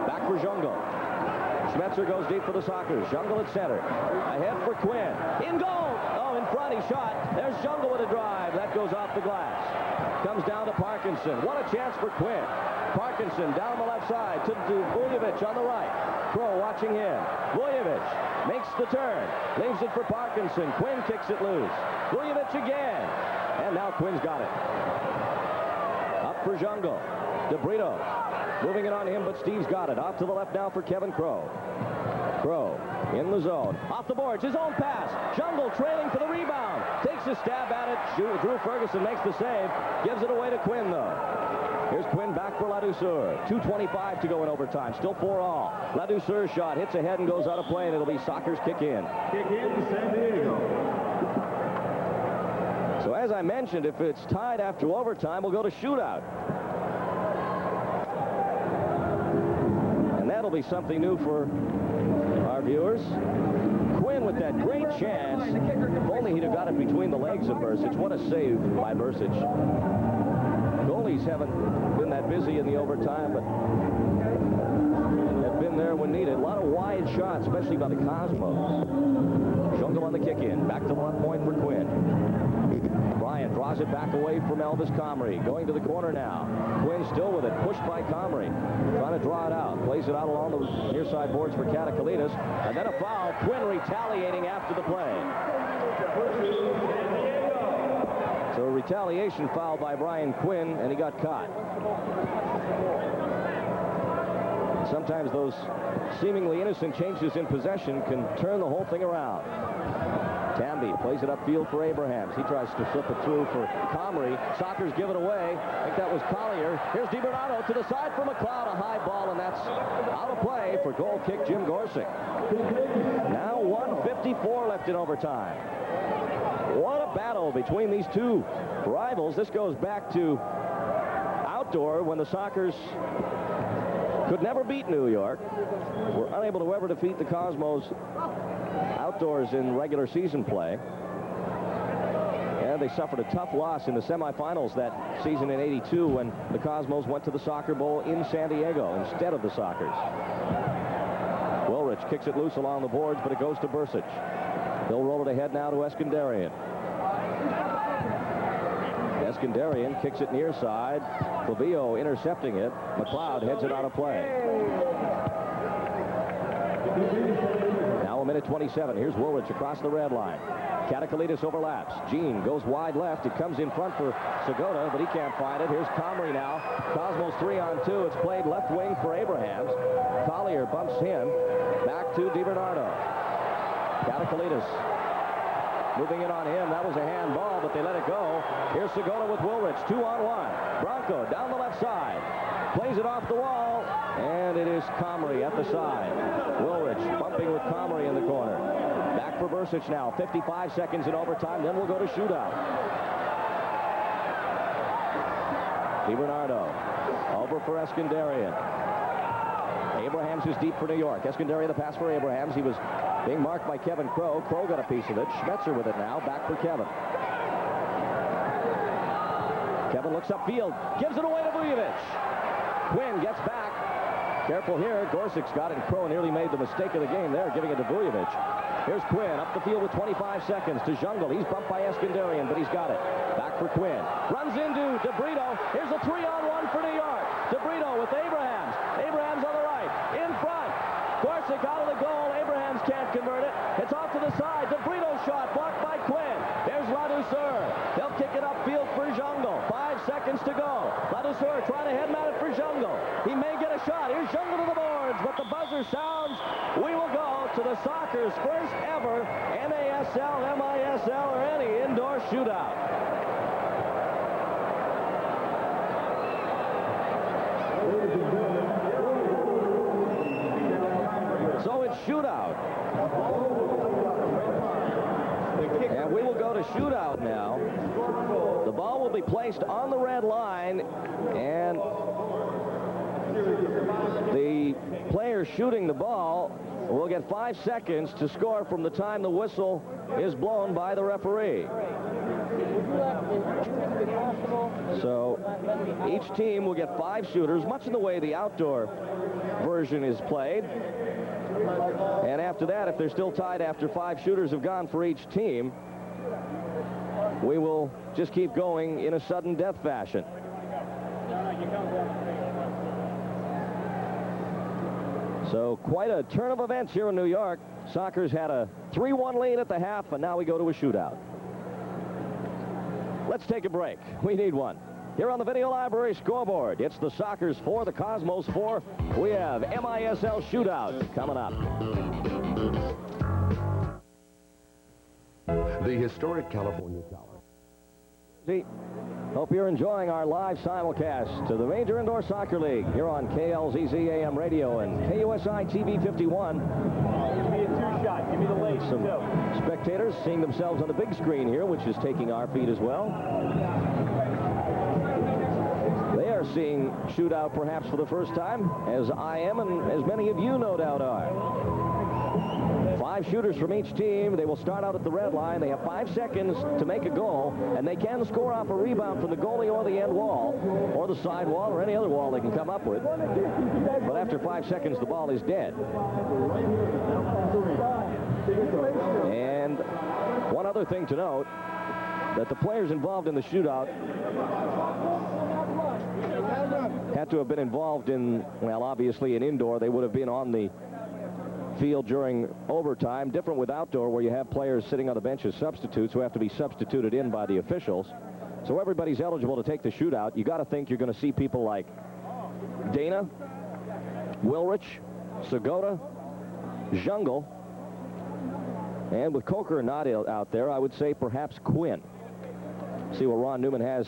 Back for Jungle. Schmetzer goes deep for the Sockers. Jungle at center. Ahead for Quinn. In goal! Oh, in front, he shot. There's Jungle with a drive. That goes off the glass. Comes down to Parkinson. What a chance for Quinn. Parkinson down the left side to Vujovic on the right. Crow watching him. Vujovic makes the turn. Leaves it for Parkinson. Quinn kicks it loose. Vujovic again. And now Quinn's got it. Up for Jungle. DeBrito Moving it on him, but Steve's got it. Off to the left now for Kevin Crow. Crow in the zone. Off the boards, his own pass. Jungle trailing for the rebound. Takes a stab at it. Drew Ferguson makes the save. Gives it away to Quinn, though. Here's Quinn back for Ladouceur. 2:25 to go in overtime. Still 4-all. Ladouceur's shot hits ahead and goes out of play, and it'll be Sockers kick in. Kick in, San Diego. So as I mentioned, if it's tied after overtime, we'll go to shootout. And that'll be something new for our viewers. Quinn with that great chance. If only he'd have got it between the legs of Bursic. What a save by Bursic. Goalies haven't been that busy in the overtime, but have been there when needed. A lot of wide shots, especially by the Cosmos. Jungle on the kick in. Back to the left point for Quinn. Bryant draws it back away from Elvis Comrie. Going to the corner now. Quinn still with it. Pushed by Comrie. Trying to draw it out. Plays it out along the near side boards for Katakalitis. And then a foul. Quinn retaliating after the play. So a retaliation foul by Brian Quinn, and he got caught. Sometimes those seemingly innocent changes in possession can turn the whole thing around. Tamby plays it upfield for Abrahams. He tries to flip it through for Comrie. Sockers give it away. I think that was Collier. Here's DiBernardo to the side for McLeod. A high ball, and that's out of play for goal kick Jim Gorsick. Now 1:54 left in overtime. What a battle between these two rivals. This goes back to outdoor when the Sockers could never beat New York. Were unable to ever defeat the Cosmos outdoors in regular season play. And they suffered a tough loss in the semifinals that season in '82 when the Cosmos went to the Soccer Bowl in San Diego instead of the Sockers. Wilrich kicks it loose along the boards, but it goes to Bursic. They'll roll it ahead now to Eskandarian. Eskandarian kicks it near side. Flavio intercepting it. McLeod heads it out of play. Now a minute 27. Here's Woolridge across the red line. Katakalitis overlaps. Gene goes wide left. It comes in front for Segota, but he can't find it. Here's Comrie now. Cosmos 3-on-2. It's played left wing for Abrahams. Collier bumps him. Back to DiBernardo. Katakalitis moving in on him. That was a handball, but they let it go. Here's Segota with Woolrich. 2-on-1. Bronco down the left side. Plays it off the wall, and it is Comrie at the side. Woolrich bumping with Comrie in the corner. Back for Bursic now. 55 seconds in overtime. Then we'll go to shootout. DiBernardo over for Eskandarian. Abrahams is deep for New York. Eskandarian the pass for Abrahams. He was being marked by Kevin Crow. Crow got a piece of it. Schmetzer with it now. Back for Kevin. Kevin looks upfield. Gives it away to Vujovic. Quinn gets back. Careful here. Gorsick's got it. Crow nearly made the mistake of the game there, giving it to Vujovic. Here's Quinn up the field with 25 seconds to Jungle. He's bumped by Eskandarian, but he's got it. Back for Quinn. Runs into DeBrito. Here's a 3-on-1 for New York. DeBrito with Abrahams. Abrahams on the right. In front. Gorsick out of the goal. Abrahams can't convert it. It's off to the side. DeBrito's shot blocked by Quinn. There's Ladouceur. They'll kick it upfield for Jungle. 5 seconds to go. Ladouceur trying to head him at it for Jungle. He may get a shot. Here's Jungle to the boards, but the buzzer sounds. We will go to the Sockers' first ever NASL, MISL, or any indoor shootout. So it's shootout. And we will go to shootout now. The ball will be placed on the red line, and the player shooting the ball will get 5 seconds to score from the time the whistle is blown by the referee. So each team will get 5 shooters, much in the way the outdoor version is played. And after that, if they're still tied after 5 shooters have gone for each team, we will just keep going in a sudden death fashion. So quite a turn of events here in New York. Sockers had a 3-1 lead at the half, and now we go to a shootout. Let's take a break. We need one. Here on the Video Library scoreboard, it's the Sockers 4, the Cosmos 4. We have MISL Shootout coming up. The historic California Tower. Hope you're enjoying our live simulcast to the Major Indoor Soccer League here on KLZZ AM Radio and KUSI TV 51. Give me a two-shot. Give me the legs, Some spectators seeing themselves on the big screen here, which is taking our feed as well. They are seeing Shootout perhaps for the first time, as I am, and as many of you no doubt are. 5 shooters from each team. They will start out at the red line. They have 5 seconds to make a goal, and they can score off a rebound from the goalie or the end wall, or the side wall, or any other wall they can come up with. But after 5 seconds, the ball is dead. And one other thing to note, that the players involved in the shootout had to have been involved in, well, obviously in indoor, they would have been on the field during overtime. Different with outdoor, where you have players sitting on the bench as substitutes who have to be substituted in by the officials. So everybody's eligible to take the shootout. You got to think you're going to see people like Dana, Wilrich, Segota, Jungle, and with Coker not out there, I would say perhaps Quinn. See what Ron Newman has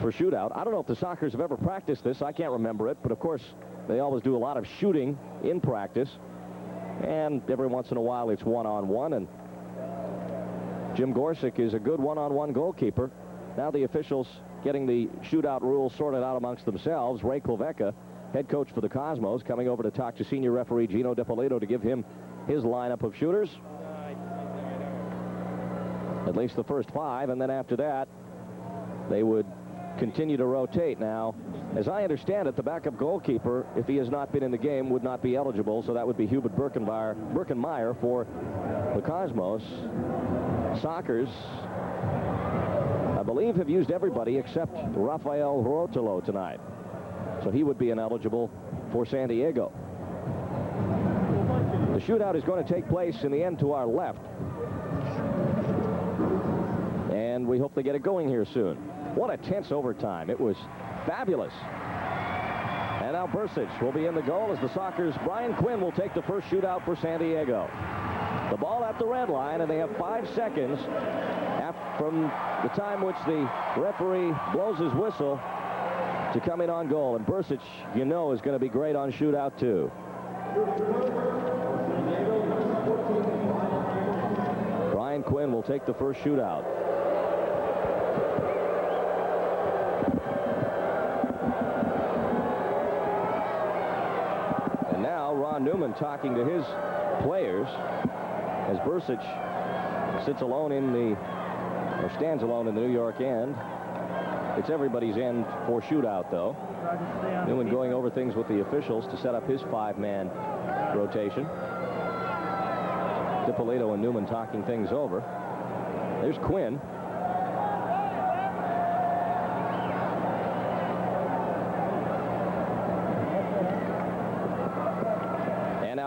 for shootout. I don't know if the Sockers have ever practiced this. I can't remember it, but of course they always do a lot of shooting in practice, and every once in a while it's one-on-one, and Jim Gorsuch is a good one-on-one goalkeeper. Now the officials getting the shootout rules sorted out amongst themselves. Ray Klevecka, head coach for the Cosmos, coming over to talk to senior referee Gino DiPolito to give him his lineup of shooters. At least the first 5, and then after that they would continue to rotate. Now, as I understand it, the backup goalkeeper, if he has not been in the game, would not be eligible, so that would be Hubert Birkenmeyer for the Cosmos. Sockers, I believe, have used everybody except Rafael Rotolo tonight, so he would be ineligible for San Diego. The shootout is going to take place in the end to our left, and we hope they get it going here soon. What a tense overtime. It was fabulous. And now Bursic will be in the goal as the Sockers' Brian Quinn will take the first shootout for San Diego. The ball at the red line, and they have 5 seconds from the time which the referee blows his whistle to come in on goal. And Bursic, you know, is going to be great on shootout too. Brian Quinn will take the first shootout. Ron Newman talking to his players as Bursic sits alone or stands alone in the New York end. It's everybody's end for shootout, though. Newman going over things with the officials to set up his 5-man rotation. DiPolito and Newman talking things over. There's Quinn.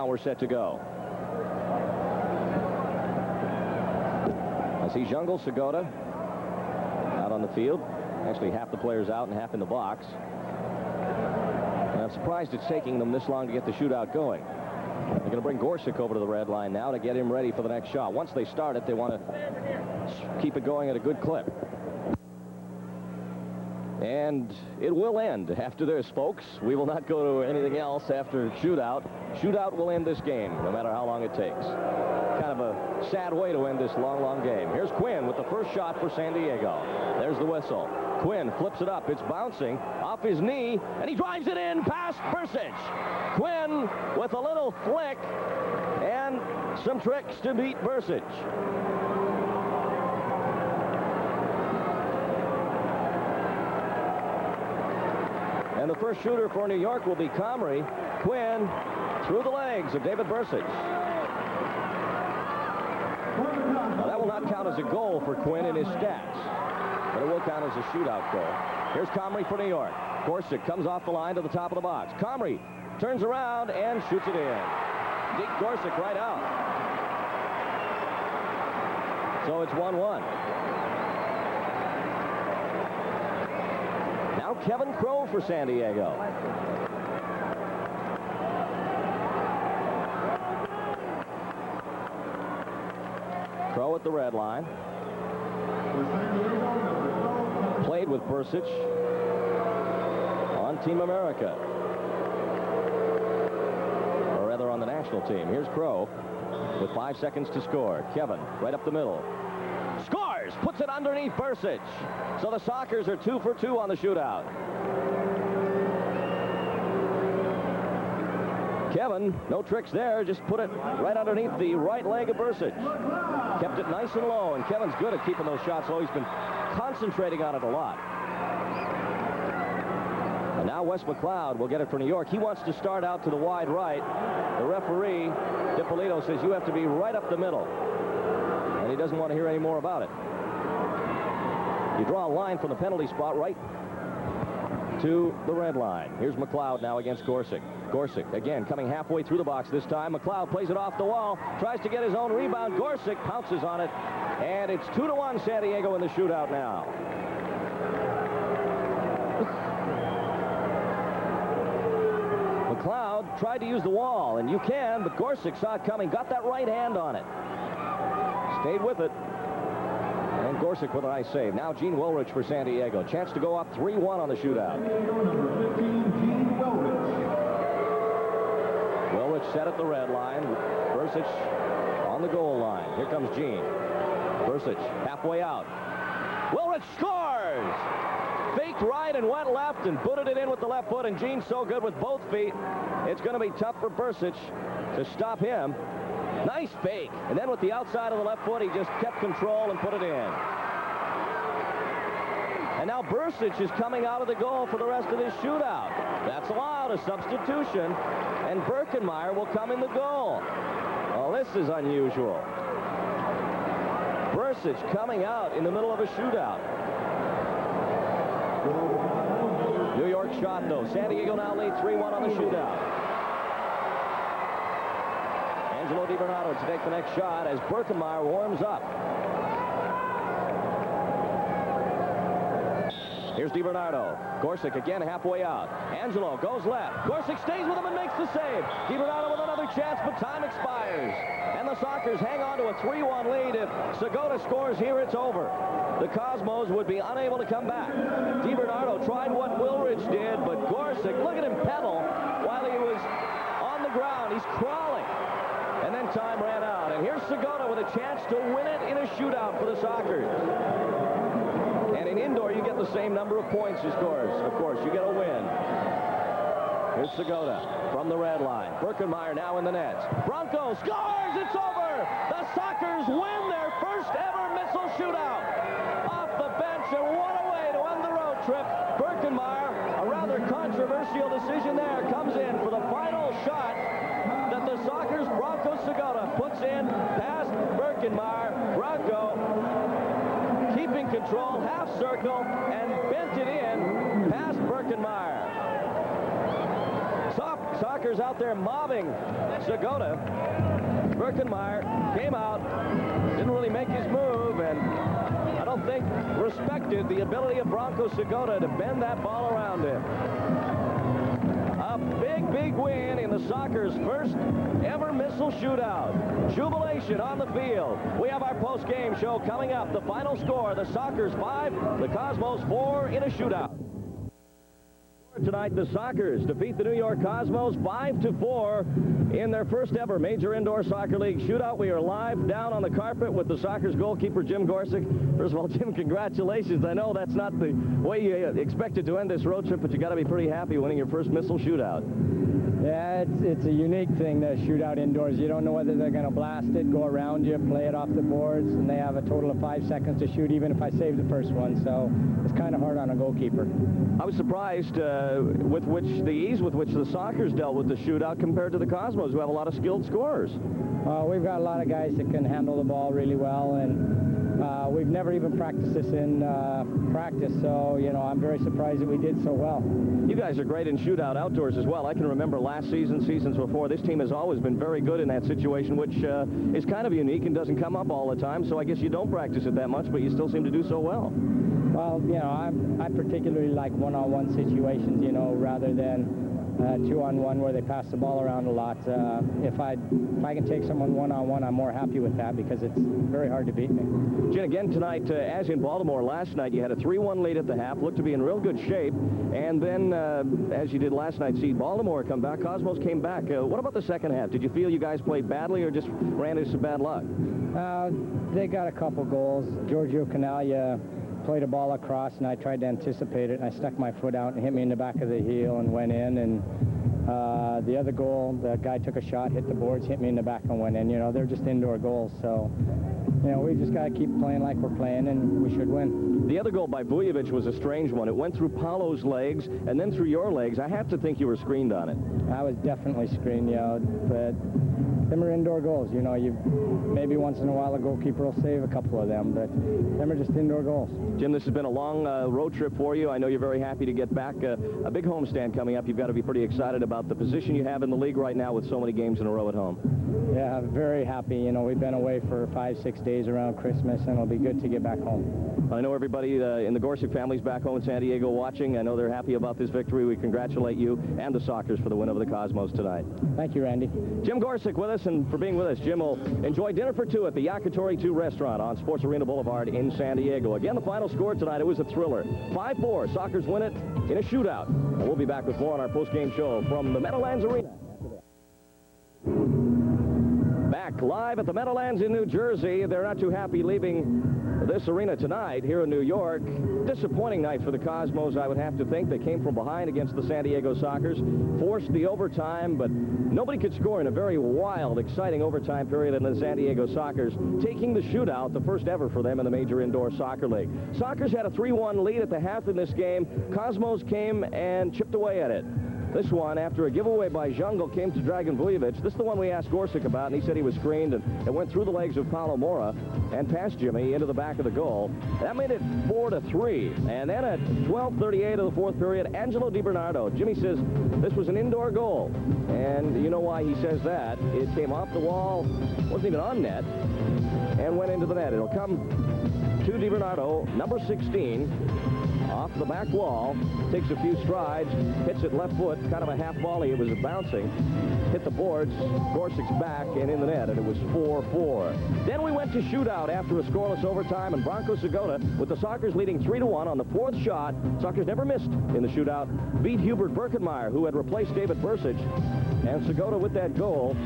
We're set to go. I see Jungle, Segota out on the field. Actually, half the players out and half in the box. And I'm surprised it's taking them this long to get the shootout going. They're going to bring Gorsuch over to the red line now to get him ready for the next shot. Once they start it, they want to keep it going at a good clip. And it will end after this, folks. We will not go to anything else after shootout. Shootout will end this game, no matter how long it takes. Kind of a sad way to end this long, long game. Here's Quinn with the first shot for San Diego. There's the whistle. Quinn flips it up. It's bouncing off his knee, and he drives it in past Bursic. Quinn with a little flick and some tricks to beat Bursic. And the first shooter for New York will be Comrie. Quinn through the legs of David Bursic. Now, that will not count as a goal for Quinn in his stats, but it will count as a shootout goal. Here's Comrie for New York. Gorsuch comes off the line to the top of the box. Comrie turns around and shoots it in. Deke Gorsuch right out. So it's 1-1. Kevin Crow for San Diego. Crow at the red line. Played with Bursic on Team America. Or rather on the national team. Here's Crow with 5 seconds to score. Kevin right up the middle. Scores! Puts it underneath Bursic. So the Sockers are 2 for 2 on the shootout. Kevin, no tricks there, just put it right underneath the right leg of Bursic. Kept it nice and low, and Kevin's good at keeping those shots low. He's been concentrating on it a lot. And now Wes McLeod will get it for New York. He wants to start out to the wide right. The referee, DiPolito, says you have to be right up the middle. And he doesn't want to hear any more about it. You draw a line from the penalty spot right to the red line. Here's McLeod now against Gorsuch. Gorsuch again coming halfway through the box this time. McLeod plays it off the wall, tries to get his own rebound. Gorsuch pounces on it, and it's 2-1 San Diego in the shootout now. McLeod tried to use the wall, and you can, but Gorsuch saw it coming, got that right hand on it. Stayed with it. And Gorsuch with a nice save. Now Gene Wilrich for San Diego. Chance to go up 3-1 on the shootout. Wilrich set at the red line. Bursic on the goal line. Here comes Gene. Bursic halfway out. Wilrich scores! Faked right and went left and booted it in with the left foot, and Gene's so good with both feet, it's going to be tough for Bursic to stop him. Nice fake, and then with the outside of the left foot, he just kept control and put it in. And now Bursic is coming out of the goal for the rest of this shootout. That's allowed, a substitution, and Birkenmeier will come in the goal. Well, this is unusual. Bursic coming out in the middle of a shootout. New York shot, though. San Diego now leads 3-1 on the shootout. Angelo DiBernardo to take the next shot as Birkenmeier warms up. Here's DiBernardo. Gorsuch again halfway out. Angelo goes left. Gorsuch stays with him and makes the save. DiBernardo with another chance, but time expires. And the Sockers hang on to a 3-1 lead. If Segota scores here, it's over. The Cosmos would be unable to come back. DiBernardo tried what Wilrich did, but Gorsuch, look at him pedal while he was on the ground. He's crawling. And then time ran out. And here's Segota with a chance to win it in a shootout for the Sockers. And in indoor, you get the same number of points you score. Of course, you get a win. Here's Segota from the red line. Birkenmeier now in the nets. Bronco scores! It's over! The Sockers win their first ever MISL shootout. Off the bench, and what a way to end the road trip. Birkenmeier, a rather controversial decision there, comes in for the final shot that the Sockers Bronco Segota puts in past Birkenmeier. Bronco keeping control, half circle, and bent it in past Birkenmeier. Sockers out there mobbing Segota. Birkenmeier came out, didn't really make his move, and I don't think respected the ability of Bronco Segota to bend that ball around him. A big win in the Sockers' first ever MISL shootout. Jubilation on the field. We have our post-game show coming up. The final score, the Sockers 5, the Cosmos 4 in a shootout. Tonight, the Sockers defeat the New York Cosmos 5-4 in their first ever major indoor soccer league shootout. We are live down on the carpet with the Sockers goalkeeper, Jim Gorsuch. First of all, Jim, congratulations. I know that's not the way you expected to end this road trip, but you got to be pretty happy winning your first MISL shootout. Yeah, it's a unique thing to shoot out indoors. You don't know whether they're going to blast it, go around you, play it off the boards, and they have a total of 5 seconds to shoot, even if I save the first one. So it's kind of hard on a goalkeeper. I was surprised with the ease with which the Sockers dealt with the shootout compared to the Cosmos, who have a lot of skilled scorers. We've got a lot of guys that can handle the ball really well, and we've never even practiced this in practice, so, you know, I'm very surprised that we did so well. You guys are great in shootout outdoors as well. I can remember last season, seasons before, this team has always been very good in that situation, which is kind of unique and doesn't come up all the time, so I guess you don't practice it that much, but you still seem to do so well. Well, you know, I particularly like one-on-one situations, you know, rather than two-on-one where they pass the ball around a lot. If I can take someone one-on-one, I'm more happy with that because it's very hard to beat me. Jen, again tonight, as in Baltimore last night, you had a 3-1 lead at the half, looked to be in real good shape, and then, as you did last night, see Baltimore come back. Cosmos came back. What about the second half? Did you feel you guys played badly or just ran into some bad luck? They got a couple goals. Giorgio Canalia played a ball across, and I tried to anticipate it, and I stuck my foot out and hit me in the back of the heel and went in. And the other goal, the guy took a shot, hit the boards, hit me in the back and went in. You know, they're just indoor goals, so, you know, we just got to keep playing like we're playing, and we should win. The other goal by Vujovic was a strange one. It went through Paulo's legs and then through your legs. I have to think you were screened on it. I was definitely screened, you know, but them are indoor goals. You know, maybe once in a while a goalkeeper will save a couple of them, but them are just indoor goals. Jim, this has been a long road trip for you. I know you're very happy to get back. A big homestand coming up. You've got to be pretty excited about the position you have in the league right now with so many games in a row at home. Yeah, I'm very happy. You know, we've been away for 5-6 days around Christmas, and it'll be good to get back home. I know everybody in the Gorsuch family's back home in San Diego watching. I know they're happy about this victory. We congratulate you and the Sockers for the win over the Cosmos tonight. Thank you, Randy. Jim Gorsuch with us, and for being with us. Jim will enjoy dinner for two at the Yakitori 2 restaurant on Sports Arena Boulevard in San Diego. Again, the final score tonight, it was a thriller. 5-4. Sockers win it in a shootout. And we'll be back with more on our post-game show from the Meadowlands Arena. Back live at the Meadowlands in New Jersey. They're not too happy leaving this arena tonight here in New York. Disappointing night for the Cosmos, I would have to think. They came from behind against the San Diego Sockers, forced the overtime, but nobody could score in a very wild, exciting overtime period, and the San Diego Sockers taking the shootout, the first ever for them in the Major Indoor Soccer League. Sockers had a 3-1 lead at the half in this game. Cosmos came and chipped away at it. This one, after a giveaway by Jungle, came to Dragan Vujovic. This is the one we asked Gorsuch about, and he said he was screened, and it went through the legs of Paulo Mora and past Jimmy into the back of the goal. That made it 4-3. And then at 12:38 of the fourth period, Angelo Di Bernardo. Jimmy says this was an indoor goal. And you know why he says that. It came off the wall, wasn't even on net, and went into the net. It'll come to Di Bernardo, number 16. Off the back wall, takes a few strides, hits it left foot, kind of a half volley. It was bouncing, hit the boards, Gorsuch's back, and in the net, and it was 4-4. Then we went to shootout after a scoreless overtime, and Branko Segota, with the Sockers leading 3-1 on the fourth shot. Sockers never missed in the shootout, beat Hubert Birkenmeyer, who had replaced David Bursic, and Segota with that goal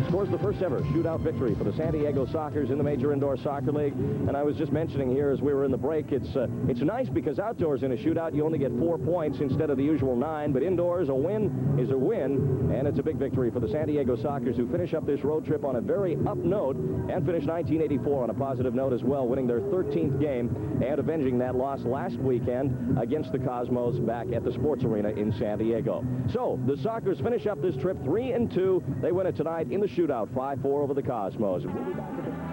scores the first ever shootout victory for the San Diego Sockers in the Major Indoor Soccer League. And I was just mentioning here as we were in the break, it's nice because outdoors in a shootout you only get 4 points instead of the usual 9, but indoors a win is a win, and it's a big victory for the San Diego Sockers, who finish up this road trip on a very up note and finish 1984 on a positive note as well, winning their 13th game and avenging that loss last weekend against the Cosmos back at the Sports Arena in San Diego. So the Sockers finish up this trip 3-2. They win it tonight in the shootout, 5-4 over the Cosmos. We'll be back